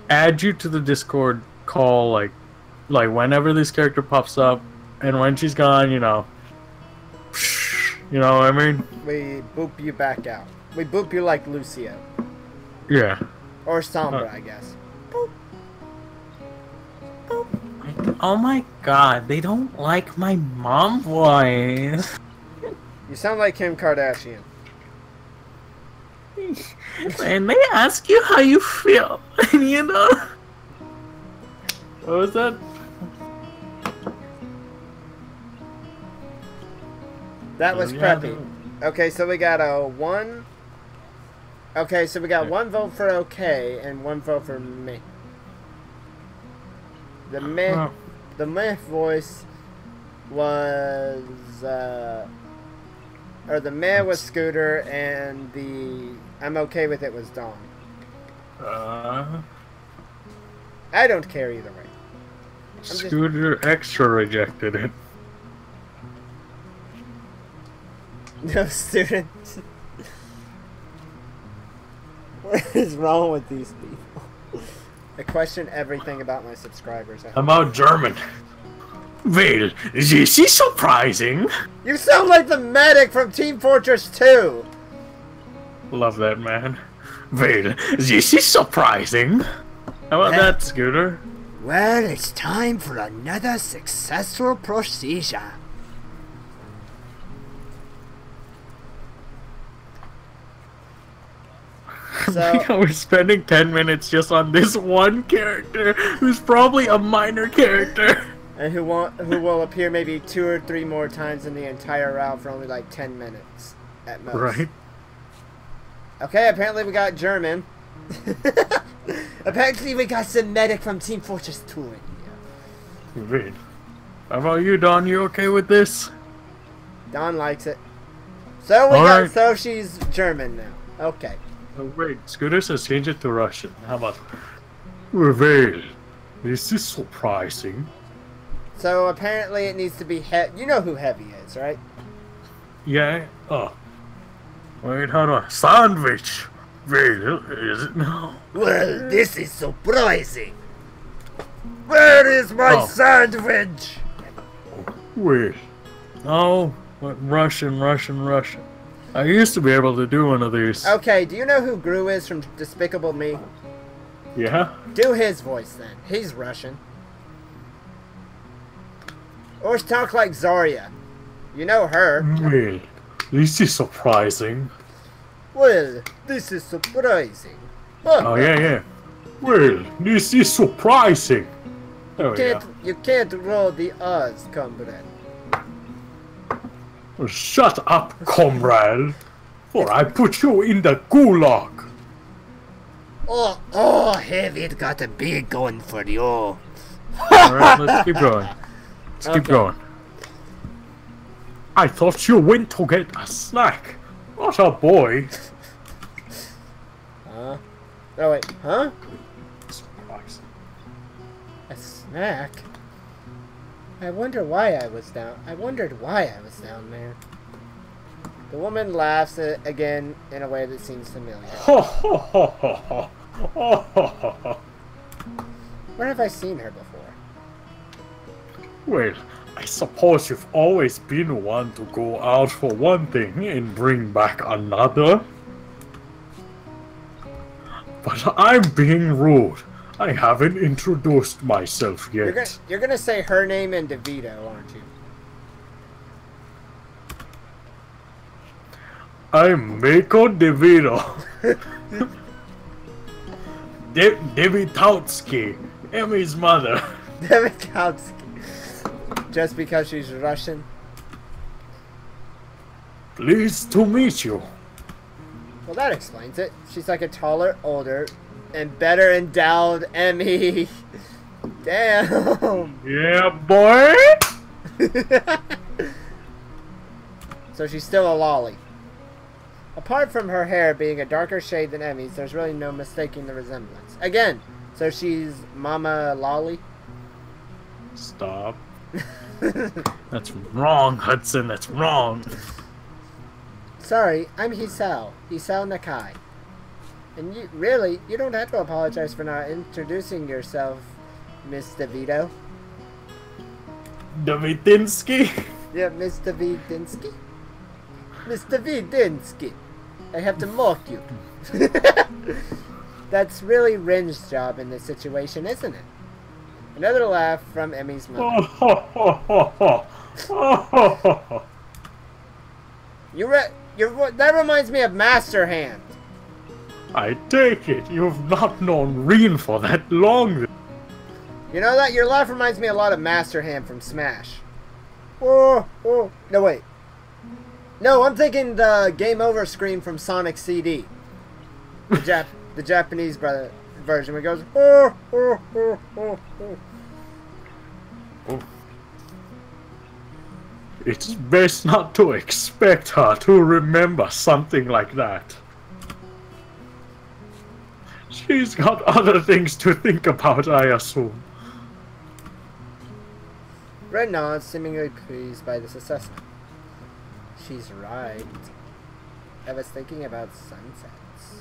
add you to the Discord call, like whenever this character pops up, and when she's gone, you know what I mean? We boop you back out. We boop you like Lucio. Yeah. Or Sombra, I guess. Boop. Boop. Oh my god, they don't like my mom voice. You sound like Kim Kardashian. And they ask you how you feel, and you know. What was that? That was Yeah, preppy. Okay, so we got a 1. Okay, so we got 1 vote for okay and 1 vote for me. The meh voice was or the meh was Scooter, and the I'm okay with it was Dawn. I don't care either way. Scooter Extra rejected it. No, students. What is wrong with these people? I question everything about my subscribers. About German. Well, this is surprising. You sound like the medic from Team Fortress 2. Love that, man. Well, this is surprising. How about that, Scooter? Well, it's time for another successful procedure. So, We're spending 10 minutes just on this one character, who's probably a minor character. and who will appear maybe 2 or 3 more times in the entire route for only like 10 minutes at most. Right. Okay, apparently we got German. Apparently we got some medic from Team Fortress 2 in here. Great. How about you, Don? You okay with this? Don likes it. So so she's German now. Okay. Oh, wait, Scooter says change it to Russian. How about... Well, this is surprising. So apparently it needs to be you know who Heavy is, right? Yeah? Oh. Wait, hold on. Sandwich! Well, is it now? Well, this is surprising. Where is my sandwich? Wait. Oh, what Russian. I used to be able to do one of these. Okay, do you know who Gru is from Despicable Me? Yeah? Do his voice then. He's Russian. Or talk like Zarya. You know her. Well, this is surprising. Well, this is surprising. Oh, yeah. Well, this is surprising. Oh, You can't roll the R's, comrade. Well, shut up, comrade, or I put you in the gulag. Oh, Heavy got a big gun for you. Alright, let's keep going. Keep going. I thought you went to get a snack, not a boy. Huh? Oh wait, huh? Surprise. A snack? I wondered why I was down there. The woman laughs again in a way that seems familiar. Where have I seen her before? Well, I suppose you've always been one to go out for one thing and bring back another. But I'm being rude. I haven't introduced myself yet. You're gonna say her name and DeVito, aren't you? I'm Mako DeVito. Devitowski, Emmy's mother. Devitowski. Just because she's Russian? Pleased to meet you. Well, that explains it. She's like a taller, older, and better endowed Emmy. Damn. Yeah, boy. So she's still a lolly. Apart from her hair being a darker shade than Emmy's, there's really no mistaking the resemblance. Again, so she's Mama Lolly? Stop. That's wrong, Hudson. That's wrong. Sorry, I'm Hisao Nakai. And you don't have to apologize for not introducing yourself, Miss DeVito. Davitinsky? Yeah, Miss Davidinsky? Miss Davidinsky. I have to mock you. That's really Rin's job in this situation, isn't it? Another laugh from Emmy's mother. That reminds me of Master Hand. I take it you've not known Rin for that long. You know that? Your laugh reminds me a lot of Master Hand from Smash. Oh, no, wait. No, I'm thinking the Game Over scream from Sonic CD. The Japanese version where it goes, It's best not to expect her to remember something like that. She's got other things to think about, I assume. Red nods, seemingly pleased by this assessment. She's right. I was thinking about sunsets.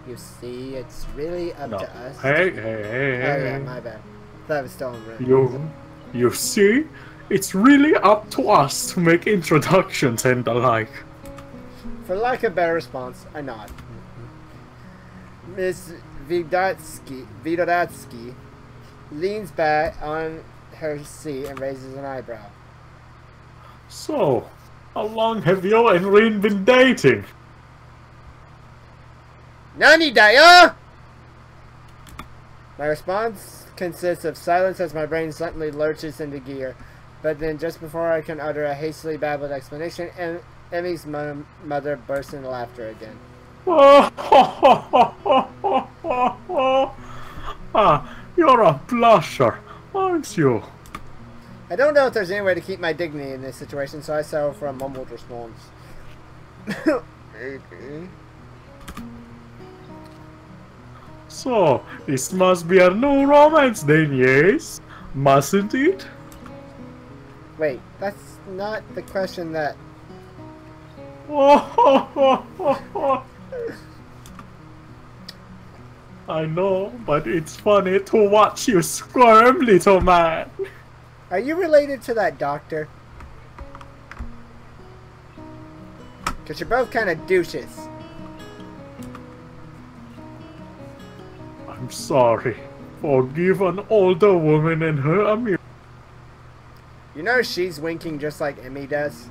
You see, it's really up to us. Hey. Oh yeah, my bad. That was still on red. You see? It's really up to us to make introductions and the like. For lack of a better response, I nod. Miss Vidodatsky leans back on her seat and raises an eyebrow. So, how long have you and Rin been dating? Nani daya? My response consists of silence as my brain suddenly lurches into gear. But then, just before I can utter a hastily babbled explanation, Emmy's mother bursts into laughter again. You're a blusher. Thanks, you. I don't know if there's any way to keep my dignity in this situation, so I settle for a mumbled response. So, this must be a no romance then, yes? Mustn't it? Wait, that's not the question that... I know, but it's funny to watch you squirm, little man. Are you related to that doctor? Because you're both kind of douches. I'm sorry. Forgive an older woman and her amusement. You know she's winking just like Emmy does?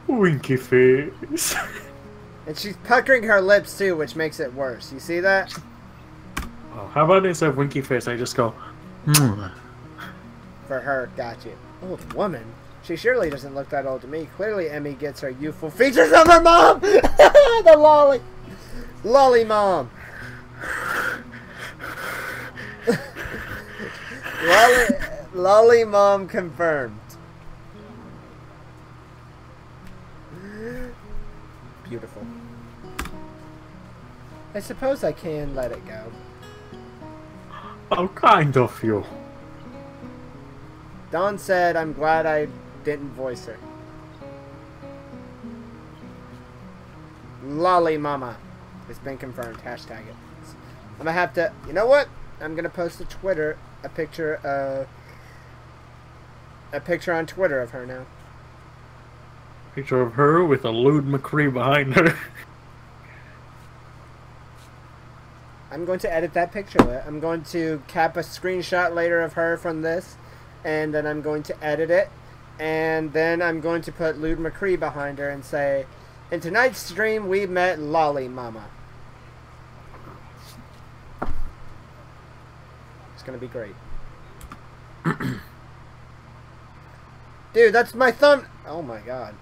Winky face. And she's puckering her lips too, which makes it worse. You see that? Oh, how about instead of winky face, I just go, For her, got you. Old woman? She surely doesn't look that old to me. Clearly Emmy gets her youthful features of her mom! The lolly! Lolly mom! Lolly mom confirmed. Beautiful. I suppose I can let it go. How kind of you. Dawn said I'm glad I didn't voice her. Lolly mama. It's been confirmed. Hashtag it. I'm gonna have to... You know what? I'm gonna post to Twitter a picture on Twitter of her now. Picture of her with a lewd McCree behind her. I'm going to edit that picture. I'm going to cap a screenshot later of her from this, and then I'm going to edit it, and then I'm going to put lewd McCree behind her and say, in tonight's stream we met Lolly Mama. It's gonna be great. Dude, that's my thumb. Oh my god.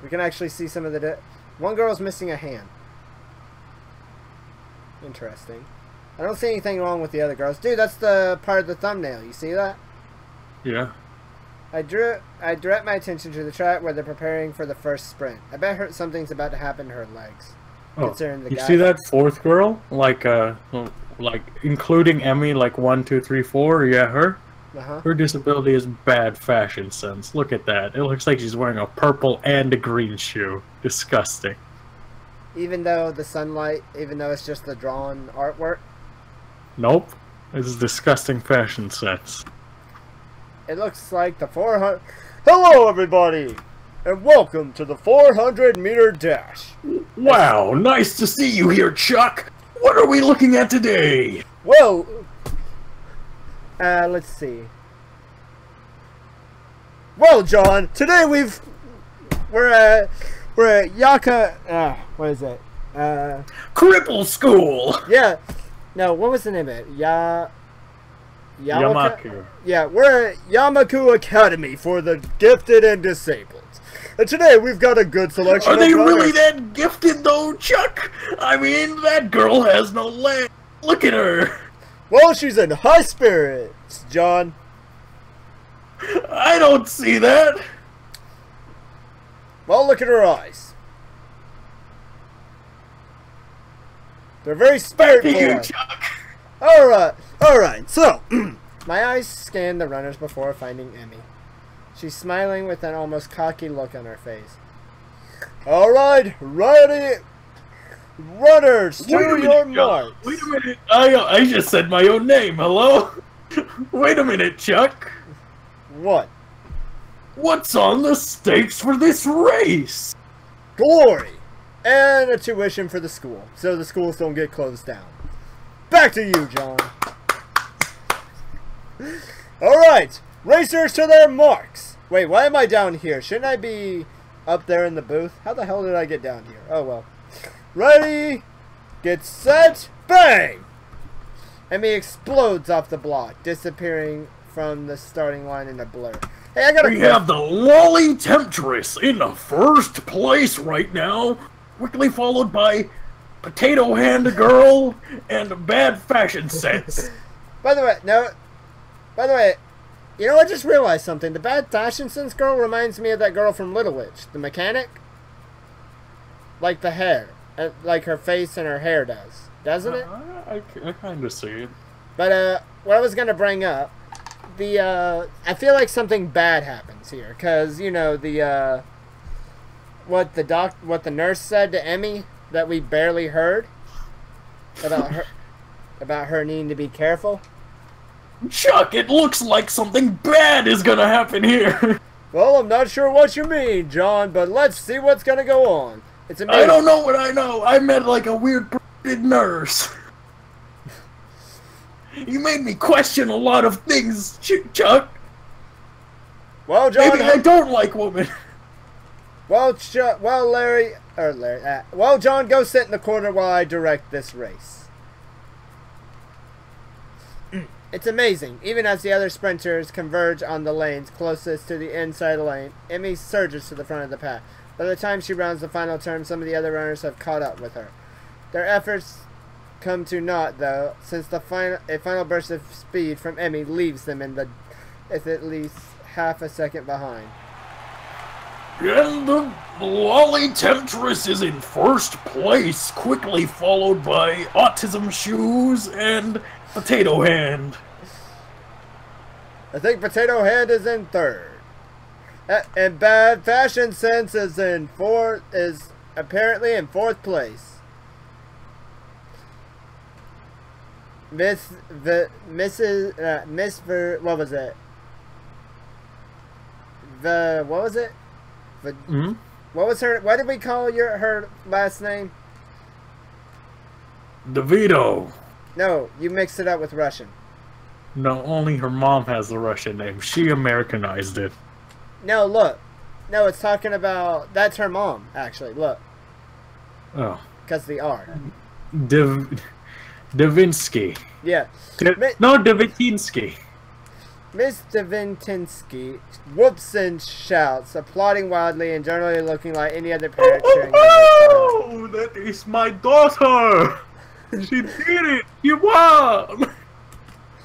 We can actually see some of the... One girl's missing a hand. Interesting. I don't see anything wrong with the other girls. Dude, that's the part of the thumbnail. You see that? Yeah. I direct my attention to the shot where they're preparing for the first sprint. I bet something's about to happen to her legs. Oh, Considering the you guy... see that fourth girl? Like including Emmy, like 1, 2, 3, 4. Yeah, her. Her disability is bad fashion sense. Look at that. It looks like she's wearing a purple and a green shoe. Disgusting. Even though the sunlight, even though it's just the drawn artwork? Nope. It's disgusting fashion sense. It looks like the 400... Hello, everybody! And welcome to the 400-meter dash. Wow, nice to see you here, Chuck. What are we looking at today? Well... let's see. Well, John, today we're at Yaka, what is it? Cripple School! Yeah. No, what was the name of it? Yamaku. Yeah, we're at Yamaku Academy for the gifted and disabled. And today we've got a good selection Are of they runners. really that gifted though, Chuck? I mean, that girl has no leg. Look at her. Well, she's in high spirits, John. I don't see that. Well, look at her eyes. They're very spiritful. You, Chuck. Alright, so, my eyes scan the runners before finding Emmy. She's smiling with an almost cocky look on her face. Alright, ready, runners, to your marks. Wait a minute, I just said my own name, hello? Wait a minute, Chuck. What? What's on the stakes for this race? Glory! And a tuition for the school, so the schools don't get closed down. Back to you, John. Alright, racers to their marks. Wait, why am I down here? Shouldn't I be up there in the booth? How the hell did I get down here? Oh, well. Ready, get set, bang! Emmy explodes off the block, disappearing from the starting line in a blur. Hey, I gotta... We have the Lolly Temptress in the first place right now, quickly followed by Potato Hand Girl and Bad Fashion Sense. By the way, You know, I just realized something. The bad fashion sense girl reminds me of that girl from Little Witch, the mechanic. Like the hair, like her face and her hair does, doesn't it? I kind of see it. But what I was gonna bring up, I feel like something bad happens here, cause you know what the nurse said to Emmy that we barely heard about her needing to be careful. Chuck, it looks like something bad is gonna happen here. Well, I'm not sure what you mean, John, but let's see what's gonna go on. It's amazing. I don't know what I know. I met like a weird nurse. You made me question a lot of things, Chuck. Well, John, maybe I don't like women. Well, John, go sit in the corner while I direct this race. It's amazing. Even as the other sprinters converge on the lanes closest to the inside of the lane, Emmy surges to the front of the pack. By the time she rounds the final turn, some of the other runners have caught up with her. Their efforts come to naught, though, since a final burst of speed from Emmy leaves them at least half a second behind. And the Lolly Temptress is in first place, quickly followed by Autism Shoes and Potato Hand. I think Potato Head is in third. And Bad Fashion Sense is apparently in fourth place. What was it? What was her? What did we call her last name? DeVito. No, you mixed it up with Russian. No, only her mom has the Russian name. She Americanized it. No, look. No, it's talking about... That's her mom, actually. Look. Oh. Because the R. Davinsky. Yeah. No, Davitinsky. Miss Davitinsky whoops and shouts, applauding wildly and generally looking like any other parent cheering. Oh, that is my daughter! She did it! You won!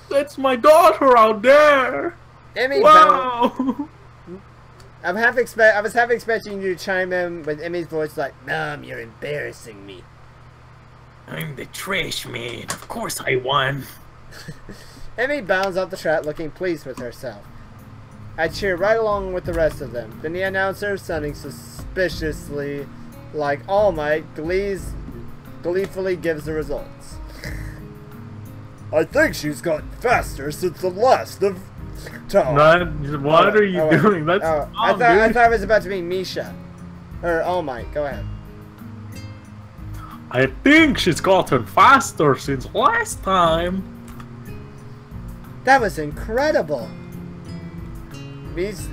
That's my daughter out there! Emmy, wow! I was half expecting you to chime in with Emmy's voice like, Mom, you're embarrassing me. I'm the trash man. Of course I won. Emmy bounds off the track looking pleased with herself. I cheer right along with the rest of them. Then the announcer, sounding suspiciously like All Might, gleefully gives the results. I think she's gotten faster since the last of time. What are you doing? That's I thought it was about to be Misha. Or All Might. Go ahead. I think she's gotten faster since last time. That was incredible. Miss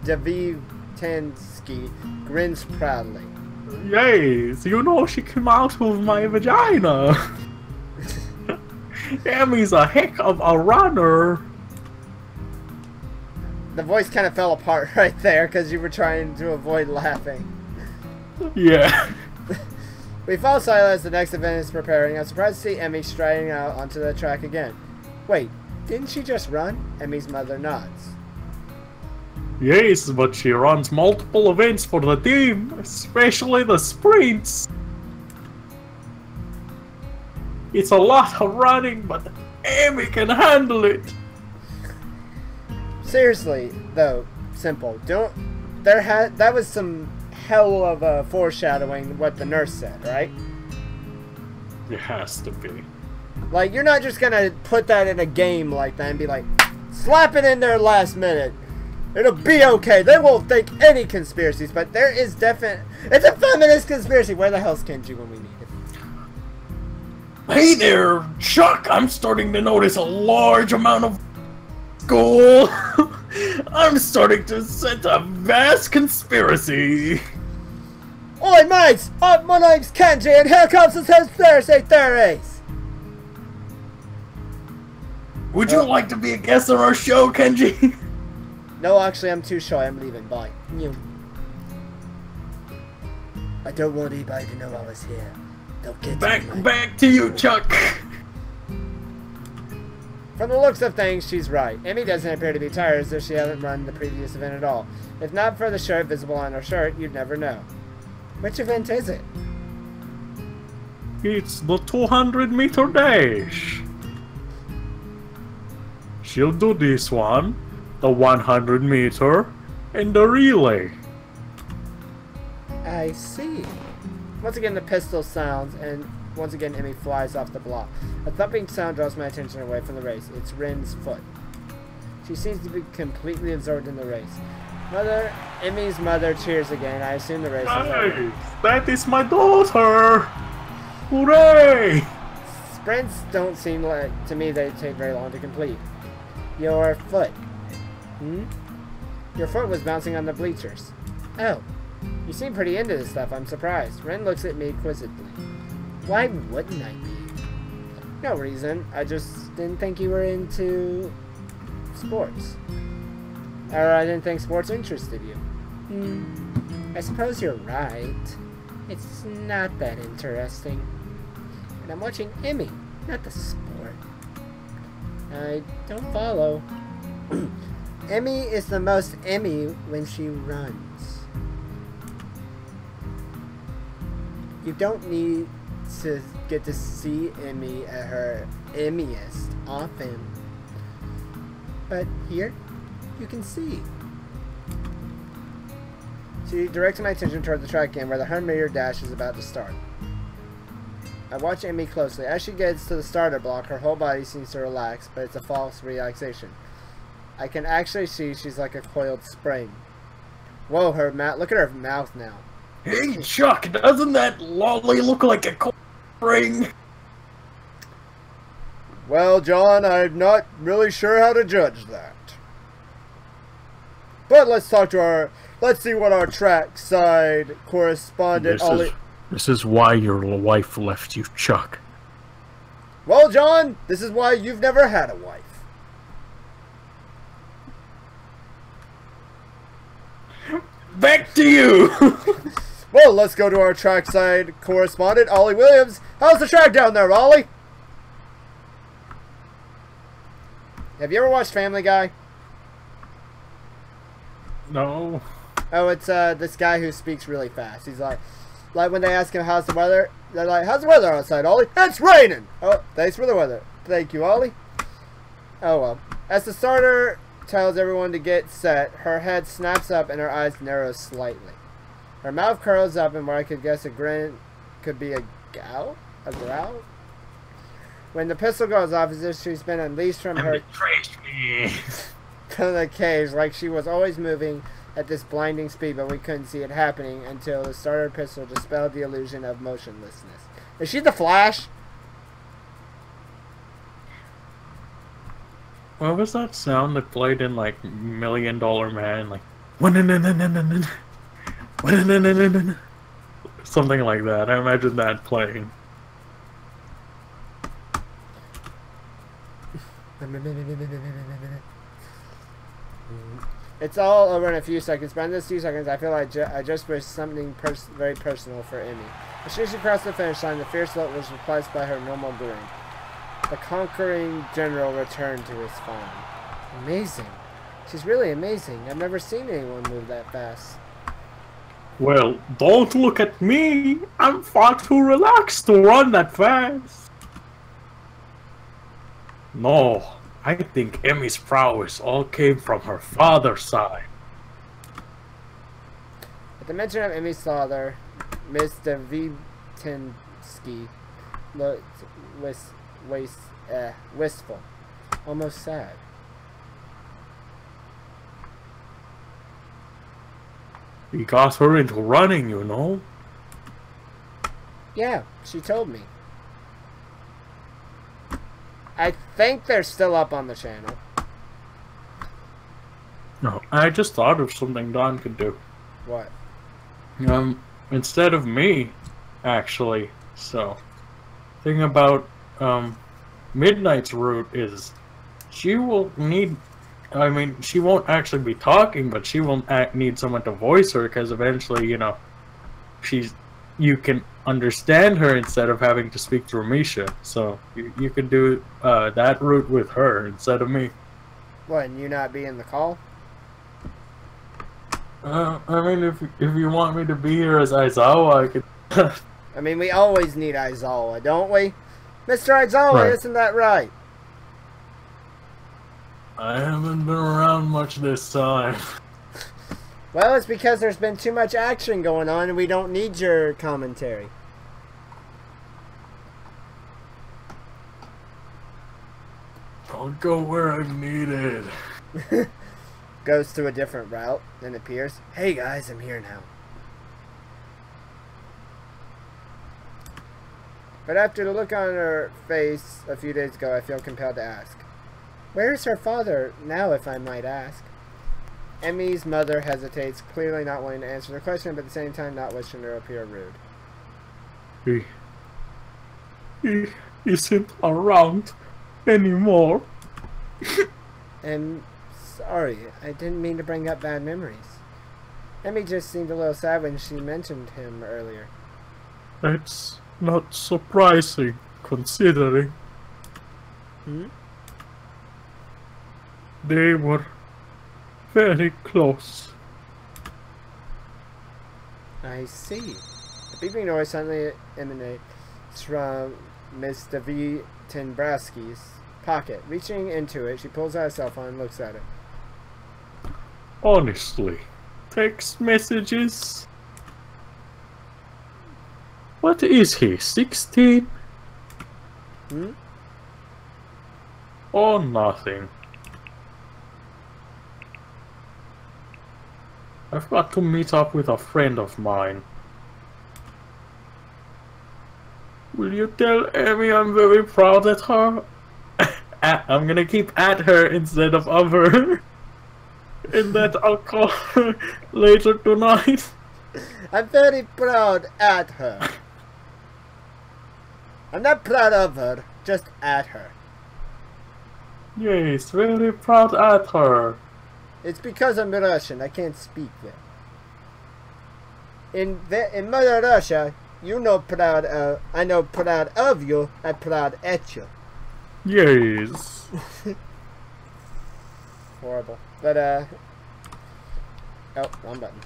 Davitinsky grins proudly. Yes, you know she came out of my vagina. Emmy's a heck of a runner. The voice kind of fell apart right there because you were trying to avoid laughing. Yeah. We fall silent as the next event is preparing. I'm surprised to see Emmy striding out onto the track again. Wait, didn't she just run? Emmy's mother nods. Yes, but she runs multiple events for the team, especially the sprints. It's a lot of running, but Emmy can handle it. Seriously, though, Simple, that was some hell of a foreshadowing what the nurse said, right? It has to be. Like, you're not just gonna put that in a game like that and be like, slap it in there last minute. It'll be okay. They won't think any conspiracies, but there is it's a feminist conspiracy. Where the hell's Kenji when we need him? Hey there, Chuck. I'm starting to notice a large amount of gold. I'm starting to sense a vast conspiracy. Oi, mates! My name's Kenji, and here comes the conspiracy theories. Would you like to be a guest on our show, Kenji? No, actually, I'm too shy. I'm leaving. Bye. I don't want anybody to know I was here. They'll get back to you, Chuck. From the looks of things, she's right. Emmy doesn't appear to be tired, as if she hasn't run the previous event at all. If not for the shirt visible on her shirt, you'd never know. Which event is it? It's the 200-meter dash. She'll do this one, the 100-meter, and the relay. I see. Once again, the pistol sounds, and once again, Emmy flies off the block. A thumping sound draws my attention away from the race. It's Rin's foot. She seems to be completely absorbed in the race. Emmy's mother cheers again. I assume the race is over. That is my daughter! Hooray! Sprints don't seem like, to me, they take very long to complete. Your foot. Your foot was bouncing on the bleachers. Oh. You seem pretty into this stuff. I'm surprised. Rin looks at me quizzically. Why wouldn't I be? No reason. I just didn't think you were into sports. Or I didn't think sports interested you. I suppose you're right. It's not that interesting. And I'm watching Emmy, not the sport. I don't follow. Emmy is the most Emmy when she runs. You don't need to get to see Emmy at her Emmyest often. But here, you can see. She directs my attention toward the track again, where the 100-meter dash is about to start. I watch Emmy closely. As she gets to the starter block, her whole body seems to relax, but it's a false relaxation. I can actually see she's like a coiled spring. Whoa, her mouth! Look at her mouth now. Hey, Chuck, doesn't that lolly look like a cold spring? Well, John, I'm not really sure how to judge that. But let's see what our trackside correspondent This is why your wife left you, Chuck. Well, John, this is why you've never had a wife. Back to you! Well, let's go to our trackside correspondent, Ollie Williams. How's the track down there, Ollie? Have you ever watched Family Guy? No. Oh, it's this guy who speaks really fast. He's like when they ask him how's the weather, they're like, how's the weather outside, Ollie? It's raining! Oh, thanks for the weather. Thank you, Ollie. Oh, well. As the starter tells everyone to get set, her head snaps up and her eyes narrow slightly. Her mouth curls up and where I could guess a grin could be a growl? When the pistol goes off, as if she's been unleashed from her from the cage, like she was always moving at this blinding speed, but we couldn't see it happening until the starter pistol dispelled the illusion of motionlessness. Is she the Flash? What was that sound that played in like $1 Million Man? Like something like that. I imagine that playing. It's all over in a few seconds, but in those few seconds, I feel like I just wished something very personal for Emmy. As soon as she crossed the finish line, the fierce look was replaced by her normal grin. The conquering general returned to his farm. Amazing. She's really amazing. I've never seen anyone move that fast. Well, don't look at me. I'm far too relaxed to run that fast. No, I think Emmy's prowess all came from her father's side. At the mention of Emmy's father, Miss Devitinsky looked wistful, almost sad. He got her into running, you know? Yeah, she told me. I think they're still up on the channel. No, I just thought of something Don could do. What? Instead of me, actually, so. Thing about, Midnight's route is, she will need, I mean, she won't actually be talking, but she will need someone to voice her, because eventually, you know, you can understand her instead of having to speak through Misha. So you could do that route with her instead of me. What, and you not be in the call? I mean, if you want me to be here as Aizawa, I could. I mean, we always need Aizawa, don't we? Mr. Aizawa, Right. isn't that right? I haven't been around much this time. Well, it's because there's been too much action going on and we don't need your commentary. I'll go where I'm needed. Goes to a different route, then appears. Hey guys, I'm here now. But after the look on her face a few days ago, I feel compelled to ask. Where is her father now, if I might ask? Emmy's mother hesitates, clearly not wanting to answer the question, but at the same time not wishing to appear rude. He isn't around anymore. Sorry, I didn't mean to bring up bad memories. Emmy just seemed a little sad when she mentioned him earlier. That's not surprising, considering they were very close. I see. A beeping noise suddenly emanates from Miss Tenbrowski's pocket. Reaching into it, she pulls out a cell phone and looks at it. Honestly, text messages? What is he, 16? Or nothing. I've got to meet up with a friend of mine. Will you tell Amy I'm very proud of her? I'm gonna keep at her instead of her. And that I'll call her later tonight. I'm very proud at her. I'm not proud of her, just at her. Yes, very proud at her. It's because I'm Russian, I can't speak well. In Mother Russia, you know proud of, I know proud of you, I'm proud at you. Yes. Horrible. But, oh, wrong button.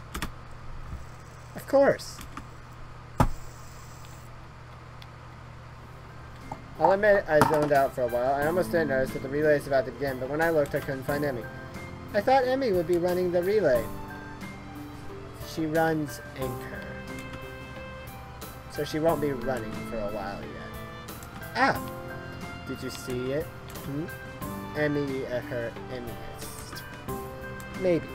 Of course. I'll admit I zoned out for a while. I almost didn't notice that the relay is about to begin, but when I looked I couldn't find Emmy. I thought Emmy would be running the relay. She runs anchor. So she won't be running for a while yet. Ah! Did you see it? Emmy at her Emmyist. Maybe.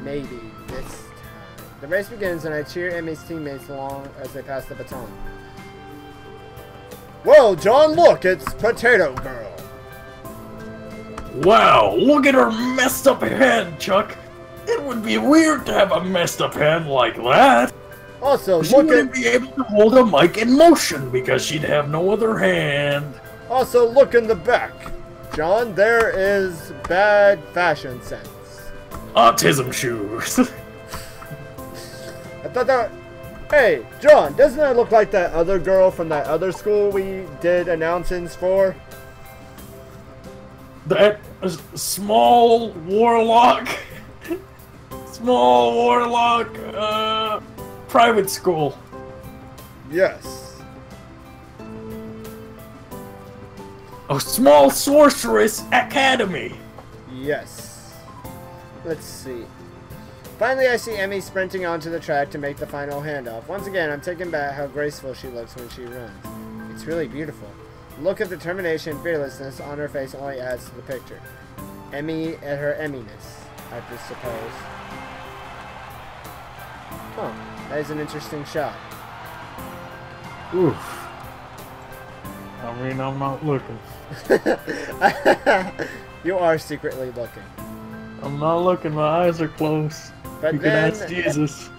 Maybe this time. The race begins and I cheer Emmy's teammates along as they pass the baton. Whoa, John, look! It's Potato Girl! Wow, look at her messed up head, Chuck. It would be weird to have a messed up head like that. Also, She look wouldn't at... be able to hold a mic in motion because she'd have no other hand. Also, look in the back. John, there is bad fashion sense. Autism shoes. I thought that... Hey, John, doesn't that look like that other girl from that other school we did announcements for? That small warlock. Small warlock, private school. Yes. A small sorceress academy. Yes. Let's see. Finally, I see Emmy sprinting onto the track to make the final handoff. Once again, I'm taken back how graceful she looks when she runs. It's really beautiful. The look of determination and fearlessness on her face only adds to the picture. Emmy at her Emminess, I just suppose. Huh. That is an interesting shot. Oof. I mean, I'm not looking. You are secretly looking. I'm not looking, my eyes are closed. But You can then... ask Jesus.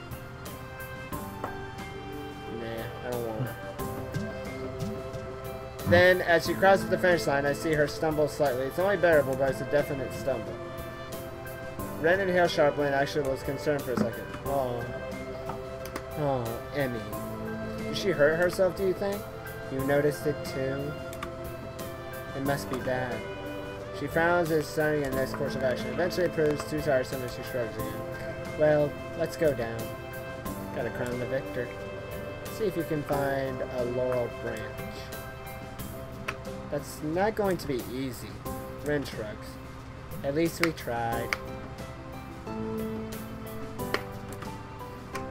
Nah, I don't want to. Then, as she crosses the finish line, I see her stumble slightly. It's only bearable, but it's a definite stumble. Ren inhaled sharply and actually was concerned for a second. Oh. Oh, Emmy. Did she hurt herself, do you think? You noticed it too? It must be bad. She frowns as starting a next course of action. Eventually it proves too tiresome and she shrugs again. Well, let's go down. Gotta crown the victor. See if you can find a laurel branch. That's not going to be easy. Ren shrugs. At least we tried.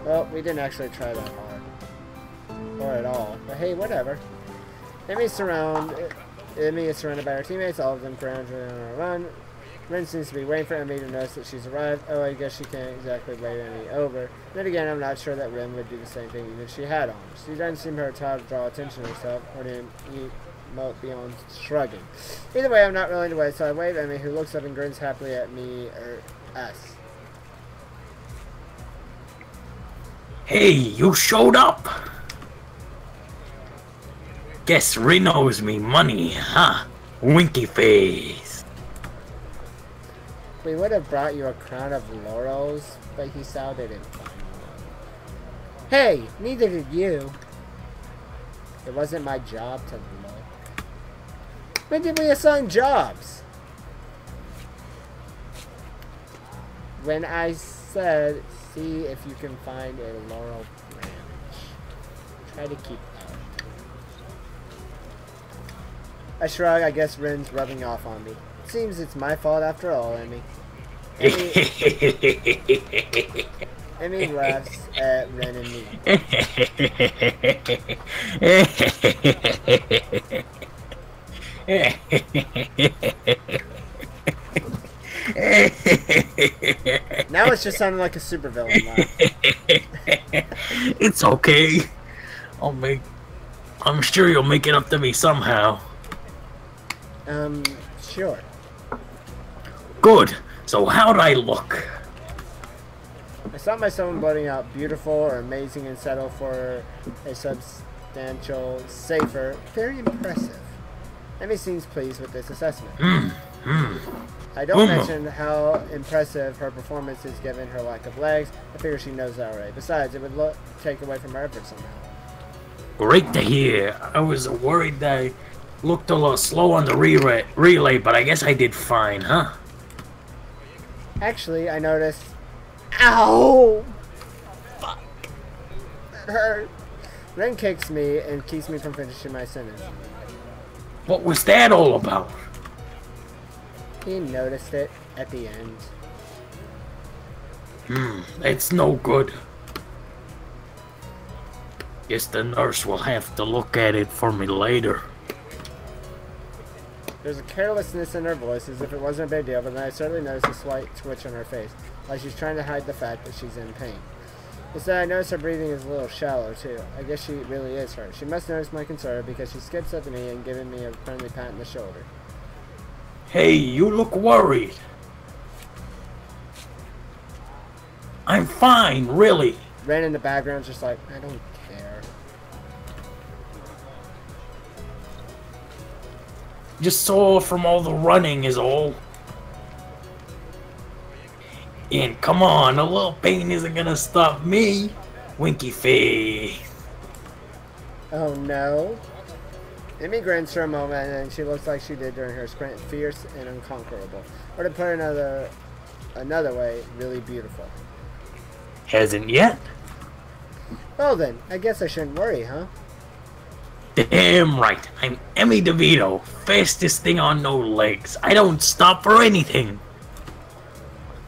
Well, we didn't actually try that hard. Or at all. But hey, whatever. Emmy is surrounded by her teammates, all of them grounded on a run. Ren seems to be waiting for Emmy to notice that she's arrived. Oh, I guess she can't exactly wave Emmy over. Then again, I'm not sure that Ren would do the same thing even if she had on. She doesn't seem her to draw attention to herself, or to emote beyond shrugging. Either way, I'm not willing to wait, so I wave Emmy, who looks up and grins happily at me, or us. Hey, you showed up! Guess Ren owes me money, huh? Winky face. We would have brought you a crown of laurels, but he sounded it. Hey, neither did you. It wasn't my job to look. When did we assign jobs? When I said, see if you can find a laurel branch. Try to keep up. I shrug, I guess Ren's rubbing off on me. Seems it's my fault after all, Emmy. Emmy laughs at Ren and me. Now it's just sounding like a supervillain laugh. It's okay. I'm sure you'll make it up to me somehow. Sure. Good. So how'd I look? I saw myself blurting out beautiful or amazing and settle for a substantial, safer, very impressive. Emmy seems pleased with this assessment. I don't mention how impressive her performance is given her lack of legs. I figure she knows that already. Besides, it would take away from her effort somehow. Great to hear. I was worried that I looked a little slow on the relay, but I guess I did fine, huh? Actually, I noticed... Ow! Fuck. That hurt. Ren kicks me and keeps me from finishing my sentence. What was that all about? He noticed it at the end. That's no good. Guess the nurse will have to look at it for me later. There's a carelessness in her voice, as if it wasn't a big deal, but then I certainly noticed a slight twitch on her face, like she's trying to hide the fact that she's in pain. Instead, I noticed her breathing is a little shallow, too. I guess she really is hurt. She must notice my concern, because she skips up to me and giving me a friendly pat on the shoulder. Hey, you look worried. I'm fine, really. Ren in the background's just like, I don't care. Just sore from all the running is all. And come on, a little pain isn't gonna stop me. Winky face. Oh no. Emmy grins for a moment, and she looks like she did during her sprint, fierce and unconquerable. Or to put it another way, really beautiful. Hasn't yet? Well then, I guess I shouldn't worry, huh? Damn right. I'm Emmy DeVito, fastest thing on no legs. I don't stop for anything.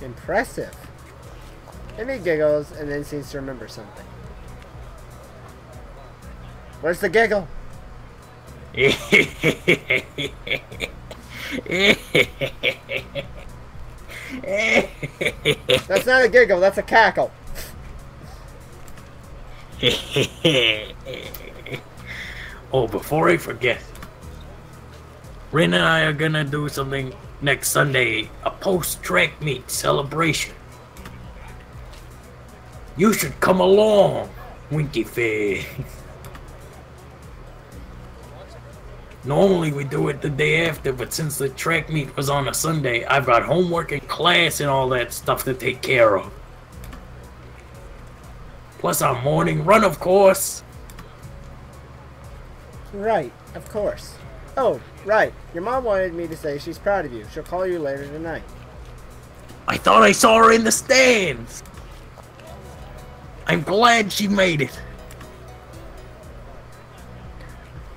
Impressive. Emmy giggles and then seems to remember something. Where's the giggle? That's not a giggle, that's a cackle. Oh, before I forget, Ren and I are gonna do something next Sunday, a post-track meet celebration. You should come along, Winky face. Normally we do it the day after, but since the track meet was on a Sunday, I've got homework and class and all that stuff to take care of. Plus our morning run, of course. Right, of course. Oh, right. Your mom wanted me to say she's proud of you. She'll call you later tonight. I thought I saw her in the stands. I'm glad she made it.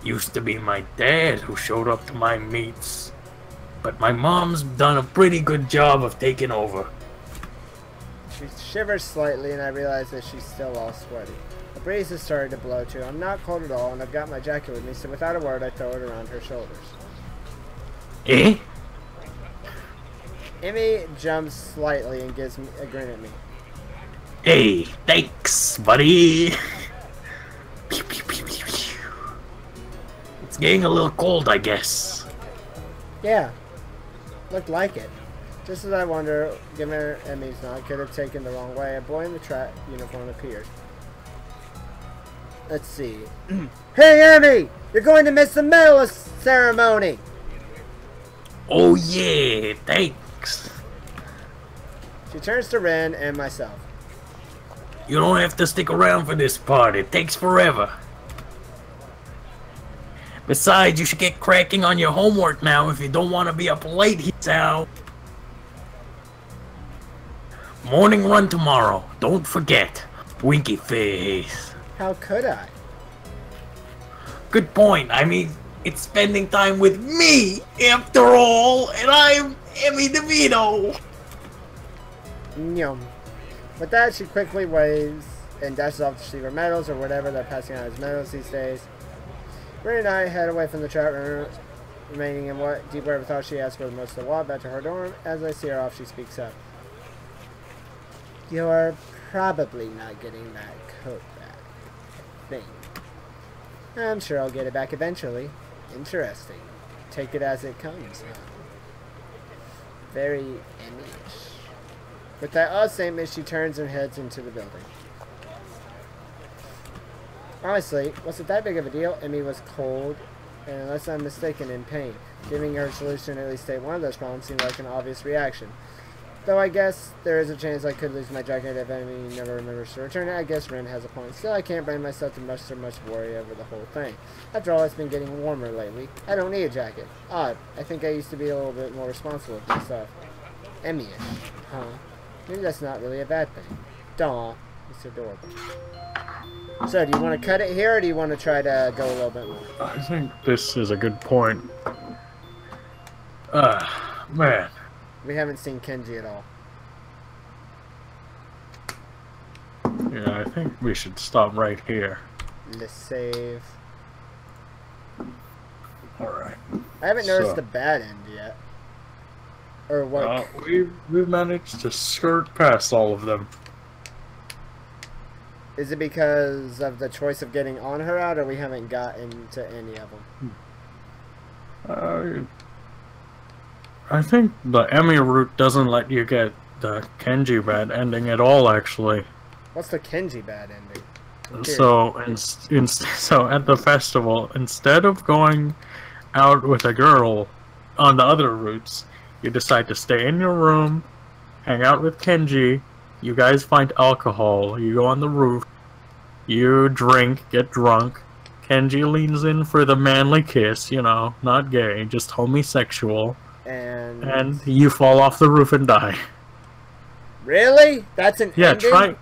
Used to be my dad who showed up to my meets. But my mom's done a pretty good job of taking over. She shivers slightly and I realize that she's still all sweaty. A breeze has started to blow too. I'm not cold at all and I've got my jacket with me, so without a word I throw it around her shoulders. Eh? Emmy jumps slightly and gives me a grin at me. Hey, thanks, buddy. It's getting a little cold, I guess. Yeah, looked like it. Just as I wonder, given her Emmy's nod could have taken the wrong way, a boy in the track uniform appeared. Let's see. Hey Emmy! You're going to miss the medal ceremony! Oh yeah, thanks. She turns to Ren and myself. You don't have to stick around for this part. It takes forever. Besides, you should get cracking on your homework now if you don't want to be up late, he's out. Morning run tomorrow. Don't forget. Winky face. How could I? Good point. I mean, it's spending time with me, after all, and I'm Emmy DeVito. Nyum. With that, she quickly waves and dashes off to receive her medals or whatever they're passing out as medals these days. Ren and I head away from the chat room, remaining in what deep wherever thought she asked for the most of the walk back to her dorm. As I see her off, she speaks up. You're probably not getting that coat back, I think. I'm sure I'll get it back eventually. Interesting. Take it as it comes, huh? Very Emmy-ish. With that odd statement, she turns and heads into the building. Honestly, was it that big of a deal? Emmy was cold, and unless I'm mistaken, in pain. Giving her solution to at least state one of those problems seemed like an obvious reaction. Though I guess there is a chance I could lose my jacket if Emmy never remembers to return it. I guess Ren has a point. Still, I can't bring myself to much worry over the whole thing. After all, it's been getting warmer lately. I don't need a jacket. Odd. I think I used to be a little bit more responsible with this stuff. Emmy-ish. Huh. Maybe that's not really a bad thing. Daw. It's adorable. So, do you want to cut it here, or do you want to try to go a little bit more? I think this is a good point. Man. We haven't seen Kenji at all. Yeah, I think we should stop right here. Let's save. Alright. I haven't noticed the bad end yet. Or what? We've managed to skirt past all of them. Is it because of the choice of getting on her out, or we haven't gotten to any of them? I think the Emmy route doesn't let you get the Kenji bad ending at all, actually. What's the Kenji bad ending? So at the festival, instead of going out with a girl on the other routes, you decide to stay in your room, hang out with Kenji, you guys find alcohol, you go on the roof, you drink, get drunk, Kenji leans in for the manly kiss, you know, not gay, just homosexual, and you fall off the roof and die. Really? That's an ending?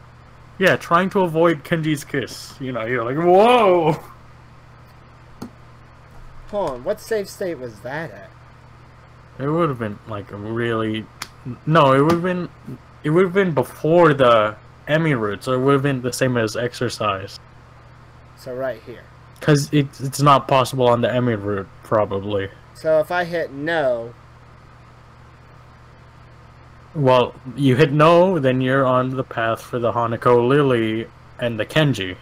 Trying to avoid Kenji's kiss. You know, you're like, whoa! Hold on, what save state was that at? It would have been like a really... No, it would have been before the Emmy route, so it would have been the same as exercise. So right here. Because it's not possible on the Emmy route, probably. So if I hit no... Well, you hit no, then you're on the path for the Hanako Lily and the Kenji.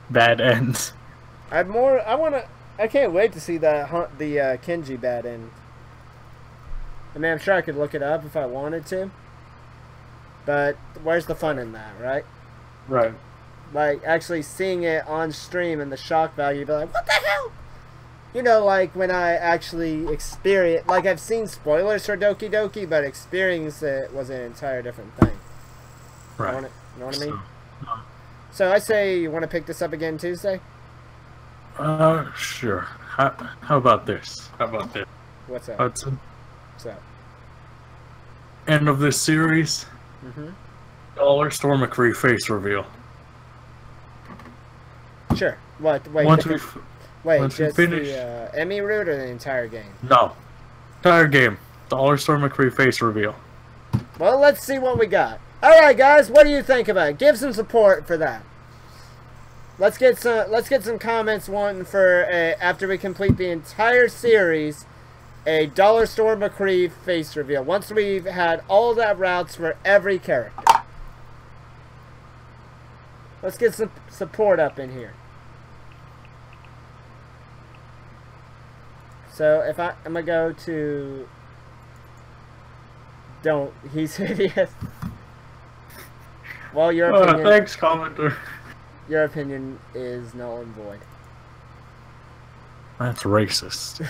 Bad ends. I can't wait to see the Kenji bad end. I mean, I'm sure I could look it up if I wanted to. But where's the fun in that, right? Right. Like, actually seeing it on stream and the shock value, be like, what the hell? You know, like, when I actually experience... Like, I've seen spoilers for Doki Doki, but experience it was an entire different thing. Right. You know what I mean? So I say you want to pick this up again Tuesday? Sure. How about this? How about this? What's up? Hudson? What's up? End of this series. Mm-hmm. Dollar Store McCree face reveal. Sure. What? Wait. Once Just finish. the Emmy route or the entire game? No. Entire game. Dollar Store McCree face reveal. Well, let's see what we got. All right, guys. What do you think about it? Give some support for that. Let's get some comments wanting for after we complete the entire series, a Dollar Store McCree face reveal. Once we've had all that routes for every character. Let's get some support up in here. So if I'm gonna go to he's hideous. Well, your opinion. Thanks, commenter. Your opinion is null and void. That's racist.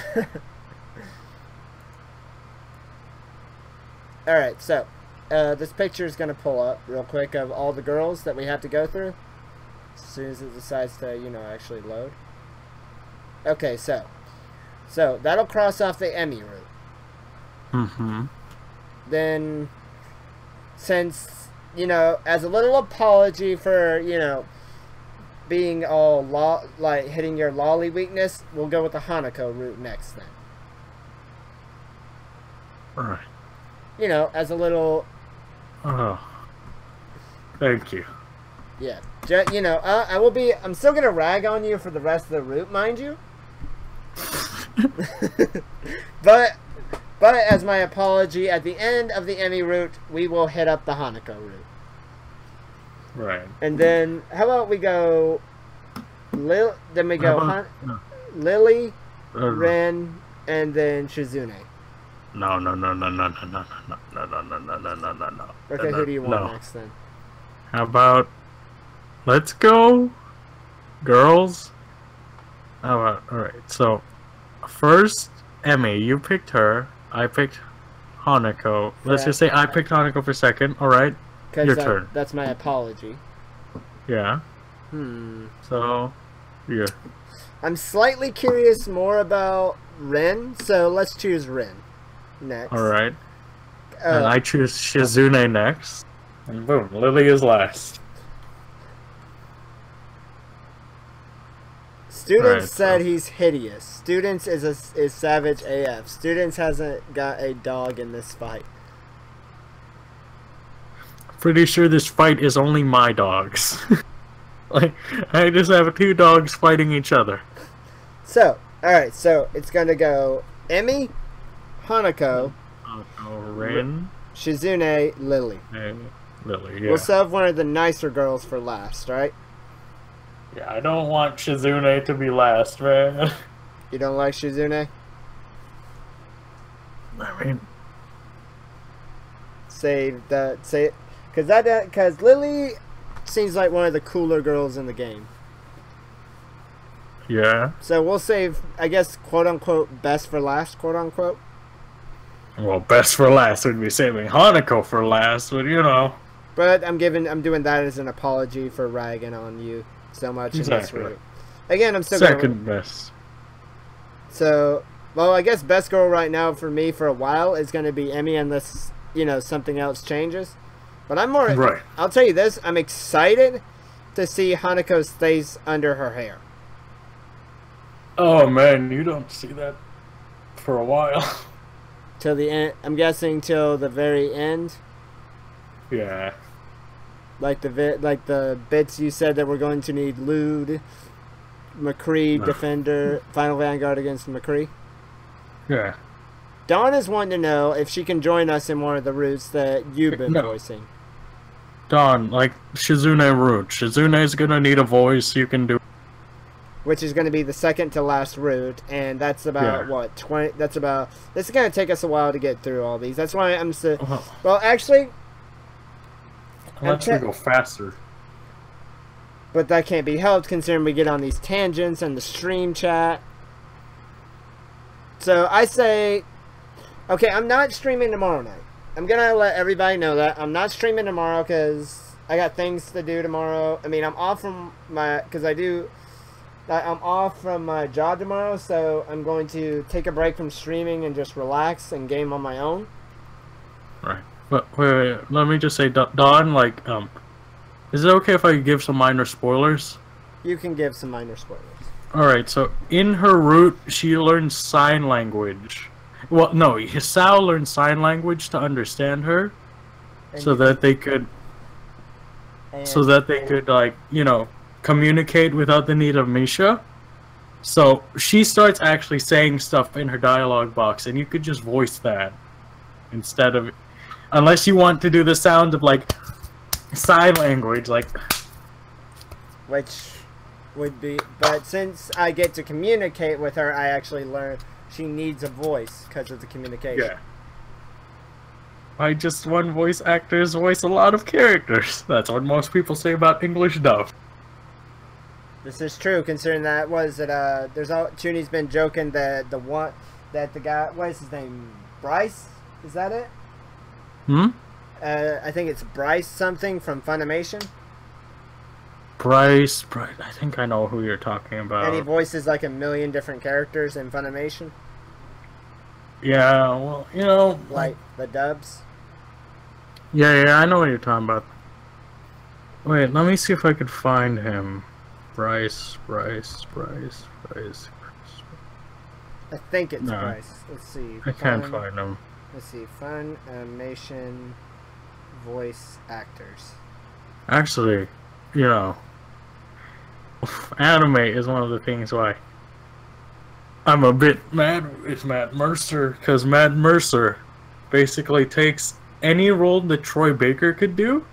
Alright, so this picture is going to pull up real quick of all the girls that we have to go through as soon as it decides to, actually load. Okay, so that'll cross off the Emmy route. Mm-hmm. Then, since, as a little apology for, being all hitting your lolly weakness, we'll go with the Hanako route next then. Alright. As a little... Oh. Thank you. Yeah. I'm still gonna rag on you for the rest of the route, mind you. But as my apology, at the end of the Emmy route, we will hit up the Hanako route. Right. And then, how about we go... Lily, Ren, and then Shizune. No. Okay, who do you want next then? How about... Let's go... Girls? How about... Alright, so... First, Emmy, you picked her. I picked Hanako. Let's just say I picked Hanako for second. Alright, your turn. That's my apology. Yeah. So, yeah. I'm slightly curious more about Ren, so let's choose Ren next. Alright. And I choose Shizune next. And boom, Lily is last. Students said he's hideous. Students is savage AF. Students hasn't got a dog in this fight. Pretty sure this fight is only my dogs. Like, I just have 2 dogs fighting each other. So, alright, so it's gonna go Emmy, Hanako, Ren, Shizune, Lily. Lily, yeah. We'll save one of the nicer girls for last, right? Yeah, I don't want Shizune to be last, man. You don't like Shizune? I mean... Because Lily seems like one of the cooler girls in the game. Yeah. So we'll save, I guess, quote-unquote, best for last, quote-unquote. Well, best for last would be saving Hanako for last, but But I'm doing that as an apology for ragging on you so much in this route. Again, I'm still second best. So, well, I guess best girl right now for me for a while is going to be Emmy unless, something else changes. But I'm more... Right. I'll tell you this. I'm excited to see Hanako's face under her hair. Oh, man, you don't see that for a while. Till the end. I'm guessing till the very end. Yeah. Like the bits you said that we're going to need Lude, McCree, Defender, Final Vanguard against McCree. Yeah. Dawn is wanting to know if she can join us in one of the routes that you've been voicing. Dawn, like Shizune route. Shizune's gonna need a voice you can do. Which is going to be the second to last route, and that's about, what, 20... This is going to take us a while to get through all these. That's why I'm so... Well, actually... Let's go faster. But that can't be helped considering we get on these tangents and the stream chat. So I say... Okay, I'm not streaming tomorrow night. I'm going to let everybody know that. I'm not streaming tomorrow because I got things to do tomorrow. I mean, I'm off from my I'm off from my job tomorrow, so I'm going to take a break from streaming and just relax and game on my own. Right. But wait, let me just say, Dawn, like, is it okay if I give some minor spoilers? You can give some minor spoilers. Alright, so in her route, she learns sign language. Well, no, Hisao learned sign language to understand her, so that they could, like, you know, communicate without the need of Misha. So she starts actually saying stuff in her dialogue box, and you could just voice that instead of, unless you want to do the sound of like sign language, like, which would be, but since I get to communicate with her, I actually learn she needs a voice because of the communication. yeah. Why just one voice actors voice a lot of characters? That's what most people say about English dub. This is true, considering that Chuni's been joking that the guy, what is his name, Bryce? Is that it? I think it's Bryce something from Funimation. Bryce, I think I know who you're talking about. And he voices like a million different characters in Funimation. Yeah, well, you know, like the dubs. Yeah, I know what you're talking about. Wait, let me see if I could find him. Bryce. I think it's No. Bryce. Let's see. I can't find him. Let's see. Funimation voice actors. Actually, you know, anime is one of the things why I'm a bit mad with Matt Mercer, because Matt Mercer basically takes any role that Troy Baker could do,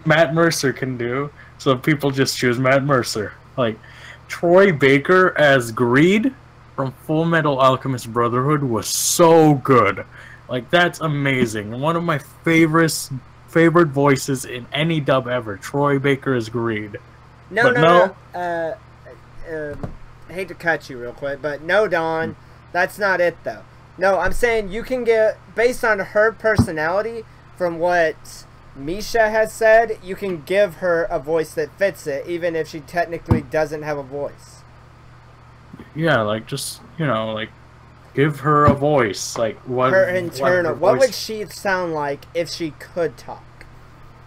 Matt Mercer can do, so people just choose Matt Mercer. Like, Troy Baker as Greed from Full Metal Alchemist Brotherhood was so good. Like, that's amazing. One of my favorite voices in any dub ever. Troy Baker as Greed. No. I hate to cut you real quick, but no, Don, that's not it though. No, I'm saying you can get, based on her personality, from what Misha has said, you can give her a voice that fits it, even if she technically doesn't have a voice. Yeah, like, just, you know, like, give her a voice. Like, what? Her internal. What voice... would she sound like if she could talk?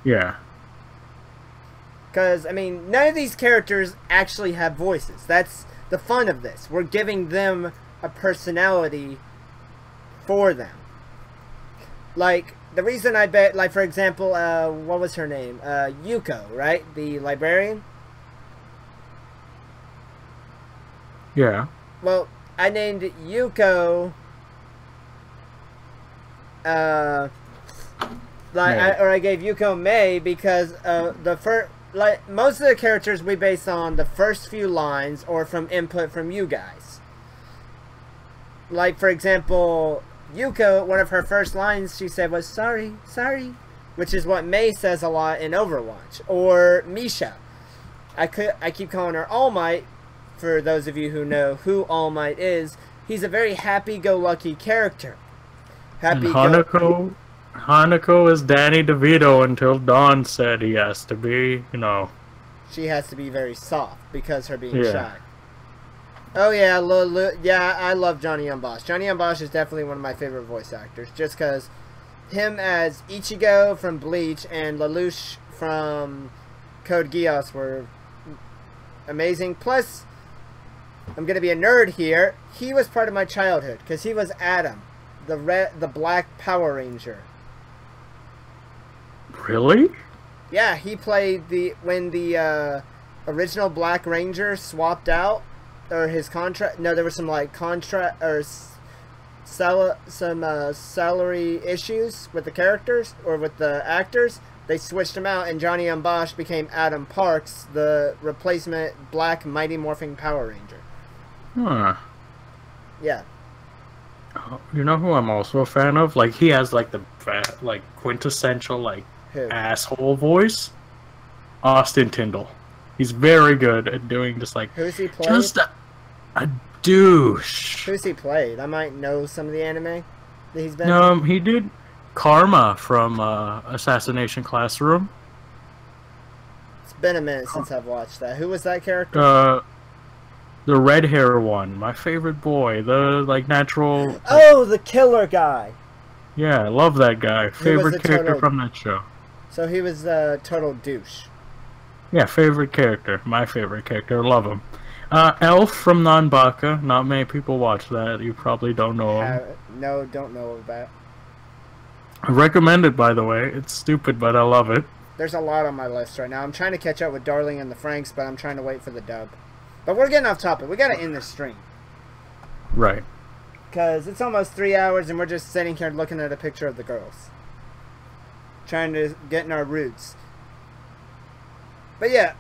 Yeah. Because, I mean, none of these characters actually have voices. That's the fun of this. We're giving them a personality for them. Like, the reason I bet, like, for example, what was her name? Yuko, right? The librarian? Yeah. Well, I named Yuko, I gave Yuko May because most of the characters we base on the first few lines or from input from you guys. Like, for example, Yuko, one of her first lines she said was, sorry, which is what May says a lot in Overwatch. Or Misha. I keep calling her All Might. For those of you who know who All Might is, he's a very happy-go-lucky character. Hanako is Danny DeVito until Dawn said he has to be, you know. She has to be very soft because her being shy. Oh yeah, I love Johnny Young Bosch. Johnny Young Bosch is definitely one of my favorite voice actors, just because him as Ichigo from Bleach and Lelouch from Code Geass were amazing. Plus, I'm gonna be a nerd here. He was part of my childhood because he was Adam, the Black Power Ranger. Really? Yeah, he played when the original Black Ranger swapped out, or his contract. No, there was some like contract or salary issues with the characters or with the actors. They switched him out, and Johnny Young Bosch became Adam Parks, the replacement Black Mighty Morphing Power Ranger. Huh. Yeah. You know who I'm also a fan of? Like, he has like the quintessential like asshole voice. Austin Tyndall. He's very good at doing just like who's he played? Just a douche. Who's he played? I might know some of the anime that he's been in. He did Karma from Assassination Classroom. been a minute since I've watched that. Who was that character? The red hair one, my favorite boy, the like natural. Oh, the killer guy. Yeah, I love that guy. Favorite character from that show. So he was a total douche. Yeah, favorite character. My favorite character. Love him. Elf from Nanbaka. Not many people watch that. You probably don't know him. No, don't know about. I recommend it, by the way. It's stupid, but I love it. There's a lot on my list right now. I'm trying to catch up with Darling and the Franks, but I'm trying to wait for the dub. But we're getting off topic. We got to end this stream. Right. Because it's almost 3 hours and we're just sitting here looking at a picture of the girls. Trying to get in our roots. But yeah.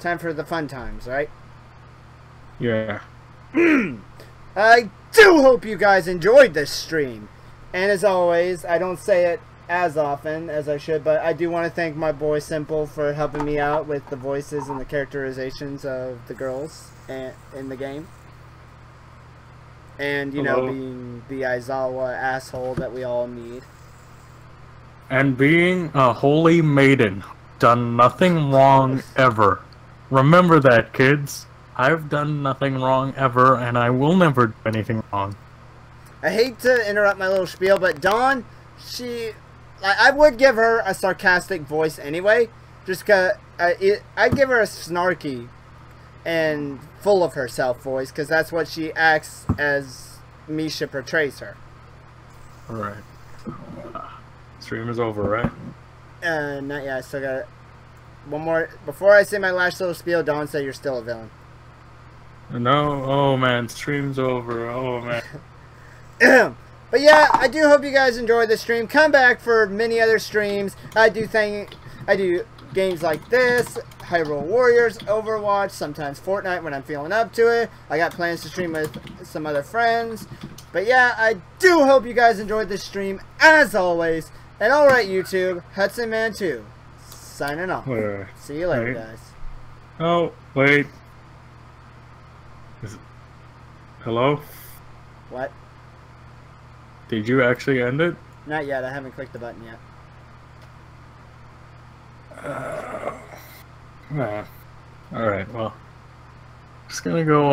Time for the fun times, right? Yeah. I do hope you guys enjoyed this stream. And as always, I don't say it as often as I should, but I do want to thank my boy Simple for helping me out with the voices and the characterizations of the girls in the game. And, you know, being the Aizawa asshole that we all need. And being a holy maiden. Done nothing wrong ever. Remember that, kids. I've done nothing wrong ever, and I will never do anything wrong. I hate to interrupt my little spiel, but Dawn, I would give her a sarcastic voice anyway, just because I'd give her a snarky and full of herself voice, because that's what she acts as Misha portrays her. Alright. Stream is over, right? Not yet. I still got one more. Before I say my last little spiel, Dawn said you're still a villain. No? Oh man, stream's over. Oh man. But yeah, I do hope you guys enjoyed this stream. Come back for many other streams. I do games like this, Hyrule Warriors, Overwatch, sometimes Fortnite when I'm feeling up to it. I got plans to stream with some other friends. But yeah, I do hope you guys enjoyed this stream as always. And alright YouTube, Hudson Man 2, signing off. Wait. See you later, guys. Oh, wait. Hello? What? Did you actually end it? Not yet, I haven't clicked the button yet. Alright, well. Just gonna go,